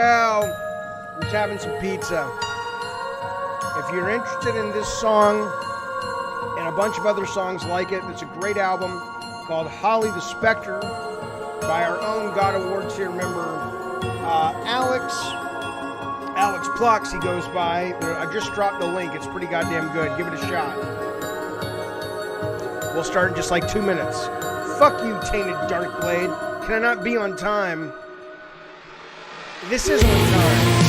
Well, I'm just having some pizza. If you're interested in this song and a bunch of other songs like it, it's a great album called Holly the Spectre by our own God Awards here member, Alex Plux, he goes by. I just dropped the link. It's pretty goddamn good. Give it a shot. We'll start in just like 2 minutes. Fuck you, Tainted Dark Blade. Can I not be on time? This isn't on time.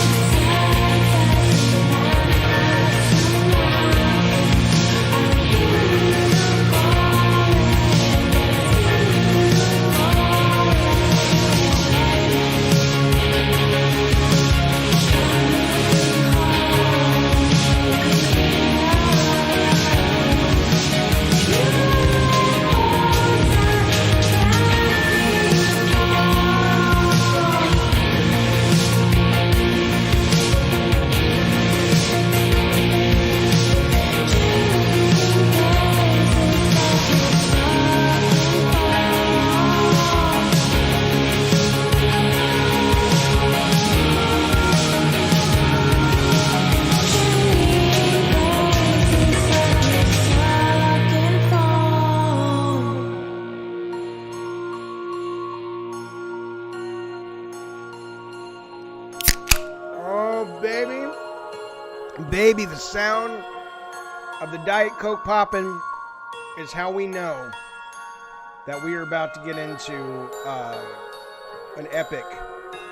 Baby, the sound of the Diet Coke popping is how we know that we are about to get into an epic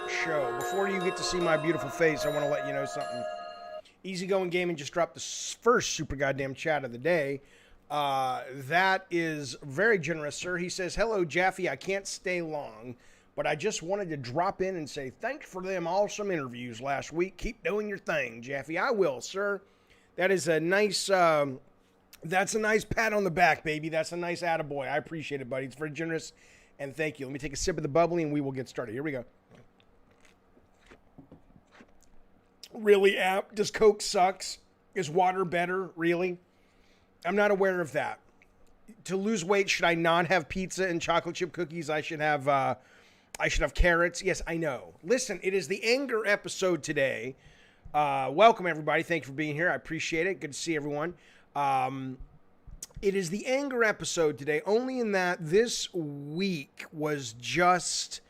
show. Before you get to see my beautiful face, I want to let you know something. Easygoing Gaming just dropped the first super goddamn chat of the day. That is very generous, sir. He says, "Hello, Jaffe. I can't stay long, but I just wanted to drop in and say thanks for them awesome interviews last week. Keep doing your thing, Jaffe." I will, sir. That is a nice, that's a nice pat on the back, baby. That's a nice attaboy. I appreciate it, buddy. It's very generous, and thank you. Let me take a sip of the bubbly, and we will get started. Here we go. Really, app? Does Coke sucks? Is water better? Really? I'm not aware of that. To lose weight, should I not have pizza and chocolate chip cookies? I should have carrots. Yes, I know. Listen, it is the anger episode today. Welcome, everybody. Thank you for being here. I appreciate it. Good to see everyone. It is the anger episode today, only in that this week was just,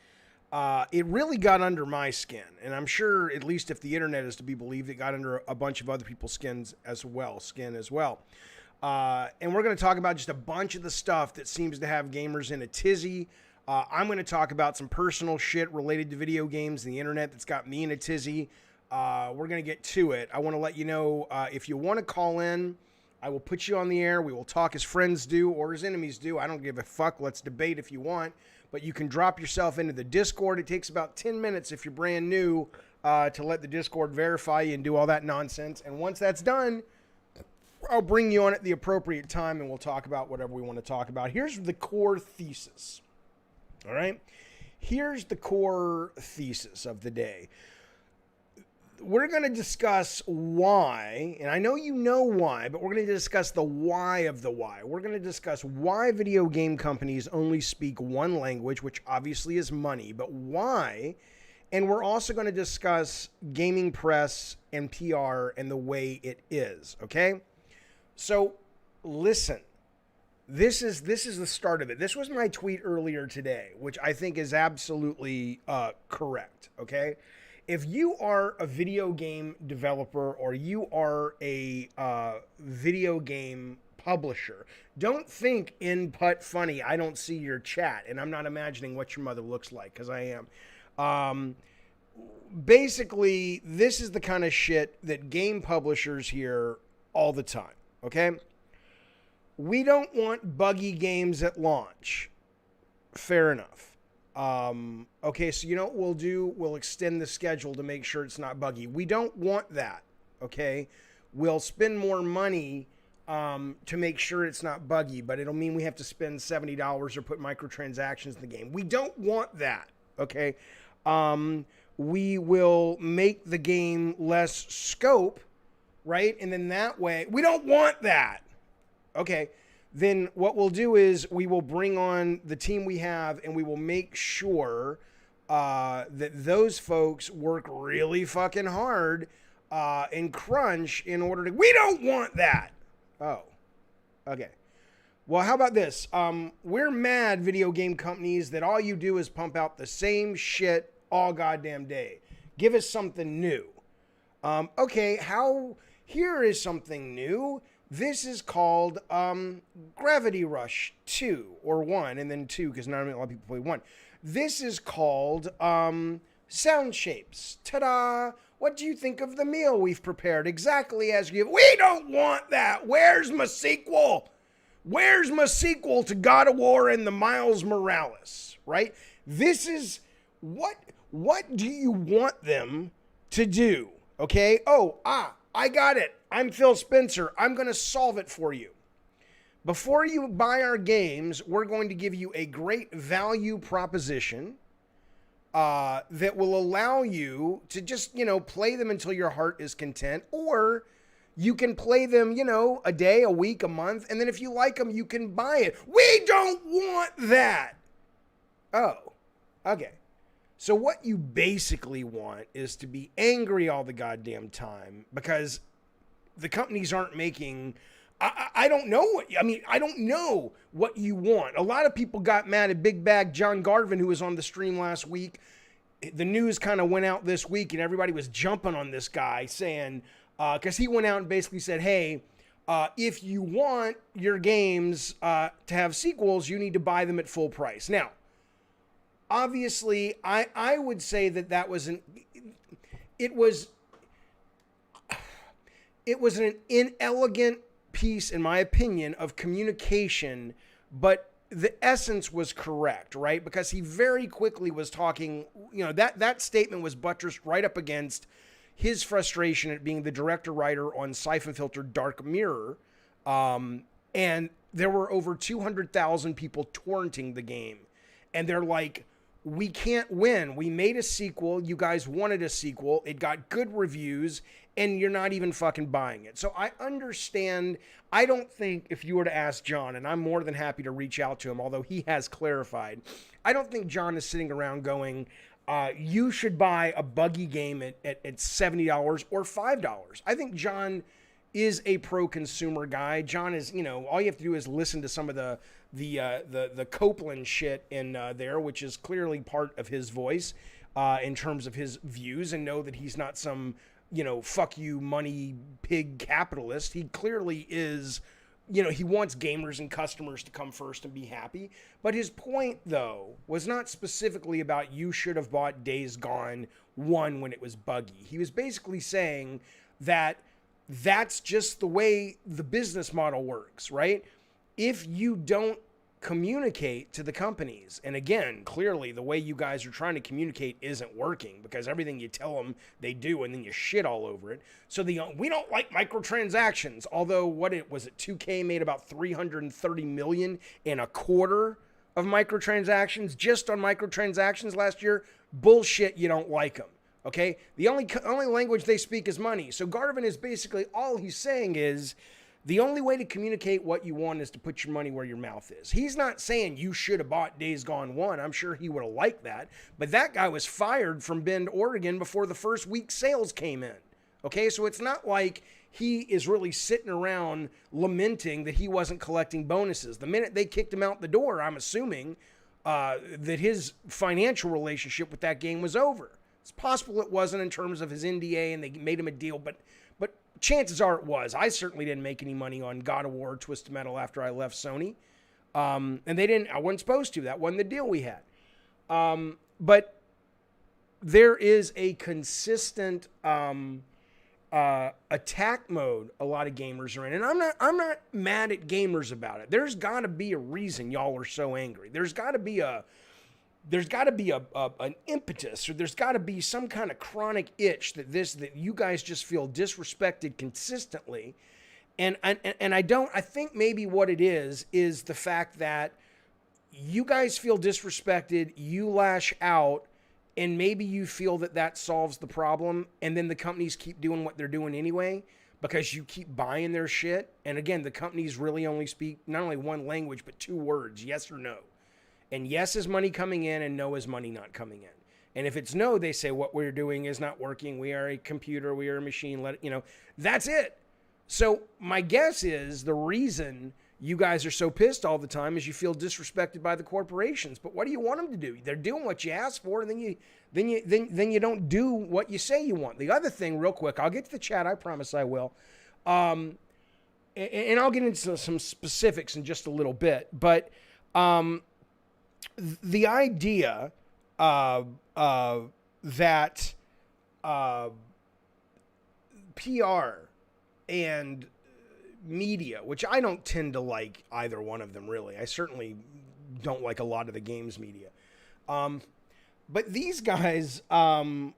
it really got under my skin. And I'm sure, at least if the internet is to be believed, it got under a bunch of other people's skin as well. And we're going to talk about just a bunch of the stuff that seems to have gamers in a tizzy. I'm going to talk about some personal shit related to video games and the internet that's got me in a tizzy. We're going to get to it. I want to let you know, if you want to call in, I will put you on the air. We will talk as friends do or as enemies do. I don't give a fuck. Let's debate if you want. But you can drop yourself into the Discord. It takes about 10 minutes if you're brand new to let the Discord verify you and do all that nonsense. And once that's done, I'll bring you on at the appropriate time and we'll talk about whatever we want to talk about. Here's the core thesis. All right? Here's the core thesis of the day. We're going to discuss why, and I know you know why, but we're going to discuss the why of the why. We're going to discuss why video game companies only speak one language, which obviously is money, but why. And we're also going to discuss gaming press and PR and the way it is, okay? So listen, this is the start of it. This was my tweet earlier today, which I think is absolutely correct, okay? If you are a video game developer or you are a video game publisher, don't think in put funny, I don't see your chat, and I'm not imagining what your mother looks like, because I am. Basically, this is the kind of shit that game publishers hear all the time, okay? We don't want buggy games at launch. Fair enough. Okay, so you know what we'll do? We'll extend the schedule to make sure it's not buggy. We don't want that, okay? We'll spend more money to make sure it's not buggy, but it'll mean we have to spend $70 or put microtransactions in the game. We don't want that, okay? We will make the game less scope, right? And then that way, we don't want that. Okay, then what we'll do is we will bring on the team we have and we will make sure that those folks work really fucking hard and crunch in order to. We don't want that. Oh, okay. Well, how about this? We're mad, video game companies, that all you do is pump out the same shit all goddamn day. Give us something new. Okay, here is something new. This is called Gravity Rush 2, or 1, and then 2, because not a lot of people play 1. This is called Sound Shapes. Ta-da! What do you think of the meal we've prepared? Exactly as you... We don't want that! Where's my sequel? Where's my sequel to God of War and the Miles Morales, right? This is... What do you want them to do? Okay? I got it. I'm Phil Spencer. I'm going to solve it for you. Before you buy our games, we're going to give you a great value proposition that will allow you to just, play them until your heart is content, or you can play them, a day, a week, a month, and then if you like them, you can buy it. We don't want that. Oh, okay. So what you basically want is to be angry all the goddamn time because the companies aren't making... I don't know I don't know what you want. A lot of people got mad at Big Bag John Garvin, who was on the stream last week. The news kind of went out this week and everybody was jumping on this guy saying, because he went out and basically said, hey, if you want your games to have sequels, you need to buy them at full price. Now, obviously, I would say that was it was an inelegant piece, in my opinion, of communication, but the essence was correct, right? Because he very quickly was talking, that statement was buttressed right up against his frustration at being the director-writer on Siphon Filter Dark Mirror, and there were over 200,000 people torrenting the game, and they're like, we can't win. We made a sequel. You guys wanted a sequel. It got good reviews, and you're not even fucking buying it. So I understand. I don't think if you were to ask John, and I'm more than happy to reach out to him, although he has clarified, I don't think John is sitting around going, you should buy a buggy game at $70 or $5. I think John is a pro-consumer guy. John is, all you have to do is listen to some of the Copeland shit in there, which is clearly part of his voice in terms of his views, and know that he's not some, fuck you money pig capitalist. He clearly is, he wants gamers and customers to come first and be happy. But his point, though, was not specifically about you should have bought Days Gone 1 when it was buggy. He was basically saying that that's just the way the business model works, right? If you don't communicate to the companies, and again, clearly the way you guys are trying to communicate isn't working because everything you tell them they do and then you shit all over it. So we don't like microtransactions, although what it was, 2K made about 330 million in a quarter of microtransactions just on microtransactions last year. Bullshit, you don't like them. Okay? The only language they speak is money. So Garvin is basically, all he's saying is, the only way to communicate what you want is to put your money where your mouth is. He's not saying you should have bought Days Gone 1. I'm sure he would have liked that. But that guy was fired from Bend, Oregon before the first week's sales came in. Okay? So it's not like he is really sitting around lamenting that he wasn't collecting bonuses. The minute they kicked him out the door, I'm assuming that his financial relationship with that game was over. It's possible it wasn't in terms of his NDA and they made him a deal, but chances are it was. I certainly didn't make any money on God of War, Twisted Metal after I left Sony. And they didn't, I wasn't supposed to. That wasn't the deal we had. But there is a consistent attack mode a lot of gamers are in. And I'm not mad at gamers about it. There's got to be a reason y'all are so angry. There's got to be an impetus, or there's got to be some kind of chronic itch that you guys just feel disrespected consistently. And I think maybe what it is the fact that you guys feel disrespected, you lash out, and maybe you feel that solves the problem, and then the companies keep doing what they're doing anyway because you keep buying their shit. And again, the companies really only speak not only one language, but two words, yes or no. And yes is money coming in, and no is money not coming in. And if it's no, they say what we're doing is not working. We are a computer. We are a machine. That's it. So my guess is the reason you guys are so pissed all the time is you feel disrespected by the corporations. But what do you want them to do? They're doing what you asked for, and then you don't do what you say you want. The other thing, real quick, I'll get to the chat. I promise I will. And I'll get into some specifics in just a little bit. But the idea that PR and media, which I don't tend to like either one of them really. I certainly don't like a lot of the games media. But these guys, the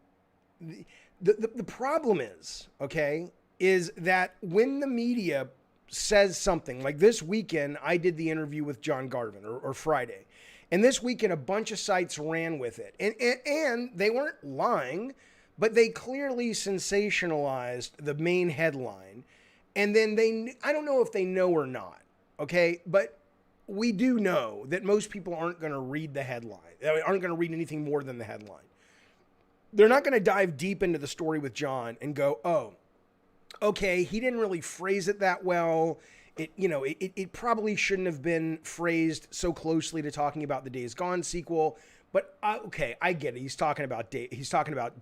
problem is, okay, is that when the media says something, like this weekend, I did the interview with John Garvin, or Friday. And this weekend, a bunch of sites ran with it. And they weren't lying, but they clearly sensationalized the main headline. And then I don't know if they know or not, okay? But we do know that most people aren't going to read the headline. They aren't going to read anything more than the headline. They're not going to dive deep into the story with John and go, oh, okay, he didn't really phrase it that well. It probably shouldn't have been phrased so closely to talking about the Days Gone sequel. But okay, I get it. He's talking about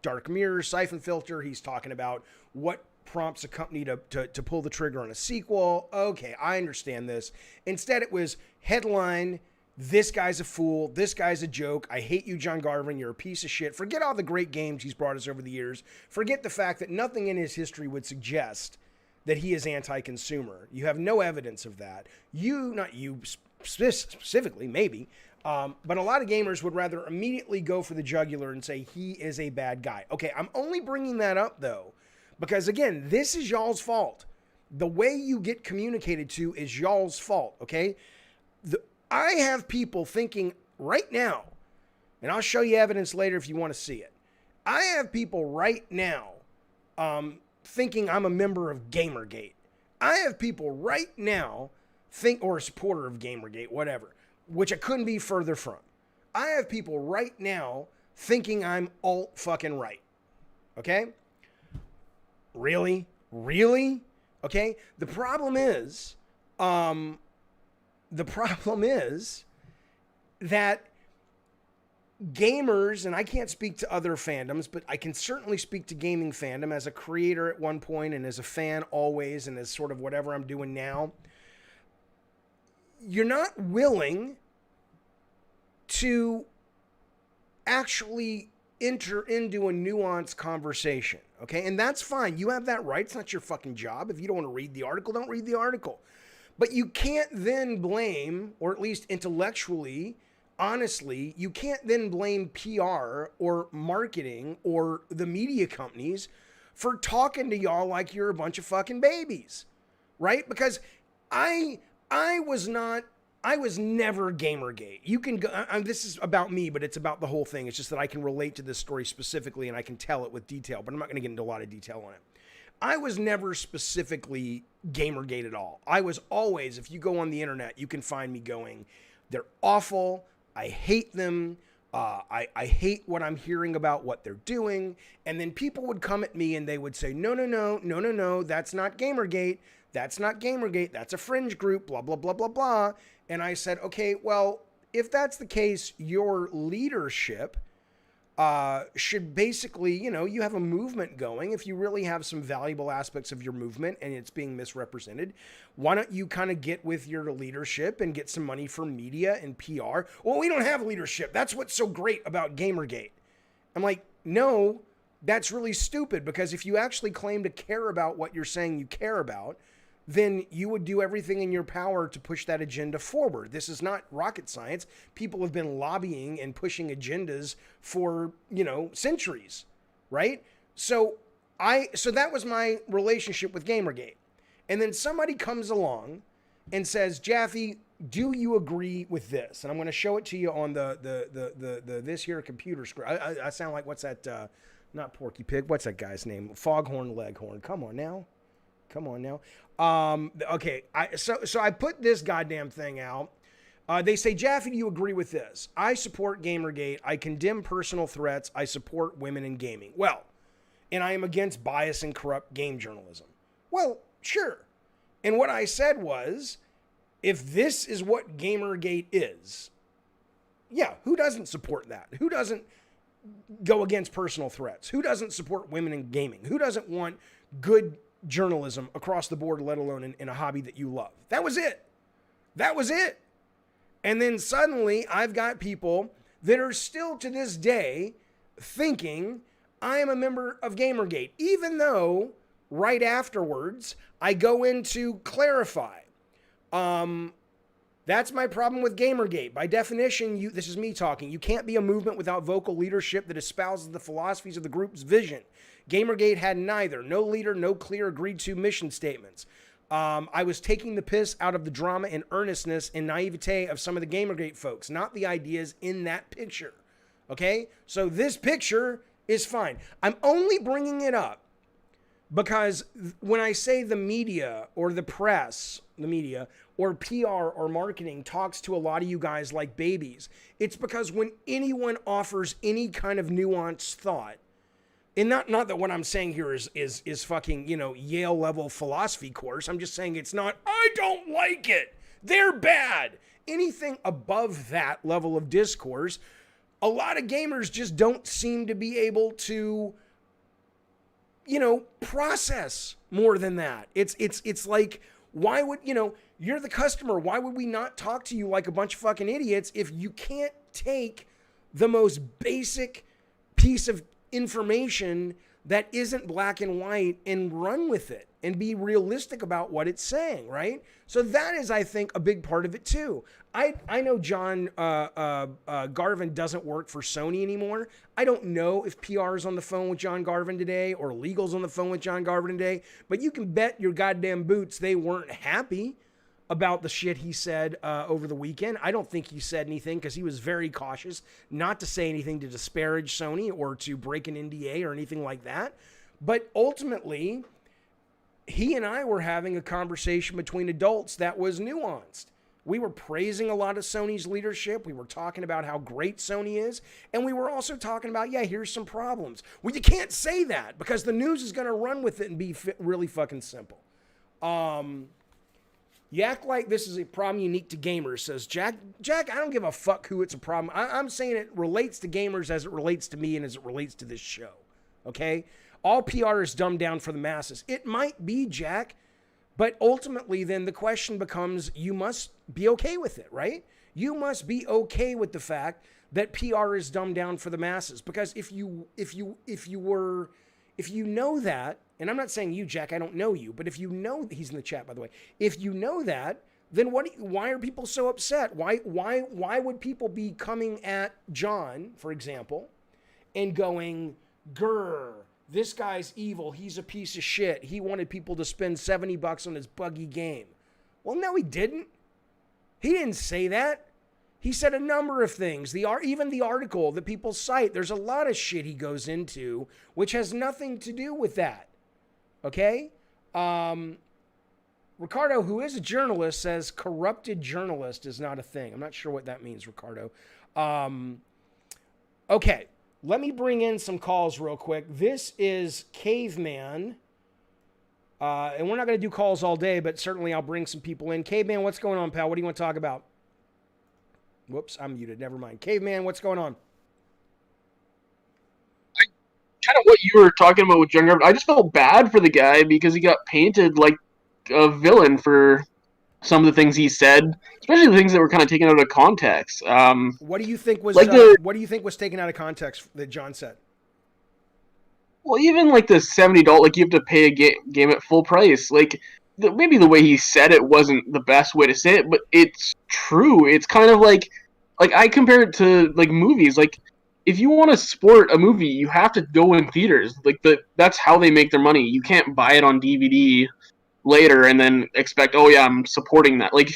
Dark Mirror, Siphon Filter. He's talking about what prompts a company to pull the trigger on a sequel. Okay, I understand this. Instead, it was headline, this guy's a fool, this guy's a joke, I hate you, John Garvin, you're a piece of shit. Forget all the great games he's brought us over the years. Forget the fact that nothing in his history would suggest that he is anti-consumer. You have no evidence of that. Not you specifically, maybe, but a lot of gamers would rather immediately go for the jugular and say he is a bad guy. Okay, I'm only bringing that up, though, because, again, this is y'all's fault. The way you get communicated to is y'all's fault, okay? I have people thinking right now, and I'll show you evidence later if you want to see it. I have people right now thinking I'm a member of Gamergate. I have people right now or a supporter of Gamergate, whatever, which I couldn't be further from. I have people right now thinking I'm alt fucking right. Okay? Really? Really? Okay? The problem is that gamers, and I can't speak to other fandoms, but I can certainly speak to gaming fandom as a creator at one point and as a fan always, and as sort of whatever I'm doing now. You're not willing to actually enter into a nuanced conversation, okay? And that's fine. You have that right. It's not your fucking job. If you don't want to read the article, don't read the article. But you can't then blame, or at least intellectually, honestly, you can't then blame PR or marketing or the media companies for talking to y'all like you're a bunch of fucking babies, right? Because I was never Gamergate. You can go, this is about me, but it's about the whole thing. It's just that I can relate to this story specifically and I can tell it with detail, but I'm not going to get into a lot of detail on it. I was never specifically Gamergate at all. I was always, if you go on the internet, you can find me going, they're awful. I hate them. I hate what I'm hearing about what they're doing. And then people would come at me and they would say, no, that's not Gamergate. That's not Gamergate. That's a fringe group, blah, blah, blah, blah, blah. And I said, okay, well, if that's the case, your leadership should basically, you have a movement going. If you really have some valuable aspects of your movement and it's being misrepresented, why don't you kind of get with your leadership and get some money for media and PR? Well, we don't have leadership. That's what's so great about Gamergate. I'm like, no, that's really stupid, because if you actually claim to care about what you're saying you care about, then you would do everything in your power to push that agenda forward. This is not rocket science. People have been lobbying and pushing agendas for, centuries, right? So that was my relationship with Gamergate. And then somebody comes along and says, Jaffe, do you agree with this? And I'm going to show it to you on the this here computer screen. I sound like, what's that? Not Porky Pig. What's that guy's name? Foghorn Leghorn. Come on now. Okay. So I put this goddamn thing out. They say, Jaffe, do you agree with this? I support Gamergate. I condemn personal threats. I support women in gaming. Well, and I am against bias and corrupt game journalism. Well, sure. And what I said was, if this is what Gamergate is, yeah, who doesn't support that? Who doesn't go against personal threats? Who doesn't support women in gaming? Who doesn't want good journalism across the board, let alone in a hobby that you love? That was it. That was it. And then suddenly I've got people that are still to this day thinking I am a member of Gamergate, even though right afterwards I go in to clarify. That's my problem with Gamergate. By definition, this is me talking. You can't be a movement without vocal leadership that espouses the philosophies of the group's vision. Gamergate had neither. No leader, no clear agreed to mission statements. I was taking the piss out of the drama and earnestness and naivete of some of the Gamergate folks, not the ideas in that picture. Okay? So this picture is fine. I'm only bringing it up because when I say the media or the press, the media or PR or marketing talks to a lot of you guys like babies, it's because when anyone offers any kind of nuanced thought, and not that what I'm saying here is fucking, Yale level philosophy course. I'm just saying it's not, I don't like it, they're bad. Anything above that level of discourse, a lot of gamers just don't seem to be able to, process more than that. It's like, why would, you're the customer. Why would we not talk to you like a bunch of fucking idiots if you can't take the most basic piece of information that isn't black and white and run with it and be realistic about what it's saying, right? So that is, I think, a big part of it too. I know John Garvin doesn't work for Sony anymore. I don't know if PR is on the phone with John Garvin today or legal's on the phone with John Garvin today, but you can bet your goddamn boots they weren't happy about the shit he said over the weekend. I don't think he said anything because he was very cautious not to say anything to disparage Sony or to break an NDA or anything like that. But ultimately, he and I were having a conversation between adults that was nuanced. We were praising a lot of Sony's leadership. We were talking about how great Sony is. And we were also talking about, here's some problems. Well, you can't say that because the news is going to run with it and be really fucking simple. You act like this is a problem unique to gamers, says Jack. Jack, I don't give a fuck who it's a problem. I'm saying it relates to gamers as it relates to me and as it relates to this show. Okay? All PR is dumbed down for the masses. It might be, Jack, but ultimately then the question becomes, you must be okay with it, right? You must be okay with the fact that PR is dumbed down for the masses. Because if you know that, and I'm not saying you, Jack, I don't know you, but if you know, he's in the chat, by the way. If you know that, then why are people so upset? Why would people be coming at John, for example, and going, grr, this guy's evil, he's a piece of shit. He wanted people to spend $70 on his buggy game. Well, no, he didn't. He didn't say that. He said a number of things. Even the article that people cite, there's a lot of shit he goes into, which has nothing to do with that. Okay? Ricardo, who is a journalist, says corrupted journalist is not a thing. I'm not sure what that means, Ricardo. Okay. Let me bring in some calls real quick. This is Caveman. And we're not going to do calls all day, but certainly I'll bring some people in. Caveman, what's going on, pal? What do you want to talk about? Whoops, I'm muted. Never mind. Caveman, what's going on? Kind of what you were talking about with John Garvin. I just felt bad for the guy because he got painted like a villain for some of the things he said, especially the things that were kind of taken out of context. What do you think was what do you think was taken out of context that John said? Well, even like the $70, like you have to pay a game at full price. Like maybe the way he said it wasn't the best way to say it, but it's true. It's kind of like I compare it to like movies. Like if you want to support a movie, you have to go in theaters. Like that's how they make their money. You can't buy it on DVD later and then expect, oh yeah, I'm supporting that. Like,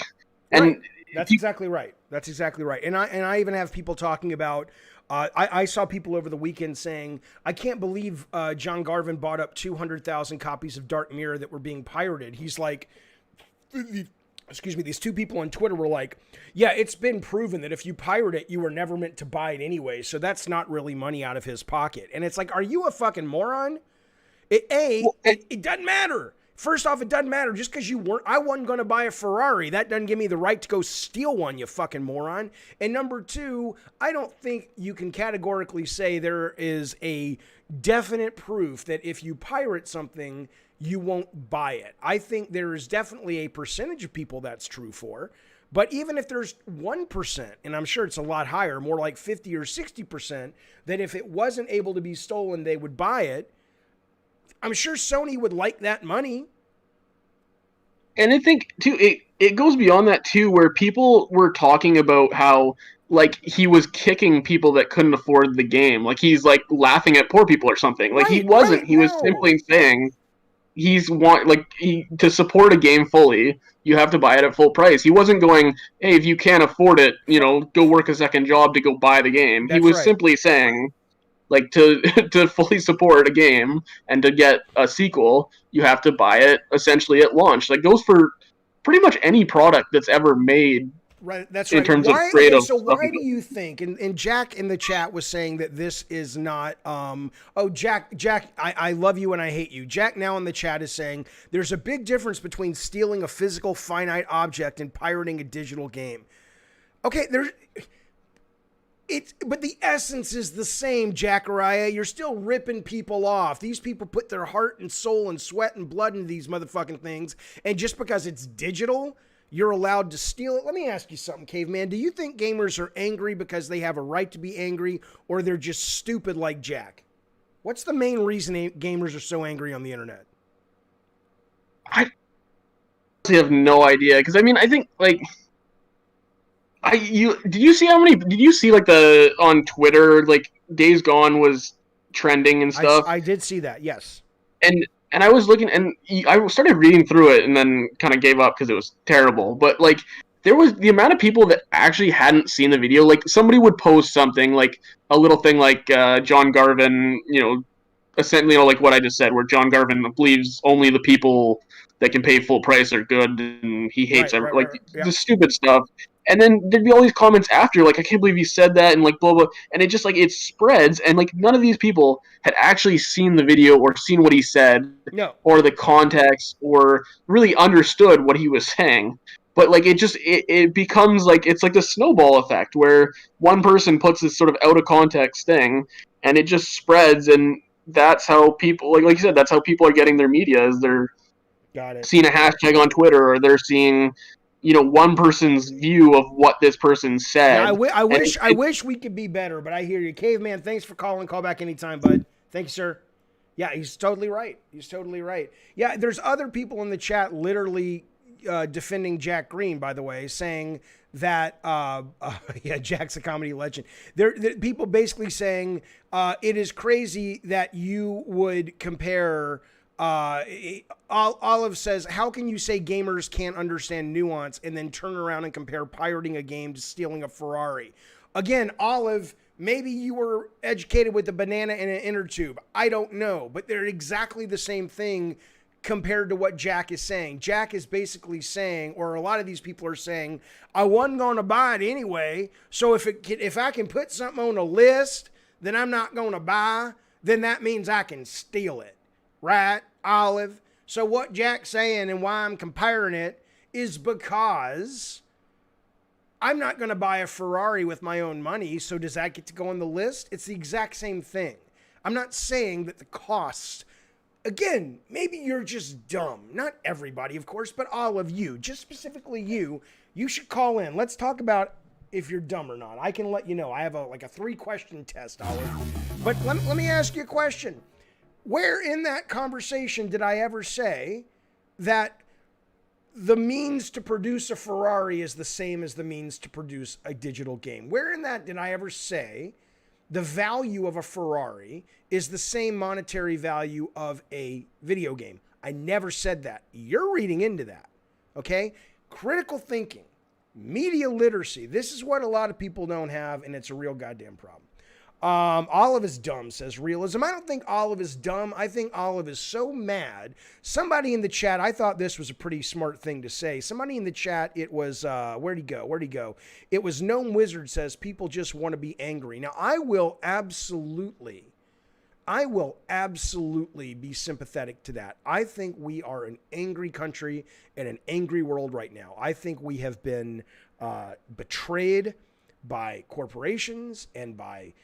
and right. That's exactly right. That's exactly right. And I even have people talking about. I saw people over the weekend saying, I can't believe John Garvin bought up 200,000 copies of Dark Mirror that were being pirated. He's like, excuse me, these two people on Twitter were like, yeah, it's been proven that if you pirate it, you were never meant to buy it anyway. So that's not really money out of his pocket. And it's like, are you a fucking moron? It doesn't matter. First off, it doesn't matter. Just because I wasn't going to buy a Ferrari, that doesn't give me the right to go steal one, you fucking moron. And number two, I don't think you can categorically say there is a definite proof that if you pirate something, you won't buy it. I think there is definitely a percentage of people that's true for. But even if there's 1%, and I'm sure it's a lot higher, more like 50 or 60%, that if it wasn't able to be stolen, they would buy it, I'm sure Sony would like that money. And I think, too, it goes beyond that, too, where people were talking about how, like, he was kicking people that couldn't afford the game. Like, he's, like, laughing at poor people or something. Like, he wasn't. Right, he was simply saying to support a game fully, you have to buy it at full price. He wasn't going, hey, if you can't afford it, go work a second job to go buy the game. That's he was right. simply saying, like, to fully support a game and to get a sequel, you have to buy it essentially at launch. Like, goes for pretty much any product that's ever made. Right, that's in right. terms of creative so stuff. why do you think, and Jack in the chat was saying that this is not, Jack, I love you and I hate you. Jack now in the chat is saying there's a big difference between stealing a physical finite object and pirating a digital game. Okay, but the essence is the same, Jacariah. You're still ripping people off. These people put their heart and soul and sweat and blood into these motherfucking things, and just because it's digital, you're allowed to steal it. Let me ask you something, Caveman. Do you think gamers are angry because they have a right to be angry, or they're just stupid like Jack? What's the main reason gamers are so angry on the internet? I have no idea, because I mean, I think, like, did you see like on Twitter, like, Days Gone was trending and stuff? I did see that, yes. And I was looking, and I started reading through it, and then kind of gave up because it was terrible. But, like, there was the amount of people that actually hadn't seen the video. Like, somebody would post something, like a little thing, like John Garvin, essentially, like what I just said, where John Garvin believes only the people that can pay full price are good, and he hates the stupid stuff. And then there'd be all these comments after, like, I can't believe he said that, and, like, blah, blah. And it just, like, it spreads, and, like, none of these people had actually seen the video or seen what he said, or the context, or really understood what he was saying. But, like, it becomes, like, it's like the snowball effect, where one person puts this sort of out-of-context thing, and it just spreads, and that's how people, like you said, that's how people are getting their media, is they're seeing a hashtag on Twitter, or they're seeing one person's view of what this person said. Yeah, I wish we could be better, but I hear you. Caveman, thanks for calling. Call back anytime, bud. Thank you, sir. Yeah, he's totally right. Yeah, there's other people in the chat literally defending Jack Green, by the way, saying that, Jack's a comedy legend. There people basically saying it is crazy that you would compare... Olive says, how can you say gamers can't understand nuance and then turn around and compare pirating a game to stealing a Ferrari? Again, Olive, maybe you were educated with a banana and an inner tube. I don't know, but they're exactly the same thing compared to what Jack is saying. Jack is basically saying, or a lot of these people are saying, I wasn't going to buy it anyway, so if I can put something on a list that I'm not going to buy, then that means I can steal it. Right, Olive? So what Jack's saying and why I'm comparing it is because I'm not going to buy a Ferrari with my own money, so does that get to go on the list? It's the exact same thing. I'm not saying that the costs... Again, maybe you're just dumb. Not everybody, of course, but all of you, just specifically you should call in. Let's talk about if you're dumb or not. I can let you know. I have a 3-question test, Olive. But let me ask you a question. Where in that conversation did I ever say that the means to produce a Ferrari is the same as the means to produce a digital game? Where in that did I ever say the value of a Ferrari is the same monetary value of a video game? I never said that. You're reading into that, okay? Critical thinking, media literacy. This is what a lot of people don't have, and it's a real goddamn problem. Olive is dumb, says Realism. I don't think Olive is dumb. I think Olive is so mad. Somebody in the chat, I thought this was a pretty smart thing to say. Somebody in the chat, it was, where'd he go? It was Gnome Wizard says, people just want to be angry. Now, I will absolutely be sympathetic to that. I think we are an angry country and an angry world right now. I think we have been betrayed by corporations and by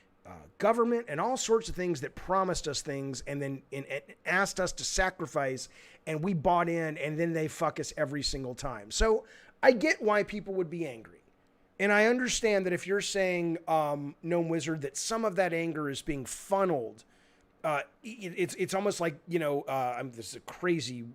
government and all sorts of things that promised us things and then and asked us to sacrifice, and we bought in, and then they fuck us every single time. So I get why people would be angry. And I understand that if you're saying, Gnome Wizard, that some of that anger is being funneled, it's almost like, this is a crazy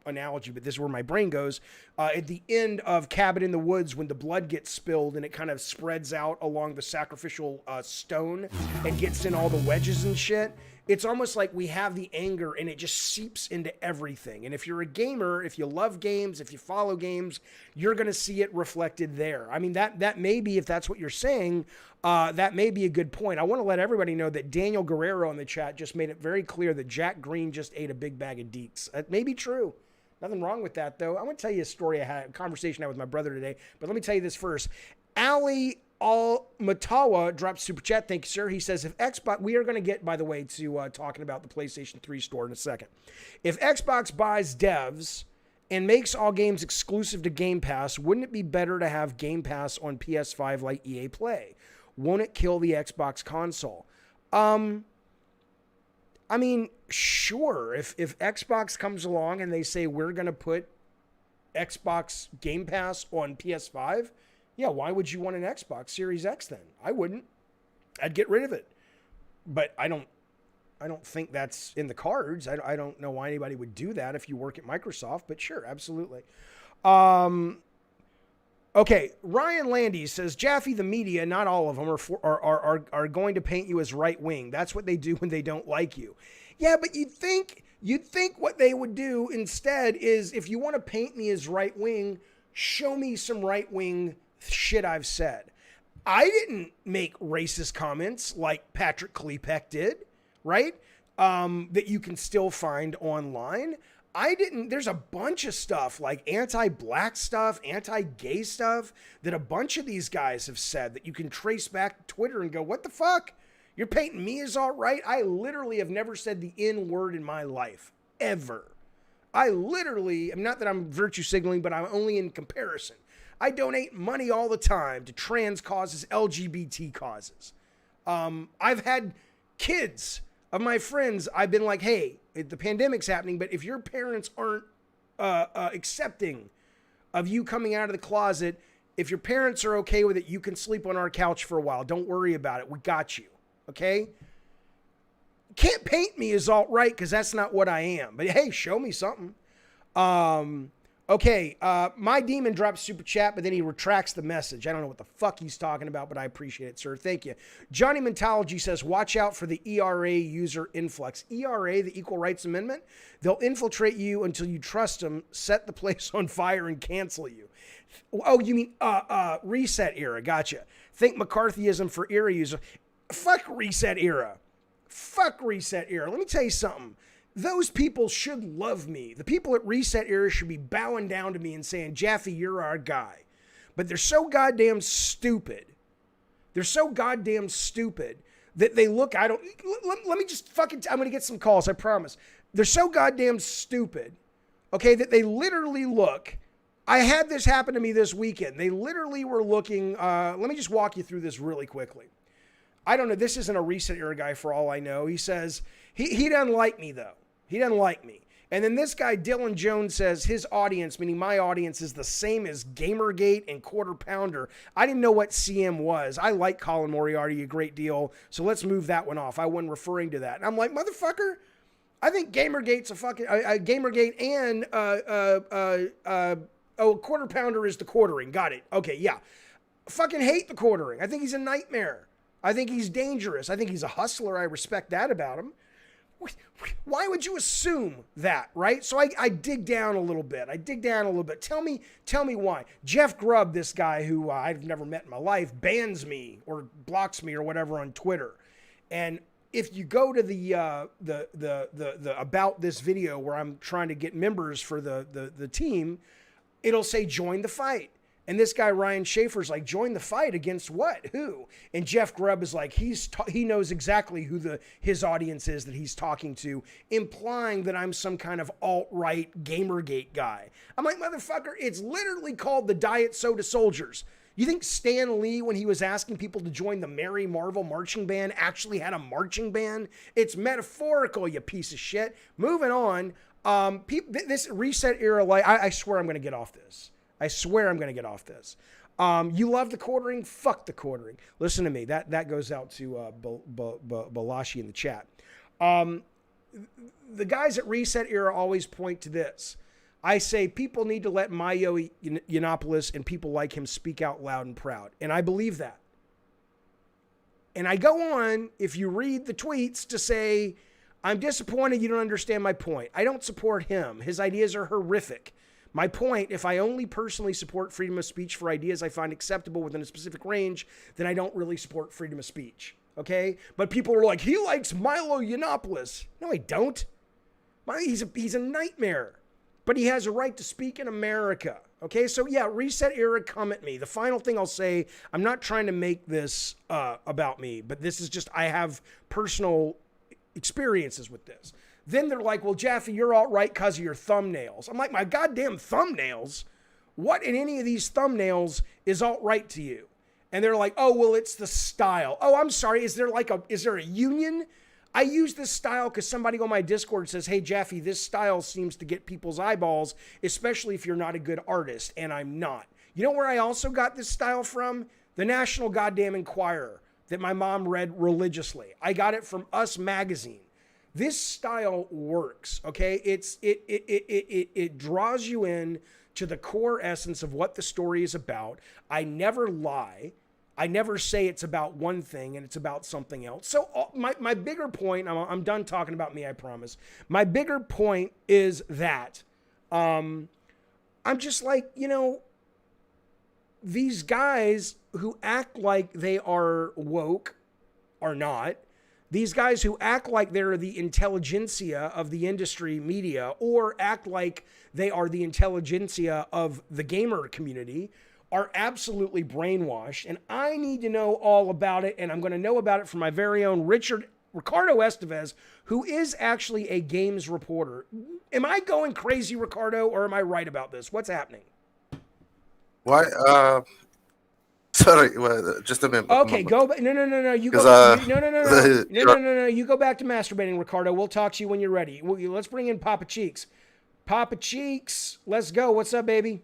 analogy, but this is where my brain goes. At the end of Cabin in the Woods, when the blood gets spilled and it kind of spreads out along the sacrificial stone and gets in all the wedges and shit, it's almost like we have the anger and it just seeps into everything. And if you're a gamer, if you love games, if you follow games, you're going to see it reflected there. I mean, that may be, if that's what you're saying, that may be a good point. I want to let everybody know that Daniel Guerrero in the chat just made it very clear that Jack Green just ate a big bag of deets. That may be true. Nothing wrong with that, though. I want to tell you a story a conversation I had with my brother today, but let me tell you this first. Ali Al-Matawa dropped super chat. Thank you, sir. He says, if Xbox, we are going to get, by the way, to talking about the PlayStation 3 store in a second. If Xbox buys devs and makes all games exclusive to Game Pass, wouldn't it be better to have Game Pass on PS5 like EA Play? Won't it kill the Xbox console? I mean, sure, if Xbox comes along and they say we're going to put Xbox Game Pass on PS5, yeah, why would you want an Xbox Series X then? I wouldn't. I'd get rid of it. But I don't think that's in the cards. I don't know why anybody would do that if you work at Microsoft, but sure, absolutely. Okay, Ryan Landy says, Jaffe, the media, not all of them, are going to paint you as right-wing. That's what they do when they don't like you. Yeah, but you'd think what they would do instead is, if you want to paint me as right-wing, show me some right-wing shit I've said. I didn't make racist comments like Patrick Klepek did, right? That you can still find online. There's a bunch of stuff like anti-black stuff, anti-gay stuff that a bunch of these guys have said that you can trace back to Twitter and go, what the fuck? You're painting me as all right? I literally have never said the N word in my life, ever. I'm not that I'm virtue signaling, but I'm only in comparison. I donate money all the time to trans causes, LGBT causes. I've had kids of my friends, I've been like, hey, the pandemic's happening, but if your parents aren't accepting of you coming out of the closet, if your parents are okay with it, you can sleep on our couch for a while. Don't worry about it. We got you. Okay? Can't paint me as alt-right because that's not what I am. But hey, show me something. Okay, My Demon drops super chat, but then he retracts the message. I don't know what the fuck he's talking about, but I appreciate it, sir. Thank you. Johnny Mentology says, watch out for the ERA user influx. ERA, the Equal Rights Amendment, they'll infiltrate you until you trust them, set the place on fire, and cancel you. Oh, you mean reset era. Gotcha. Think McCarthyism for era user. Fuck reset era. Fuck reset era. Let me tell you something. Those people should love me. The people at Reset Era should be bowing down to me and saying, Jaffe, you're our guy. But they're so goddamn stupid. They're so goddamn stupid that they look, let me just fucking, I'm going to get some calls, I promise. They're so goddamn stupid, okay, that they literally look. I had this happen to me this weekend. They literally were looking, let me just walk you through this really quickly. I don't know, this isn't a Reset Era guy for all I know. He says, he doesn't like me though. He doesn't like me. And then this guy, Dylan Jones, says his audience, meaning my audience, is the same as Gamergate and Quarter Pounder. I didn't know what CM was. I like Colin Moriarty a great deal, so let's move that one off. I wasn't referring to that. And I'm like, motherfucker, I think Gamergate's a fucking... Gamergate and... Quarter Pounder is the quartering. Got it. Okay, yeah. Fucking hate the quartering. I think he's a nightmare. I think he's dangerous. I think he's a hustler. I respect that about him. Why would you assume that, right? So I dig down a little bit. Tell me why. Jeff Grubb, this guy who I've never met in my life, bans me or blocks me or whatever on Twitter. And if you go to the about this video where I'm trying to get members for the team, it'll say join the fight. And this guy Ryan Schaefer's like, join the fight against what? Who? And Jeff Grubb is like, he knows exactly who his audience is that he's talking to, implying that I'm some kind of alt-right Gamergate guy. I'm like, motherfucker, it's literally called the Diet Soda Soldiers. You think Stan Lee, when he was asking people to join the Mary Marvel marching band, actually had a marching band? It's metaphorical, you piece of shit. Moving on. This reset era, I swear I'm going to get off this. I swear I'm going to get off this. You love the quartering? Fuck the quartering. Listen to me. That goes out to Balashi in the chat. The guys at Reset Era always point to this. I say people need to let Mayo Yiannopoulos and people like him speak out loud and proud. And I believe that. And I go on, if you read the tweets, to say, I'm disappointed you don't understand my point. I don't support him. His ideas are horrific. My point, if I only personally support freedom of speech for ideas I find acceptable within a specific range, then I don't really support freedom of speech. Okay? But people are like, he likes Milo Yiannopoulos. No, I don't. He's a nightmare. But he has a right to speak in America. Okay? So yeah, Reset Era, come at me. The final thing I'll say, I'm not trying to make this about me, but this is just, I have personal experiences with this. Then they're like, well, Jaffe, you're all right because of your thumbnails. I'm like, my goddamn thumbnails? What in any of these thumbnails is alt right to you? And they're like, oh, well, it's the style. Oh, I'm sorry. Is there a union? I use this style because somebody on my Discord says, hey, Jaffe, this style seems to get people's eyeballs, especially if you're not a good artist. And I'm not. You know where I also got this style from? The National Goddamn Enquirer that my mom read religiously. I got it from Us Magazine. This style works, okay? It draws you in to the core essence of what the story is about. I never lie. I never say it's about one thing and it's about something else. So my bigger point, I'm done talking about me, I promise. My bigger point is that I'm just like, these guys who act like they are woke are not. These guys who act like they're the intelligentsia of the industry media or act like they are the intelligentsia of the gamer community are absolutely brainwashed. And I need to know all about it. And I'm going to know about it from my very own Ricardo Estevez, who is actually a games reporter. Am I going crazy, Ricardo, or am I right about this? What's happening? Why? Sorry, just a minute. Okay, go back. No. You go. No. You go back to masturbating, Ricardo. We'll talk to you when you're ready. Let's bring in Papa Cheeks. Papa Cheeks, let's go. What's up, baby?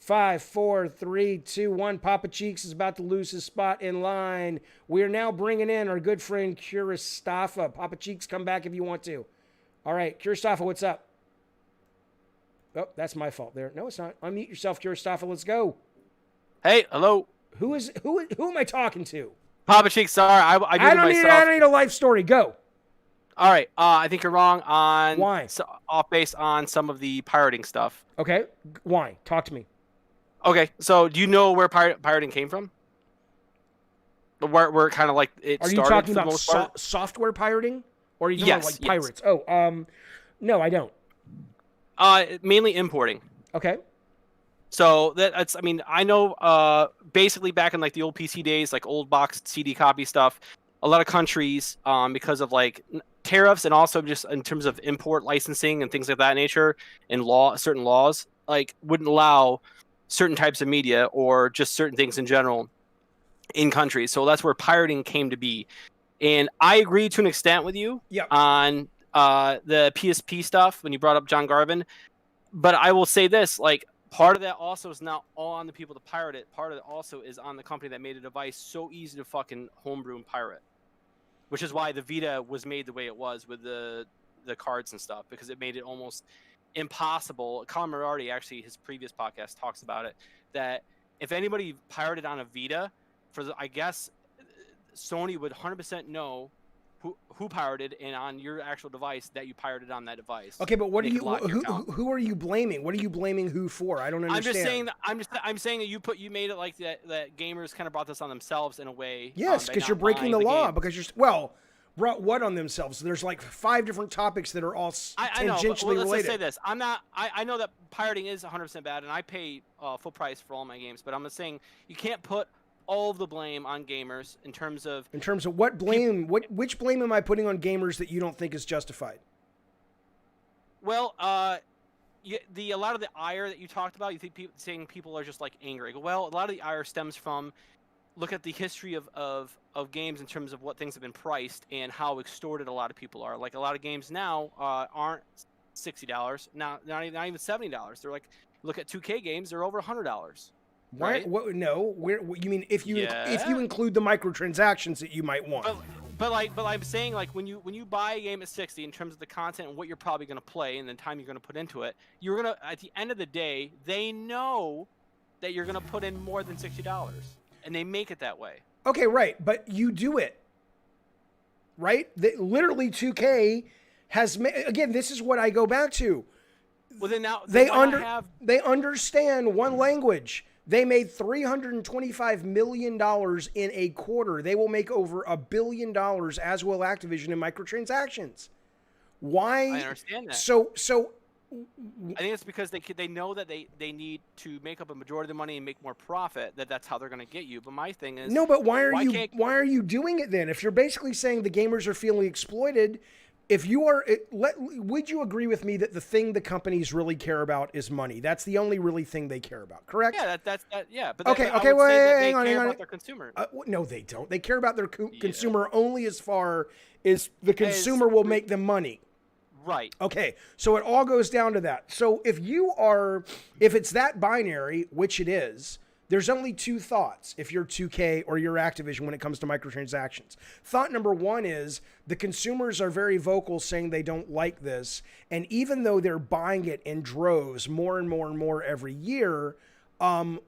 5, 4, 3, 2, 1. Papa Cheeks is about to lose his spot in line. We are now bringing in our good friend Kuristafa. Papa Cheeks, come back if you want to. All right, Kuristafa, what's up? Oh, that's my fault there. No, it's not. Unmute yourself, Kuristafa. Let's go. Hey, hello. Who am I talking to? Papa Cheeks, sorry, I don't need a life story. Go. All right, I think you're wrong on why off base on some of the pirating stuff. Okay, why? Talk to me. Okay, so do you know where pirating came from? Where kind of like it started? Are you talking about software pirating, or are you talking about like pirates? Oh, no, I don't. Mainly importing. Okay. So that's, I mean, I know basically back in like the old PC days, like old box CD copy stuff, a lot of countries, because of like tariffs and also just in terms of import licensing and things like that nature and certain laws, like wouldn't allow certain types of media or just certain things in general in countries. So that's where pirating came to be. And I agree to an extent with you on the PSP stuff when you brought up John Garvin. But I will say this, like, part of that also is not all on the people to pirate it. Part of it also is on the company that made a device so easy to fucking homebrew and pirate. Which is why the Vita was made the way it was with the cards and stuff, because it made it almost impossible. Colin Moriarty, actually, his previous podcast talks about it, that if anybody pirated on a Vita, I guess Sony would 100% know who pirated and on your actual device that you pirated on that device. Okay, but what They are you? could lock your account. Who are you blaming? What are you blaming who for? I don't understand. I'm saying that you made it like that gamers kind of brought this on themselves in a way. Yes, by because not you're breaking buying the law. game. Because brought what on themselves? There's like 5 different topics that are all I know, tangentially but let's related. just say this. I know that pirating is 100% bad, and I pay full price for all my games. But I'm just saying you can't put all of the blame on gamers in terms of what blame? Which blame am I putting on gamers that you don't think is justified? Well, a lot of the ire that you talked about, you think saying people are just like angry. Well, a lot of the ire stems from look at the history of games in terms of what things have been priced and how extorted a lot of people are. Like a lot of games now aren't $60, not even $70. They're like, look at 2K games, they're over $100. Right? What? No. You mean if you include the microtransactions that you might want? But I'm saying like when you buy a game at 60 in terms of the content and what you're probably going to play and the time you're going to put into it, you're gonna at the end of the day they know that you're going to put in more than $60, and they make it that way. Okay, right, but you do it, right? Literally 2K has again. This is what I go back to. Well, then now they understand one language. They made $325 million in a quarter. They will make over $1 billion, as will Activision, in microtransactions. Why? I understand that. So I think it's because they know that they need to make up a majority of the money and make more profit. That's how they're going to get you. But my thing is, no. But why are you doing it then? If you're basically saying the gamers are feeling exploited. If you are, would you agree with me that the thing the companies really care about is money? That's the only really thing they care about, correct? Yeah, that's that. Yeah, but okay. Well, hang on. About their consumer. No, they don't. They care about their consumer only as far as the consumer will make them money. Right. Okay, so it all goes down to that. So if it's that binary, which it is. There's only 2 thoughts if you're 2K or you're Activision when it comes to microtransactions. Thought number 1 is the consumers are very vocal saying they don't like this. And even though they're buying it in droves more and more and more every year,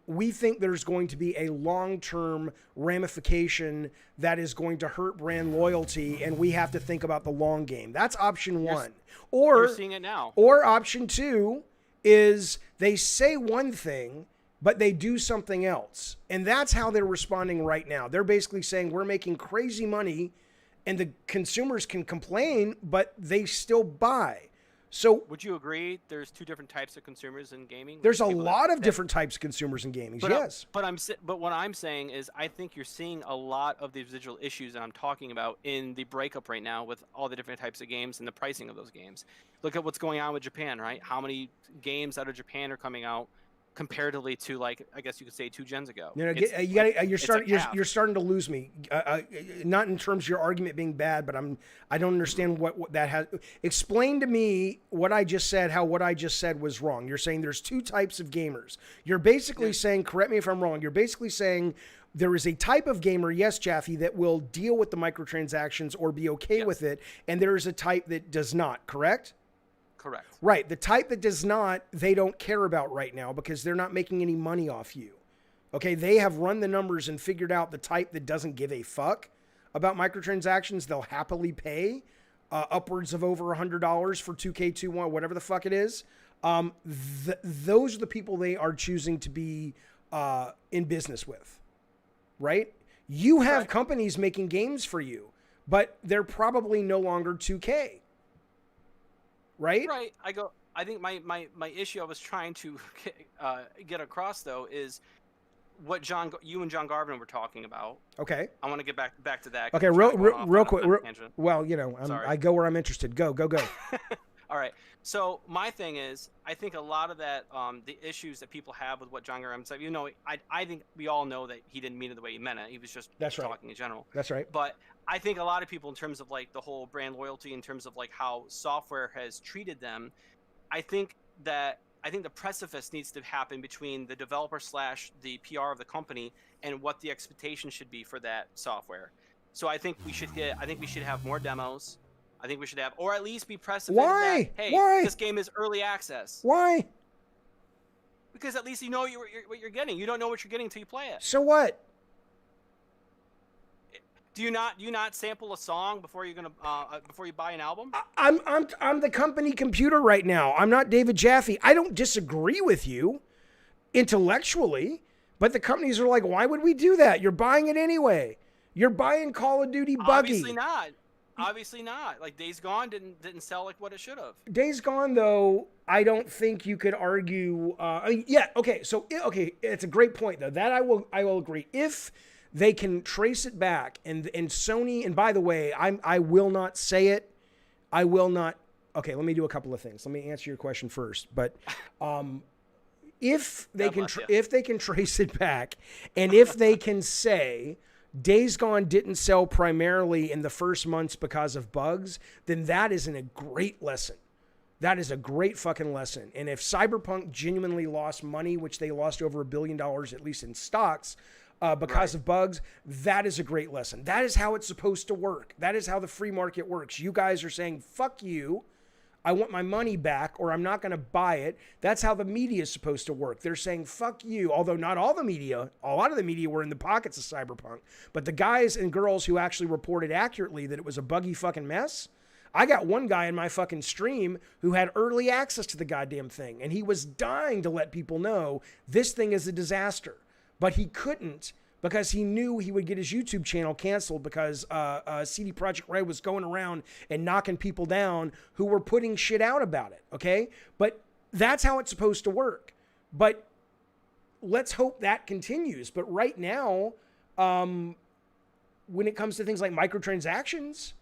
we think there's going to be a long-term ramification that is going to hurt brand loyalty, and we have to think about the long game. That's option 1. You're seeing it now. Or option 2 is they say one thing, but they do something else. And that's how they're responding right now. They're basically saying we're making crazy money and the consumers can complain, but they still buy. So would you agree there's 2 different types of consumers in gaming? There's a lot of different types of consumers in gaming, yes. But what I'm saying is I think you're seeing a lot of the residual issues that I'm talking about in the breakup right now with all the different types of games and the pricing of those games. Look at what's going on with Japan, right? How many games out of Japan are coming out comparatively to, like, I guess you could say 2 gens ago. You're starting to lose me. Not in terms of your argument being bad, but I don't understand what that has. Explain to me what I just said. How what I just said was wrong. You're saying there's 2 types of gamers. You're basically saying, correct me if I'm wrong. You're basically saying there is a type of gamer, yes, Jaffe, that will deal with the microtransactions or be okay with it, and there is a type that does not. Correct? Correct. Right. The type that does not, they don't care about right now because they're not making any money off you. Okay. They have run the numbers and figured out the type that doesn't give a fuck about microtransactions. They'll happily pay upwards of over $100 for 2K21, whatever the fuck it is. Those are the people they are choosing to be in business with. Right. You have companies making games for you, but they're probably no longer 2K. Right? Right. I think my issue I was trying to get across, though, is what you and John Garvin were talking about. Okay. I want to get back to that. Okay, real quick. Well, I go where I'm interested. Go. All right. So my thing is, I think a lot of that, the issues that people have with what John Garvin said, I think we all know that he didn't mean it the way he meant it. He was just talking in general. That's right. But I think a lot of people, in terms of like the whole brand loyalty, in terms of like how software has treated them, I think the precipice needs to happen between the developer / the PR of the company and what the expectation should be for that software. So I think we should have more demos. I think we should have, or at least be precedent. Why? That, hey, Why? This game is early access. Why? Because at least you know what you're getting. You don't know what you're getting until you play it. So what? Do you not sample a song before you're gonna before you buy an album? I'm the company computer right now. I'm not David Jaffe. I don't disagree with you intellectually, but the companies are like, why would we do that? You're buying it anyway. You're buying Call of Duty buggy. Obviously not. Obviously not. Like Days Gone didn't sell like what it should have. Days Gone, though, I don't think you could argue. Okay, it's a great point though. That I will agree. If they can trace it back, and Sony, and by the way, I will not say it. I will not. Okay, let me do a couple of things. Let me answer your question first. But if they can trace it back, and if they can say Days Gone didn't sell primarily in the first months because of bugs, then that is a great lesson. That is a great fucking lesson. And if Cyberpunk genuinely lost money, which they lost over $1 billion, at least in stocks, because of bugs, that is a great lesson. That is how it's supposed to work. That is how the free market works. You guys are saying, fuck you. I want my money back, or I'm not going to buy it. That's how the media is supposed to work. They're saying, fuck you. Although not all the media, a lot of the media were in the pockets of Cyberpunk. But the guys and girls who actually reported accurately that it was a buggy fucking mess, I got one guy in my fucking stream who had early access to the goddamn thing. And he was dying to let people know this thing is a disaster. But he couldn't, because he knew he would get his YouTube channel canceled because CD Projekt Red was going around and knocking people down who were putting shit out about it, okay? But that's how it's supposed to work. But let's hope that continues. But right now, when it comes to things like microtransactions,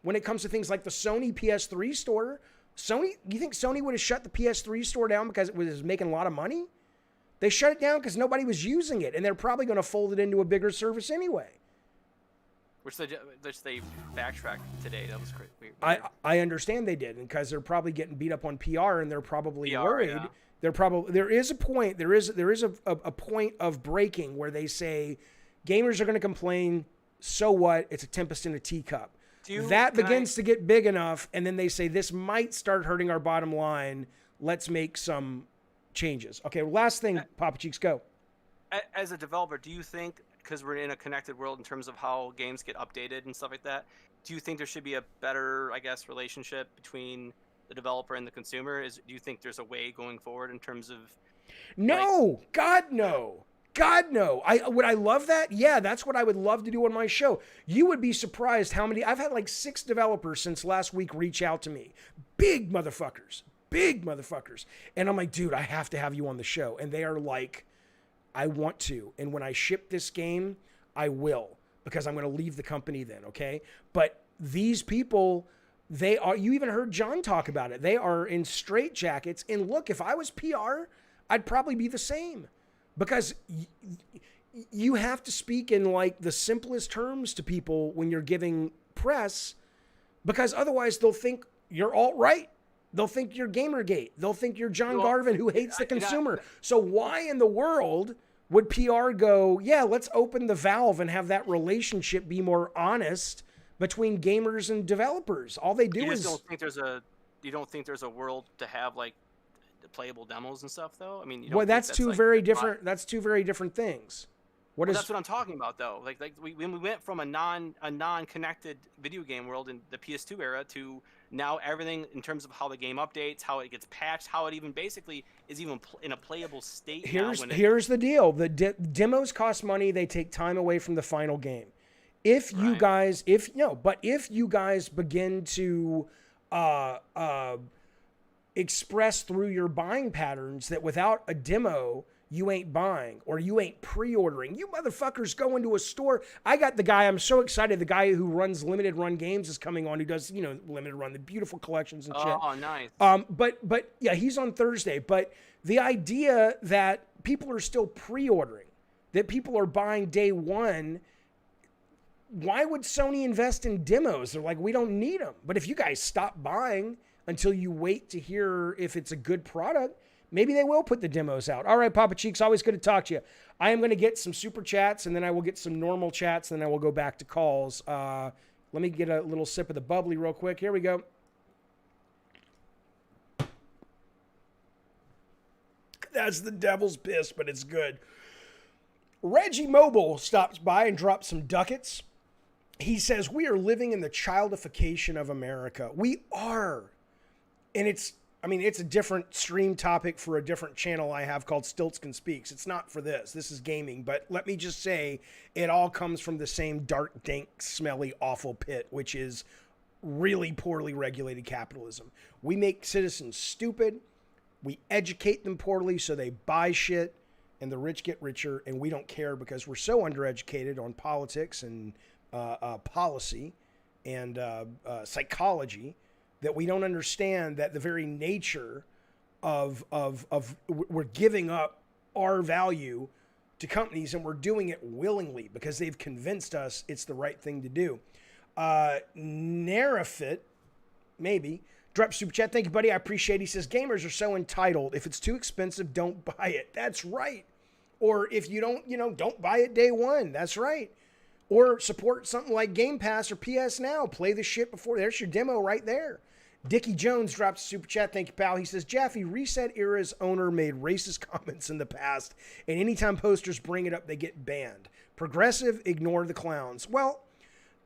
when it comes to things like the Sony PS3 store, you think Sony would have shut the PS3 store down because it was making a lot of money? They shut it down because nobody was using it, and they're probably going to fold it into a bigger service anyway. Which they backtracked today. That was great. I understand they did, because they're probably getting beat up on PR, and they're probably worried. Yeah. There is a point. There is a point of breaking where they say gamers are going to complain. So what? It's a tempest in a teacup. That begins to get big enough, and then they say this might start hurting our bottom line. Let's make some changes. Okay, last thing, Papa Cheeks, go. As a developer, do you think, because we're in a connected world in terms of how games get updated and stuff like that, do you think there should be a better, I guess, relationship between the developer and the consumer? Do you think there's a way going forward in terms of... No! Like... God, no! God, no. Would I love that? Yeah, that's what I would love to do on my show. You would be surprised how many... I've had like 6 developers since last week reach out to me. Big motherfuckers. And I'm like, dude, I have to have you on the show. And they are like, I want to. And when I ship this game, I will, because I'm going to leave the company then, okay? But these people, you even heard John talk about it. They are in straitjackets. And look, if I was PR, I'd probably be the same, because you have to speak in like the simplest terms to people when you're giving press, because otherwise they'll think you're alt-right. They'll think you're Gamergate. They'll think you're John Garvin who hates the consumer. So why in the world would PR go, yeah, let's open the valve and have that relationship be more honest between gamers and developers? All they do is... You don't think there's a world to have like playable demos and stuff though? I mean, that's two very different things. That's what I'm talking about though. When we went from a non-connected video game world in the PS2 era to now everything in terms of how the game updates, how it gets patched, how it even basically is even in a playable state. Here's the deal: the demos cost money. They take time away from the final game. If you guys begin to express through your buying patterns that without a demo you ain't buying, or you ain't pre-ordering. You motherfuckers go into a store. I got the guy, I'm so excited, the guy who runs Limited Run Games is coming on, who does, Limited Run, the beautiful collections and shit. Oh, nice. But yeah, he's on Thursday. But the idea that people are still pre-ordering, that people are buying day one, why would Sony invest in demos? They're like, we don't need them. But if you guys stop buying until you wait to hear if it's a good product, maybe they will put the demos out. All right, Papa Cheeks, always good to talk to you. I am going to get some super chats, and then I will get some normal chats, and then I will go back to calls. Let me get a little sip of the bubbly real quick. Here we go. That's the devil's piss, but it's good. Reggie Mobile stops by and drops some ducats. he says, we are living in the childification of America. We are. And it's a different stream topic for a different channel I have called Stiltskin Speaks. It's not for this. This is gaming. But let me just say, it all comes from the same dark, dank, smelly, awful pit, which is really poorly regulated capitalism. We make citizens stupid. We educate them poorly so they buy shit, and the rich get richer, and we don't care because we're so undereducated on politics and policy and psychology that we don't understand that the very nature of we're giving up our value to companies, and we're doing it willingly because they've convinced us it's the right thing to do. Nerafit, maybe, drop super chat. Thank you, buddy. I appreciate it. He says, gamers are so entitled. If it's too expensive, don't buy it. That's right. Or if you don't buy it day one. That's right. Or support something like Game Pass or PS Now. Play the shit before. There's your demo right there. Dickie Jones drops a super chat. Thank you, pal. He says, Jaffe, Reset Era's owner made racist comments in the past, and anytime posters bring it up, they get banned. Progressive, ignore the clowns. Well,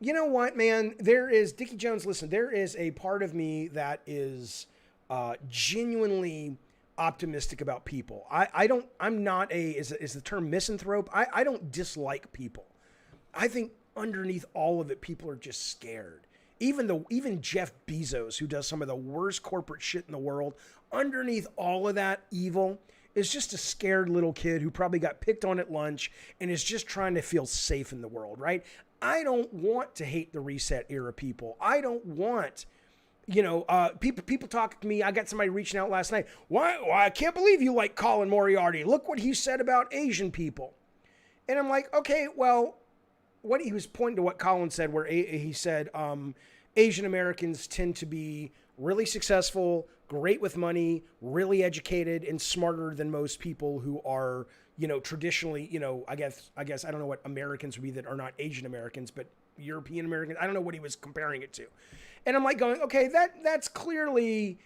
you know what, man? Dickie Jones, listen, there is a part of me that is genuinely optimistic about people. I'm not is the term misanthrope? I don't dislike people. I think underneath all of it, people are just scared. Even Jeff Bezos, who does some of the worst corporate shit in the world, underneath all of that evil is just a scared little kid who probably got picked on at lunch and is just trying to feel safe in the world, right? I don't want to hate the Reset Era people. I don't want, people talk to me. I got somebody reaching out last night. Why? I can't believe you like Colin Moriarty. Look what he said about Asian people. And I'm like, okay, well, what he was pointing to what Colin said, where he said Asian Americans tend to be really successful, great with money, really educated, and smarter than most people who are, traditionally, I guess I don't know what Americans would be that are not Asian Americans, but European Americans. I don't know what he was comparing it to. And I'm like going, okay, that's clearly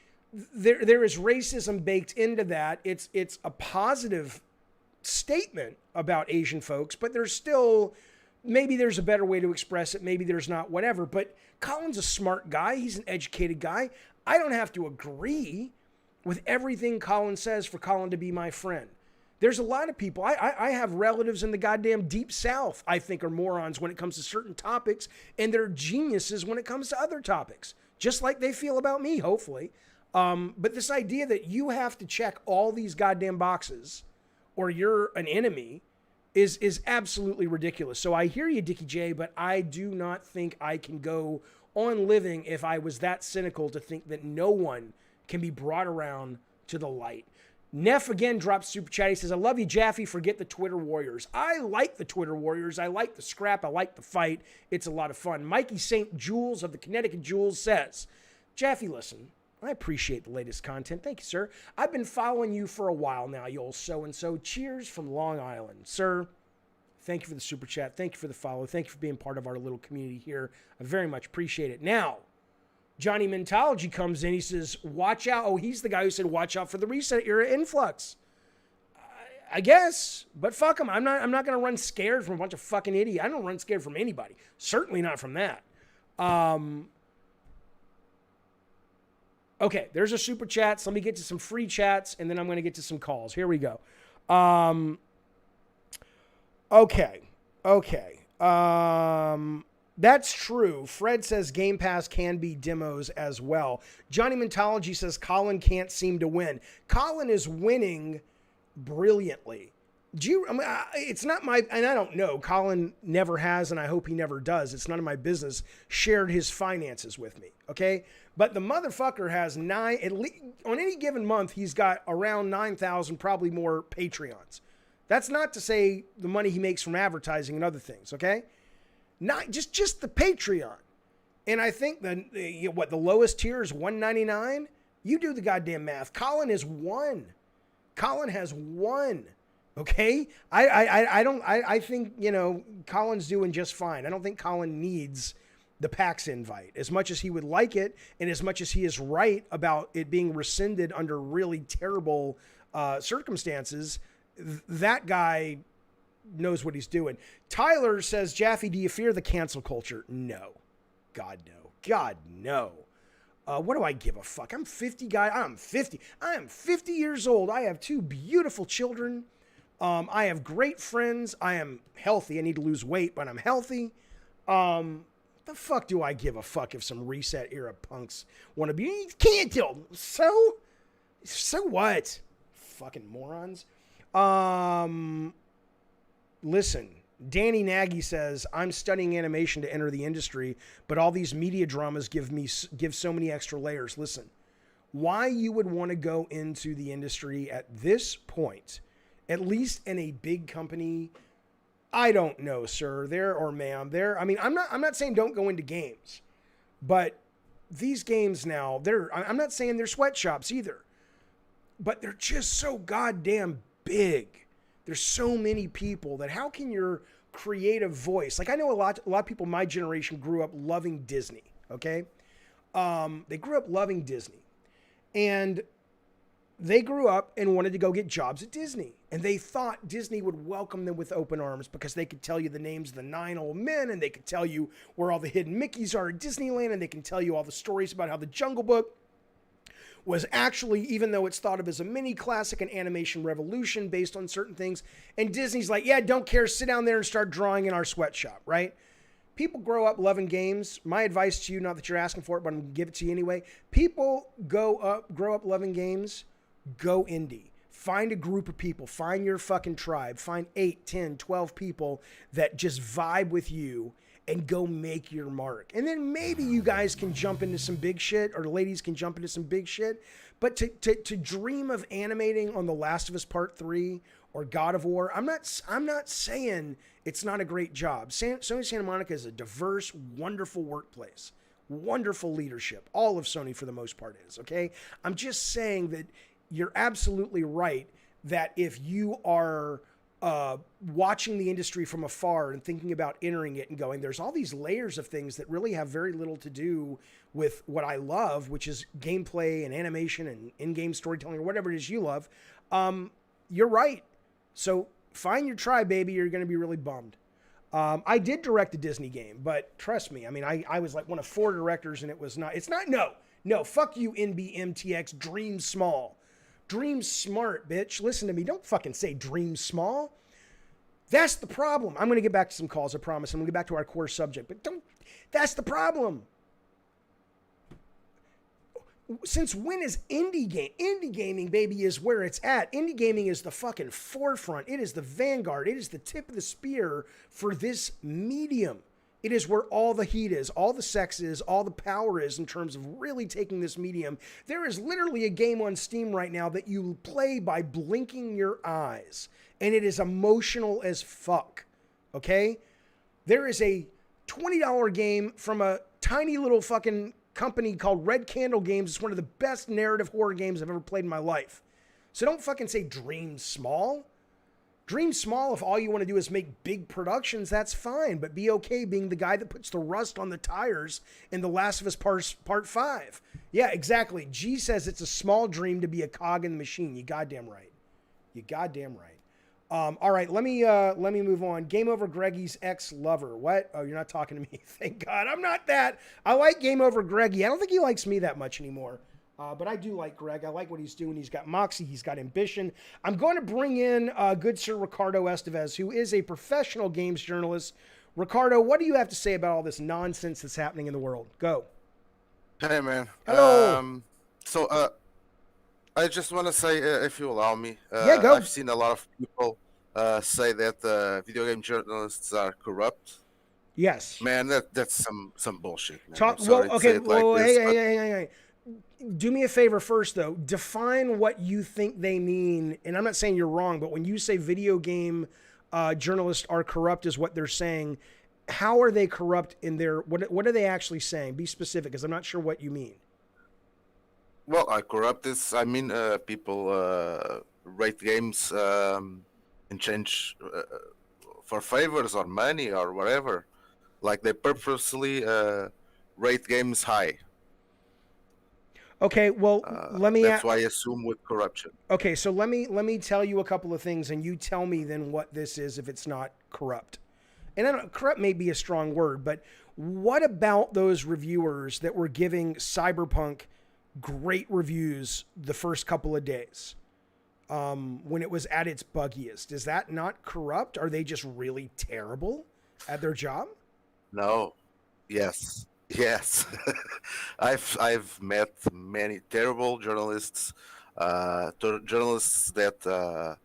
there is racism baked into that. It's a positive statement about Asian folks, but there's still, maybe there's a better way to express it. Maybe there's not, whatever. But Colin's a smart guy. He's an educated guy. I don't have to agree with everything Colin says for Colin to be my friend. There's a lot of people. I have relatives in the goddamn deep South I think are morons when it comes to certain topics, and they're geniuses when it comes to other topics, just like they feel about me, hopefully. But this idea that you have to check all these goddamn boxes or you're an enemy is absolutely ridiculous. So I hear you, Dickie J, but I do not think I can go on living if I was that cynical to think that no one can be brought around to the light. Neff again drops super chat. He says, I love you, Jaffe. Forget the Twitter warriors. I like the Twitter warriors. I like the scrap. I like the fight. It's a lot of fun. Mikey St. Jules of the Connecticut Jules says, Jaffe, listen, I appreciate the latest content. Thank you, sir. I've been following you for a while now, you old so-and-so. Cheers from Long Island. Sir, thank you for the super chat. Thank you for the follow. Thank you for being part of our little community here. I very much appreciate it. Now, Johnny Mentology comes in. He says, watch out. Oh, he's the guy who said, watch out for the Reset Era influx. I guess, but fuck him. I'm not going to run scared from a bunch of fucking idiots. I don't run scared from anybody. Certainly not from that. Okay, there's a super chat. So let me get to some free chats, and then I'm going to get to some calls. Here we go. Okay. That's true. Fred says Game Pass can be demos as well. Johnny Mentology says Colin can't seem to win. Colin is winning brilliantly. It's not my, and I don't know. Colin never has, and I hope he never does. It's none of my business. Shared his finances with me. Okay. But the motherfucker has at least on any given month, he's got around 9,000, probably more Patreons. That's not to say the money he makes from advertising and other things. Okay. Not just the Patreon. And I think the lowest tier is $1.99. You do the goddamn math. Colin has won. Okay. I think, Colin's doing just fine. I don't think Colin needs the PAX invite as much as he would like it. And as much as he is right about it being rescinded under really terrible circumstances, that guy knows what he's doing. Tyler says, Jaffe, do you fear the cancel culture? No. God, no. God, no. What do I give a fuck? I'm 50, guy. I'm 50. I am 50 years old. I have 2 beautiful children. I have great friends. I am healthy. I need to lose weight, but I'm healthy. The fuck do I give a fuck if some reset era punks want to be canceled? So what? Fucking morons. Listen, Danny Nagy says, I'm studying animation to enter the industry, but all these media dramas give so many extra layers. Listen, why you would want to go into the industry at this point, at least in a big company, I don't know, sir, ma'am. I mean, I'm not saying don't go into games, but these games now, I'm not saying they're sweatshops either, but they're just so goddamn big. There's so many people that how can your creative voice, like I know a lot of people my generation grew up loving Disney, okay? They grew up loving Disney. And they grew up and wanted to go get jobs at Disney. And they thought Disney would welcome them with open arms because they could tell you the names of the 9 old men and they could tell you where all the hidden Mickeys are at Disneyland and they can tell you all the stories about how the Jungle Book was actually, even though it's thought of as a mini classic, an animation revolution based on certain things. And Disney's like, yeah, don't care. Sit down there and start drawing in our sweatshop, right? People grow up loving games. My advice to you, not that you're asking for it, but I'm going to give it to you anyway. People grow up loving games, go indie. Find a group of people. Find your fucking tribe. Find 8, 10, 12 people that just vibe with you and go make your mark. And then maybe you guys can jump into some big shit, or the ladies can jump into some big shit. But to dream of animating on The Last of Us Part 3 or God of War, I'm not saying it's not a great job. Sony Santa Monica is a diverse, wonderful workplace. Wonderful leadership. All of Sony for the most part is, okay? I'm just saying that you're absolutely right that if you are watching the industry from afar and thinking about entering it and going, there's all these layers of things that really have very little to do with what I love, which is gameplay and animation and in-game storytelling or whatever it is you love. You're right. So find your tribe, baby. You're going to be really bummed. I did direct a Disney game, but trust me, I mean, I was like one of 4 directors and no, fuck you, NBMTX, dream small. Dream smart, bitch. Listen to me. Don't fucking say dream small. That's the problem. I'm going to get back to some calls, I promise. I'm going to get back to our core subject, but that's the problem. Since when is indie gaming, baby, is where it's at. Indie gaming is the fucking forefront. It is the vanguard. It is the tip of the spear for this medium. It is where all the heat is, all the sex is, all the power is in terms of really taking this medium. There is literally a game on Steam right now that you play by blinking your eyes, and it is emotional as fuck, okay? There is a $20 game from a tiny little fucking company called Red Candle Games. It's one of the best narrative horror games I've ever played in my life. So don't fucking say dream small. Dream small if all you want to do is make big productions, that's fine. But be okay being the guy that puts the rust on the tires in The Last of Us Part 5. Yeah, exactly. G says it's a small dream to be a cog in the machine. You goddamn right. You goddamn right. All right, let me move on. Game Over Greggy's ex-lover. What? Oh, you're not talking to me. Thank God. I'm not that. I like Game Over Greggy. I don't think he likes me that much anymore. But I do like Greg. I like what he's doing. He's got moxie. He's got ambition. I'm going to bring in good Sir Ricardo Estevez, who is a professional games journalist. Ricardo, what do you have to say about all this nonsense that's happening in the world? Go. Hey, man. Hello. I just want to say, if you allow me, yeah, go. I've seen a lot of people say that video game journalists are corrupt. Yes. Man, that's some bullshit, man. Hey. Do me a favor first, though. Define what you think they mean. And I'm not saying you're wrong, but when you say video game journalists are corrupt is what they're saying, how are they corrupt in their... What are they actually saying? Be specific, because I'm not sure what you mean. Well, corrupt is... I mean, people rate games in change for favors or money or whatever. Like, they purposely rate games high. Okay, well, let me. That's why I assume with corruption. Okay, so let me tell you a couple of things, and you tell me then what this is if it's not corrupt. And I don't, corrupt may be a strong word, but what about those reviewers that were giving Cyberpunk great reviews the first couple of days when it was at its buggiest? Is that not corrupt? Are they just really terrible at their job? No. Yes. Yes. I've met many terrible journalists, journalists that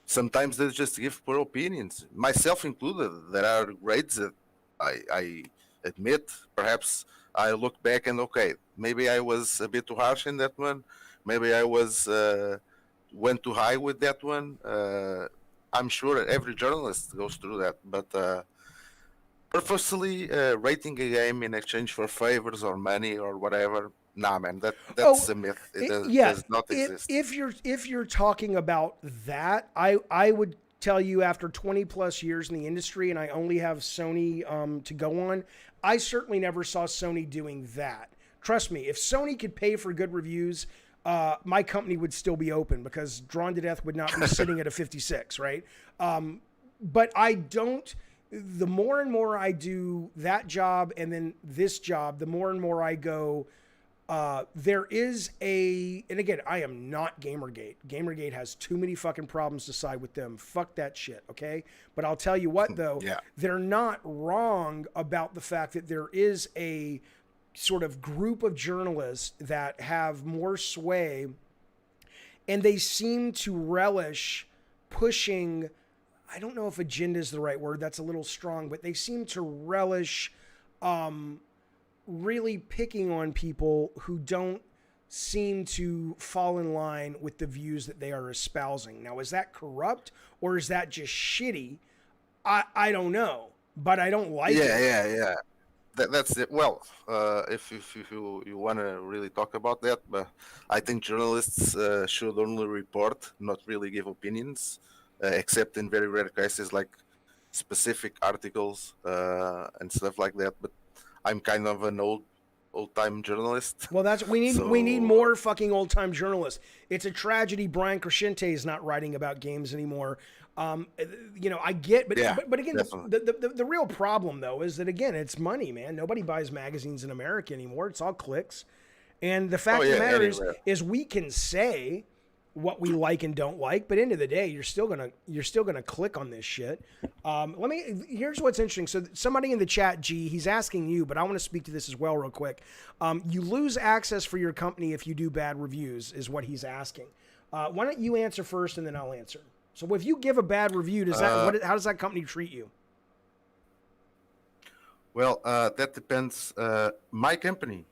sometimes they just give poor opinions, myself included. There are grades that I admit, perhaps I look back and okay, maybe I was a bit too harsh in that one. Maybe I was went too high with that one. I'm sure every journalist goes through that, but purposely rating a game in exchange for favors or money or whatever. Nah, man, that's a myth. It does not exist. If you're talking about that, I would tell you after 20 plus years in the industry, and I only have Sony to go on, I certainly never saw Sony doing that. Trust me, if Sony could pay for good reviews, my company would still be open because Drawn to Death would not be sitting at a 56, right? But I don't. The more and more I do that job and then this job, the more and more I go, there is and again, I am not Gamergate. Gamergate has too many fucking problems to side with them. Fuck that shit, okay? But I'll tell you what, though, Yeah. they're not wrong about the fact that there is a sort of group of journalists that have more sway, and they seem to relish pushing, I don't know if agenda is the right word, that's a little strong, but they seem to relish really picking on people who don't seem to fall in line with the views that they are espousing. Now, is that corrupt or is that just shitty? I don't know, but I don't like it. Yeah. That's it. Well, if you want to really talk about that, but I think journalists should only report, not really give opinions, except in very rare cases like specific articles and stuff like that. But I'm kind of an old-time journalist. Well, we need more fucking old time journalists. It's a tragedy Brian Crescente is not writing about games anymore. I get, but Yeah, but again, definitely. the real problem though is that again, it's money, man. Nobody buys magazines in America anymore. It's all clicks, and the fact of the matter is we can say what we like and don't like, but end of the day, you're still gonna click on this shit. Here's what's interesting. So somebody in the chat, G, he's asking you, but I want to speak to this as well real quick. You lose access for your company if you do bad reviews, is what he's asking. Why don't you answer first and then I'll answer. So if you give a bad review, how does that company treat you? Well, that depends. My company,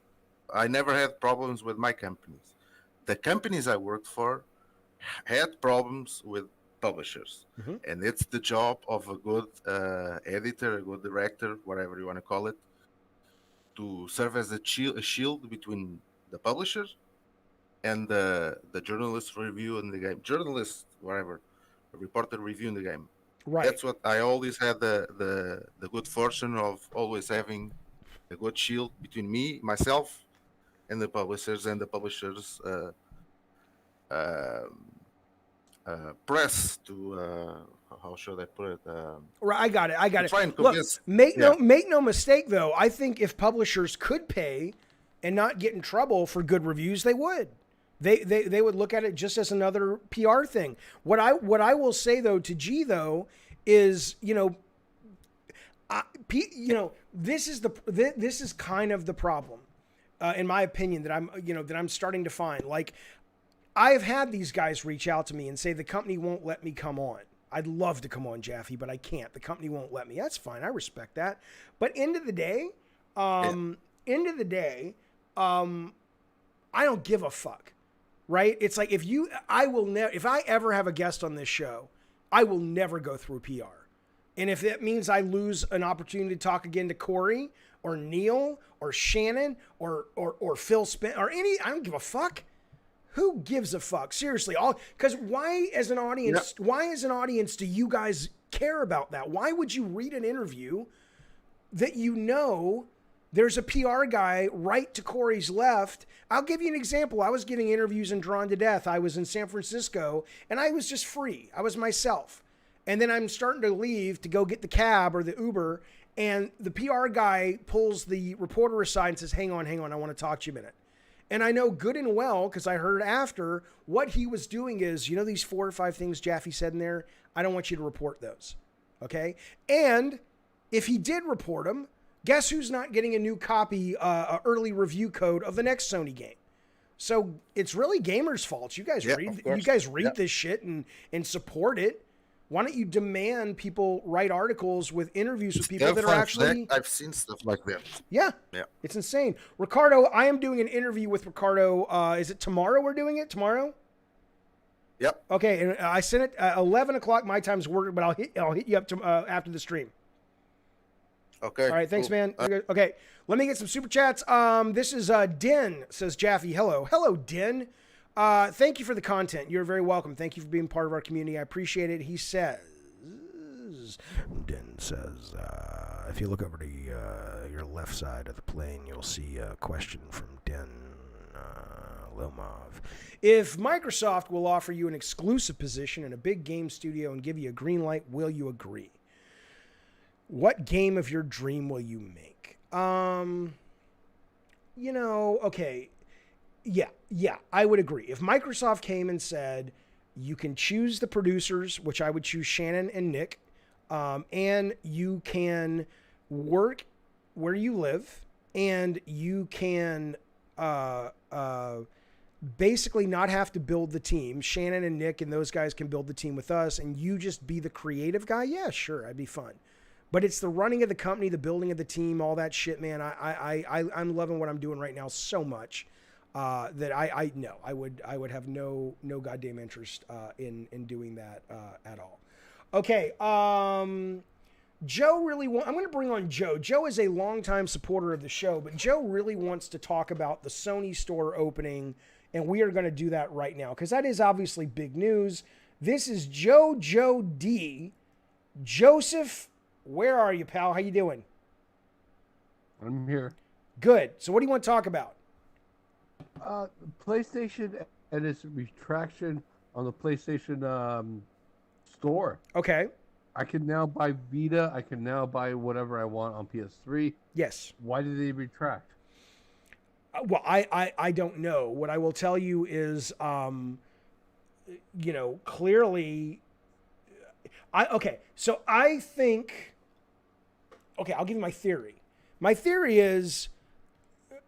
I never had problems with my companies. The companies I worked for had problems with publishers, and it's the job of a good editor, a good director, whatever you want to call it, to serve as a shield between the publisher and the journalist reviewing the game, journalist, whatever, a reporter reviewing the game. Right. That's what I always had the good fortune of always having a good shield between myself, and the publishers, and the publishers press to how should I put it? Right, I got it. Try and Look, convince. make no mistake though. I think if publishers could pay and not get in trouble for good reviews, they would. They would look at it just as another PR thing. What I will say though to G though is this is kind of the problem, in my opinion, that I'm starting to find. Like, I've had these guys reach out to me and say the company won't let me come on. I'd love to come on, Jaffe, but I can't. The company won't let me. That's fine. I respect that. But end of the day, I don't give a fuck. Right? It's like if I ever have a guest on this show, I will never go through PR. And if that means I lose an opportunity to talk again to Corey or Neil or Shannon or Phil or I don't give a fuck. Who gives a fuck? Seriously, because why as an audience do you guys care about that? Why would you read an interview that you know There's a PR guy right to Corey's left. I'll give you an example. I was giving interviews in Drawn to Death. I was in San Francisco, and I was just free. I was myself. And then I'm starting to leave to go get the cab or the Uber, and the PR guy pulls the reporter aside and says, hang on, I want to talk to you a minute. And I know good and well, because I heard after, what he was doing is, you know these 4 or 5 things Jaffe said in there? I don't want you to report those, okay? And if he did report them, guess who's not getting a new copy, early review code of the next Sony game? So it's really gamers' fault. You guys read this shit and support it. Why don't you demand people write articles with interviews with people that are actually... I've seen stuff like that. Yeah. It's insane. Ricardo, I am doing an interview with Ricardo. Is it tomorrow we're doing it? Tomorrow? Yep. Okay, and I sent it 11 o'clock my time's working, but I'll hit you up to, after the stream. Okay. All right, thanks, man. Okay, let me get some super chats. This is Den, says Jaffe. Hello, Den. Thank you for the content. You're very welcome. Thank you for being part of our community. I appreciate it. He says, Den says, if you look over to your left side of the plane, you'll see a question from Den Lomov. If Microsoft will offer you an exclusive position in a big game studio and give you a green light, will you agree? What game of your dream will you make? Okay. Yeah, I would agree. If Microsoft came and said, you can choose the producers, which I would choose Shannon and Nick, and you can work where you live, and you can basically not have to build the team. Shannon and Nick and those guys can build the team with us, and you just be the creative guy. Yeah, sure, that'd be fun. But it's the running of the company, the building of the team, all that shit, man. I'm loving what I'm doing right now so much that I would have no goddamn interest in doing that at all. Okay, Joe really I'm going to bring on Joe. Joe is a longtime supporter of the show, but Joe really wants to talk about the Sony store opening, and we are going to do that right now because that is obviously big news. This is Joe D. Joseph, where are you, pal? How you doing? I'm here. Good. So what do you want to talk about? PlayStation and its retraction on the PlayStation store. Okay. I can now buy Vita. I can now buy whatever I want on PS3. Yes. Why did they retract? Well, I don't know. What I will tell you is, clearly, so I think, I'll give you my theory. My theory is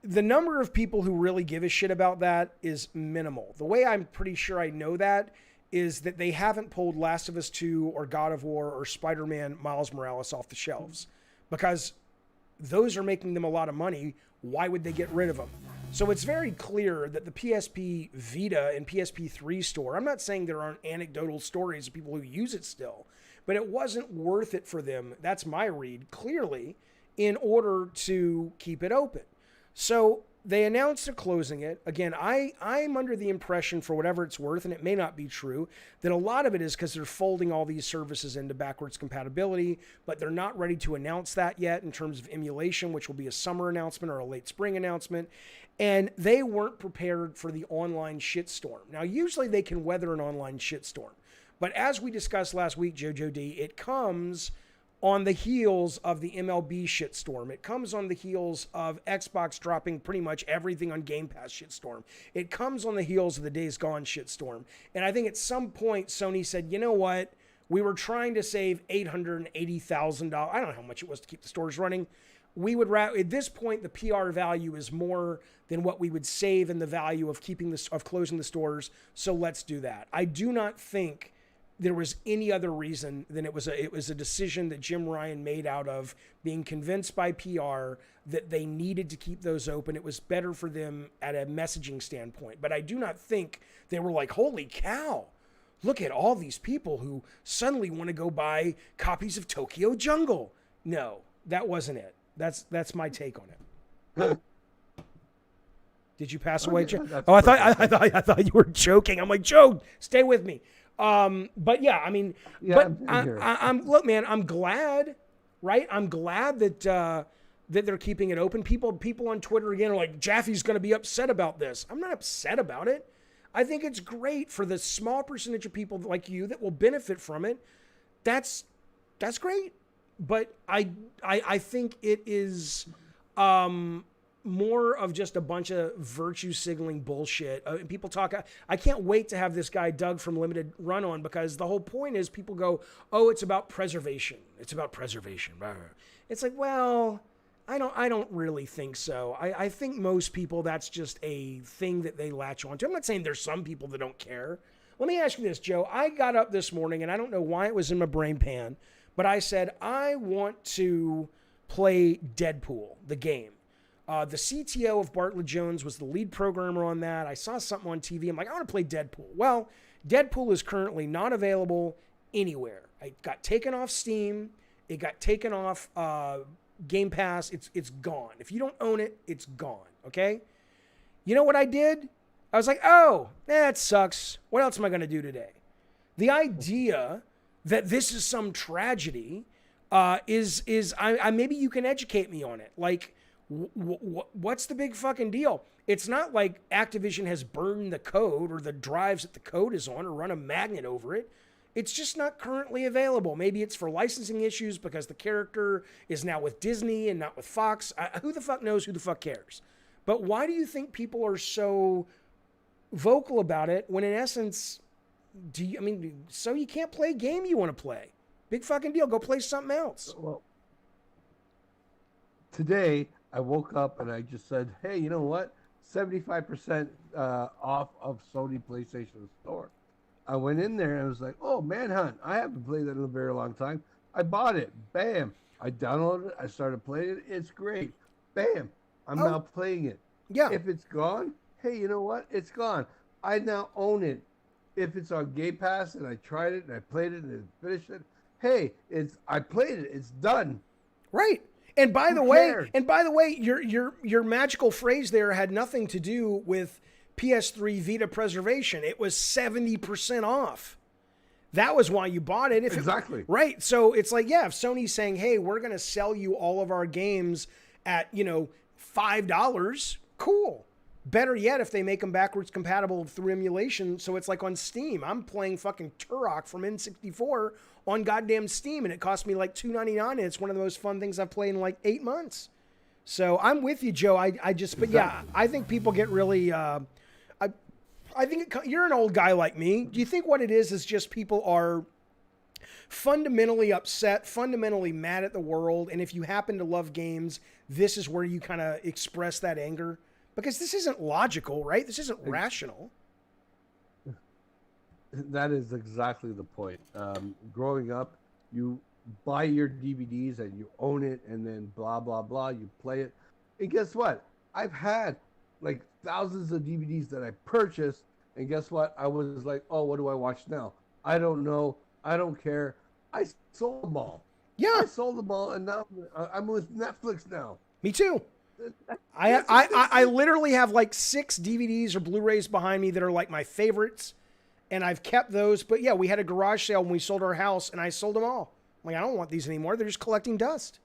the number of people who really give a shit about that is minimal. The way I'm pretty sure I know that is that they haven't pulled Last of Us 2 or God of War or Spider-Man Miles Morales off the shelves because those are making them a lot of money. Why would they get rid of them? So it's very clear that the PSP Vita and PSP 3 store, I'm not saying there aren't anecdotal stories of people who use it still, but it wasn't worth it for them. That's my read, clearly, in order to keep it open. So they announced they're closing it. Again, I'm under the impression, for whatever it's worth, and it may not be true, that a lot of it is because they're folding all these services into backwards compatibility, but they're not ready to announce that yet in terms of emulation, which will be a summer announcement or a late spring announcement. And they weren't prepared for the online shitstorm. Now, usually they can weather an online shitstorm. But as we discussed last week, Jojo D, it comes on the heels of the MLB shitstorm. It comes on the heels of Xbox dropping pretty much everything on Game Pass shitstorm. It comes on the heels of the Days Gone shitstorm. And I think at some point Sony said, you know what? We were trying to save $880,000. I don't know how much it was to keep the stores running. We would at this point, the PR value is more than what we would save in the value of closing the stores. So let's do that. I do not think there was any other reason than it was a decision that Jim Ryan made out of being convinced by PR that they needed to keep those open. It was better for them at a messaging standpoint. But I do not think they were like, holy cow, look at all these people who suddenly want to go buy copies of Tokyo Jungle. No, that wasn't it. That's my take on it. Did you pass away, Joe? Oh, I thought you were joking. I'm like, Joe, stay with me. But yeah, I mean, yeah, but I'm look, man, I'm glad, right? I'm glad that that they're keeping it open. People on Twitter again are like, Jaffe's going to be upset about this. I'm not upset about it. I think it's great for the small percentage of people like you that will benefit from it. That's great. But I think it is more of just a bunch of virtue signaling bullshit. People talk. I can't wait to have this guy Doug from Limited Run on, because the whole point is people go, oh, it's about preservation. It's about preservation. It's like, well, I don't really think so. I think most people, that's just a thing that they latch onto. I'm not saying there's some people that don't care. Let me ask you this, Joe. I got up this morning, and I don't know why it was in my brain pan, but I said, I want to play Deadpool, the game. The CTO of Bartlett Jones was the lead programmer on that. I saw something on TV. I'm like, I want to play Deadpool. Well, Deadpool is currently not available anywhere. It got taken off Steam. It got taken off Game Pass. It's gone. If you don't own it, it's gone. Okay? You know what I did? I was like, oh, that sucks. What else am I going to do today? The idea that this is some tragedy is maybe you can educate me on it. Like, what's the big fucking deal? It's not like Activision has burned the code or the drives that the code is on or run a magnet over it. It's just not currently available. Maybe it's for licensing issues because the character is now with Disney and not with Fox. Who the fuck knows? Who the fuck cares? But why do you think people are so vocal about it when in essence, so you can't play a game you want to play? Big fucking deal. Go play something else. Well, today I woke up and I just said, hey, you know what? 75% off of Sony PlayStation Store. I went in there and I was like, oh, Manhunt. I haven't played that in a very long time. I bought it. Bam. I downloaded it. I started playing it. It's great. Bam. I'm now playing it. Yeah. If it's gone, hey, you know what? It's gone. I now own it. If it's on Game Pass and I tried it and I played it and finished it, hey, I played it. It's done. Right. And by the way, your magical phrase there had nothing to do with PS3 Vita preservation. It was 70% off. That was why you bought it. Exactly. Right. So it's like, yeah, if Sony's saying, hey, we're going to sell you all of our games at, $5, cool. Better yet, if they make them backwards compatible through emulation. So it's like on Steam. I'm playing fucking Turok from N64 on goddamn Steam, and it cost me like $2.99, and it's one of the most fun things I've played in like 8 months. So I'm with you, Joe. I think people get really, I think you're an old guy like me. Do you think what it is just people are fundamentally upset, fundamentally mad at the world, and if you happen to love games, this is where you kind of express that anger? Because this isn't logical, right? This isn't rational. That is exactly the point. Growing up, you buy your DVDs and you own it, and then blah, blah, blah, you play it. And guess what? I've had like thousands of DVDs that I purchased, and guess what? I was like, oh, what do I watch now? I don't know. I don't care. I sold them all. Yeah. I sold them all, and now I'm with Netflix now. Me too. I literally have like 6 DVDs or Blu-rays behind me that are like my favorites, and I've kept those. But yeah, we had a garage sale when we sold our house, and I sold them all. I'm like, I don't want these anymore. They're just collecting dust.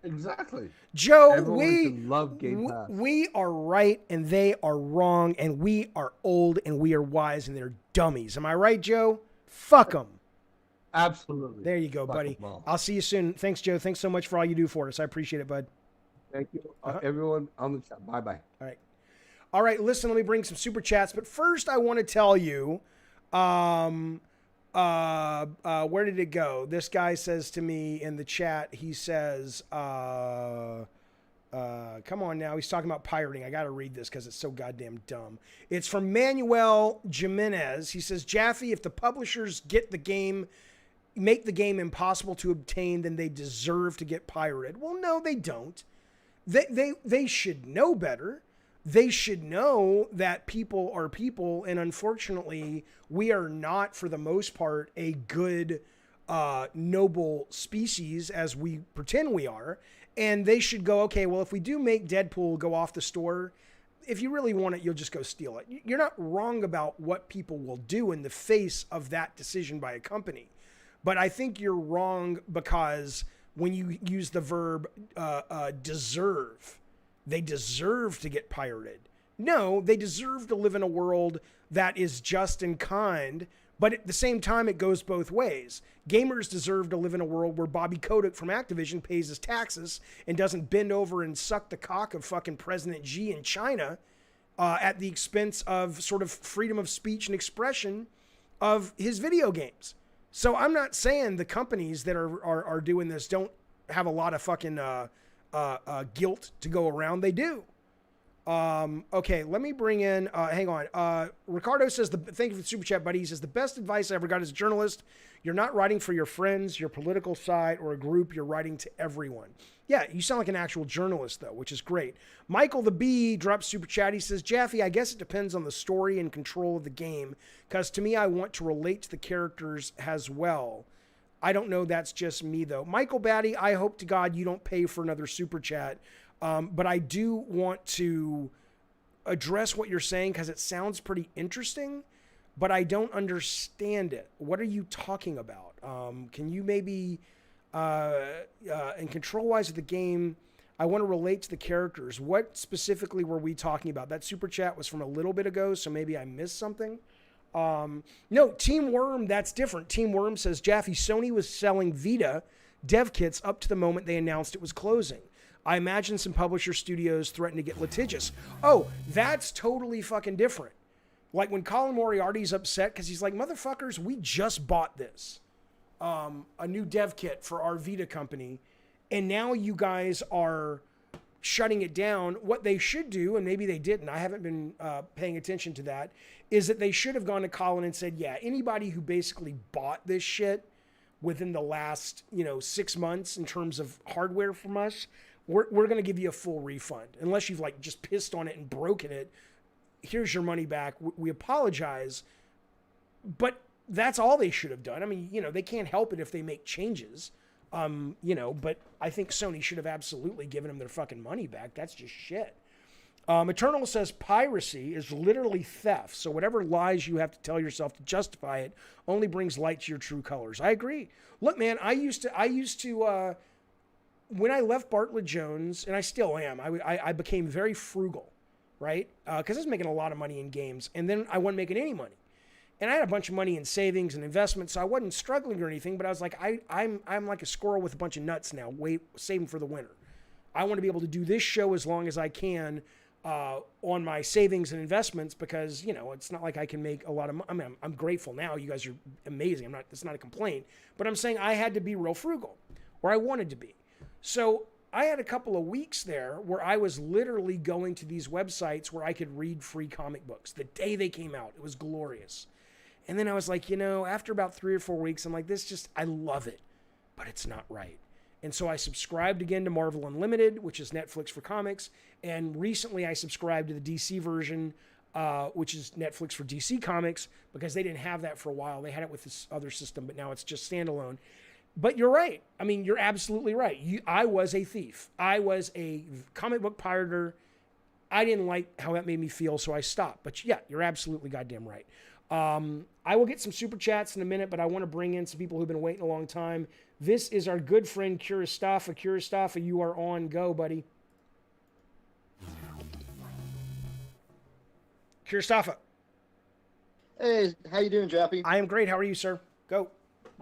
Exactly. Joe, we are right and they are wrong, and we are old and we are wise and they're dummies. Am I right, Joe? Fuck them. Absolutely. There you go, buddy. I'll see you soon. Thanks, Joe. Thanks so much for all you do for us. I appreciate it, bud. Thank you. Everyone on the chat. Bye-bye. All right. Listen, let me bring some super chats. But first, I want to tell you, where did it go? This guy says to me in the chat, he says, come on now. He's talking about pirating. I got to read this because it's so goddamn dumb. It's from Manuel Jimenez. He says, Jaffe, if the publishers make the game impossible to obtain, then they deserve to get pirated. Well, no, they don't. They should know better. They should know that people are people, and unfortunately, we are not, for the most part, a good, noble species as we pretend we are. And they should go, okay, well, if we do make Deadpool go off the store, if you really want it, you'll just go steal it. You're not wrong about what people will do in the face of that decision by a company. But I think you're wrong because when you use the verb deserve. They deserve to get pirated. No, they deserve to live in a world that is just and kind, but at the same time, it goes both ways. Gamers deserve to live in a world where Bobby Kotick from Activision pays his taxes and doesn't bend over and suck the cock of fucking President Xi in China at the expense of sort of freedom of speech and expression of his video games. So I'm not saying the companies that are doing this don't have a lot of fucking guilt to go around. They do. Okay, let me bring in, hang on. Ricardo says, thank you for the super chat, buddy. He says, the best advice I ever got as a journalist, you're not writing for your friends, your political side, or a group. You're writing to everyone. Yeah, you sound like an actual journalist, though, which is great. Michael the B drops super chat. He says, Jaffe, I guess it depends on the story and control of the game, because to me, I want to relate to the characters as well. I don't know, that's just me, though. Michael Batty, I hope to God you don't pay for another super chat. But I do want to address what you're saying because it sounds pretty interesting, but I don't understand it. What are you talking about? Can you maybe, in control-wise of the game, I want to relate to the characters. What specifically were we talking about? That super chat was from a little bit ago, so maybe I missed something. No, Team Worm, that's different. Team Worm says, Jaffe, Sony was selling Vita dev kits up to the moment they announced it was closing. I imagine some publisher studios threatened to get litigious. Oh, that's totally fucking different. Like when Colin Moriarty's upset because he's like, motherfuckers, we just bought this. A new dev kit for our Vita company. And now you guys are shutting it down. What they should do, and maybe they didn't, I haven't been paying attention to that, is that they should have gone to Colin and said, yeah, anybody who basically bought this shit within the last, 6 months in terms of hardware from us, we're going to give you a full refund. Unless you've like just pissed on it and broken it, here's your money back. We apologize. But that's all they should have done. I mean, they can't help it if they make changes. But I think Sony should have absolutely given them their fucking money back. That's just shit. Eternal says piracy is literally theft. So whatever lies you have to tell yourself to justify it only brings light to your true colors. I agree. Look, man, I used to, when I left Bartlett Jones, and I still am, I became very frugal, right? Because I was making a lot of money in games, and then I wasn't making any money. And I had a bunch of money in savings and investments, so I wasn't struggling or anything, but I was like, I'm like a squirrel with a bunch of nuts now, saving for the winter. I want to be able to do this show as long as I can on my savings and investments because, it's not like I can make a lot of money. I mean, I'm grateful now. You guys are amazing. It's not a complaint, but I'm saying I had to be real frugal, or I wanted to be. So I had a couple of weeks there where I was literally going to these websites where I could read free comic books the day they came out. It was glorious. And then I was like, after about 3 or 4 weeks, I'm like, I love it, but it's not right. And so I subscribed again to Marvel Unlimited, which is Netflix for comics. And recently I subscribed to the DC version, which is Netflix for DC Comics, because they didn't have that for a while. They had it with this other system, but now it's just standalone. But you're right. I mean, you're absolutely right. I was a thief. I was a comic book pirater. I didn't like how that made me feel, so I stopped. But yeah, you're absolutely goddamn right. I will get some super chats in a minute, but I want to bring in some people who've been waiting a long time. This is our good friend Kuristafa. Kuristafa, you are on. Go, buddy. Kuristafa. Hey, how you doing, Jappy? I am great. How are you, sir? Go.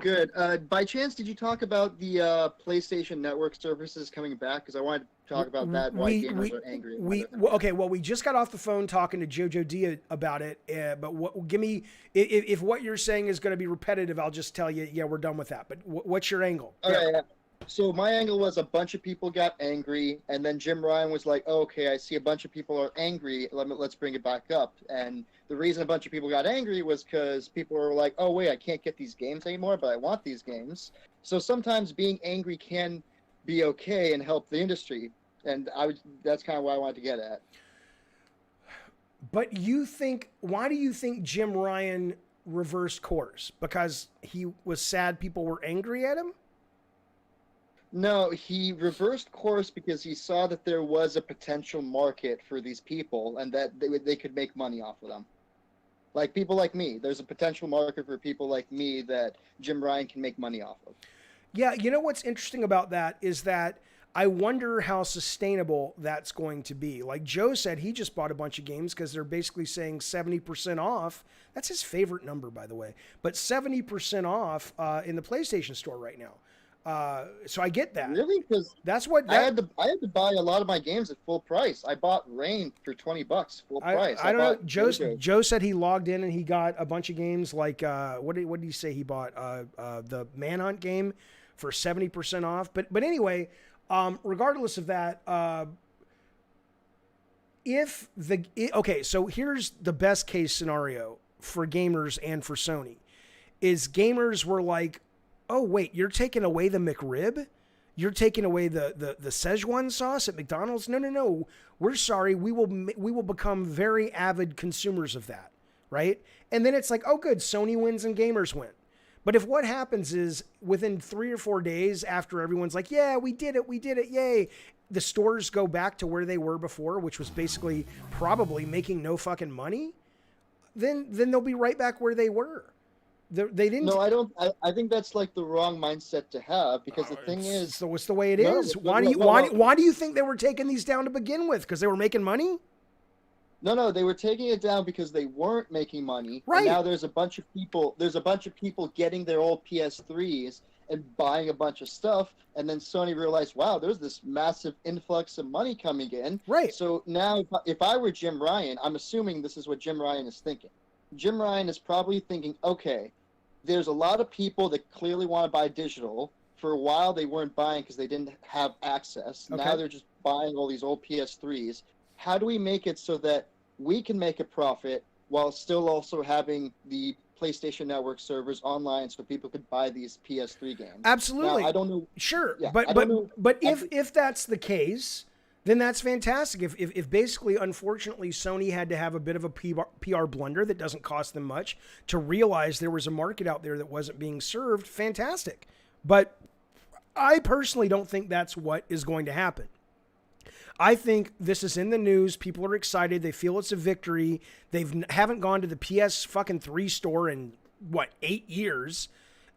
Good. By chance, did you talk about the PlayStation Network services coming back? Because I wanted to talk about that and why gamers are angry. We just got off the phone talking to Jojo D about it. But give me, if what you're saying is going to be repetitive, I'll just tell you, yeah, we're done with that. But what's your angle? Okay. Yeah. So my angle was a bunch of people got angry, and then Jim Ryan was like, oh, okay, I see a bunch of people are angry. Let's bring it back up. And the reason a bunch of people got angry was because people were like, oh, wait, I can't get these games anymore, but I want these games. So sometimes being angry can be okay and help the industry. And that's kind of what I wanted to get at. But why do you think Jim Ryan reversed course? Because he was sad people were angry at him? No, he reversed course because he saw that there was a potential market for these people and that they could make money off of them. Like people like me. There's a potential market for people like me that Jim Ryan can make money off of. Yeah, you know what's interesting about that is that I wonder how sustainable that's going to be. Like Joe said, he just bought a bunch of games because they're basically saying 70% off. That's his favorite number, by the way. But 70% off in the PlayStation Store right now. So I get that. Really? Because That's what I had to buy a lot of my games at full price. I bought Rain for $20 full price. I don't know. bought Joe said he logged in and he got a bunch of games like what did he say he bought? The Manhunt game for 70% off. But anyway, regardless of that, okay, so here's the best case scenario for gamers and for Sony is gamers were like, oh wait, you're taking away the McRib? You're taking away the Szechuan sauce at McDonald's? No. We're sorry. We will become very avid consumers of that, right? And then it's like, oh good, Sony wins and gamers win. But if what happens is within 3 or 4 days after everyone's like, yeah, we did it, yay, the stores go back to where they were before, which was basically probably making no fucking money, then they'll be right back where they were. They didn't. No, I don't. I think that's like the wrong mindset to have because the thing is, so it's the way it is. Why do you think they were taking these down to begin with? Because they were making money? No, they were taking it down because they weren't making money. Right. And now there's a bunch of people getting their old PS3s and buying a bunch of stuff, and then Sony realized, wow, there's this massive influx of money coming in. Right. So now if I were Jim Ryan, I'm assuming this is what Jim Ryan is thinking. Jim Ryan is probably thinking, okay, there's a lot of people that clearly want to buy digital. For a while, they weren't buying because they didn't have access. Okay. Now they're just buying all these old PS3s. How do we make it so that we can make a profit while still also having the PlayStation Network servers online so people could buy these PS3 games? Absolutely. Now, I don't know. Sure, Yeah, but if that's the case, then that's fantastic. If basically, unfortunately, Sony had to have a bit of a PR blunder that doesn't cost them much to realize there was a market out there that wasn't being served, fantastic. But I personally don't think that's what is going to happen. I think this is in the news. People are excited. They feel it's a victory. Haven't gone to the PS fucking 3 store in 8 years.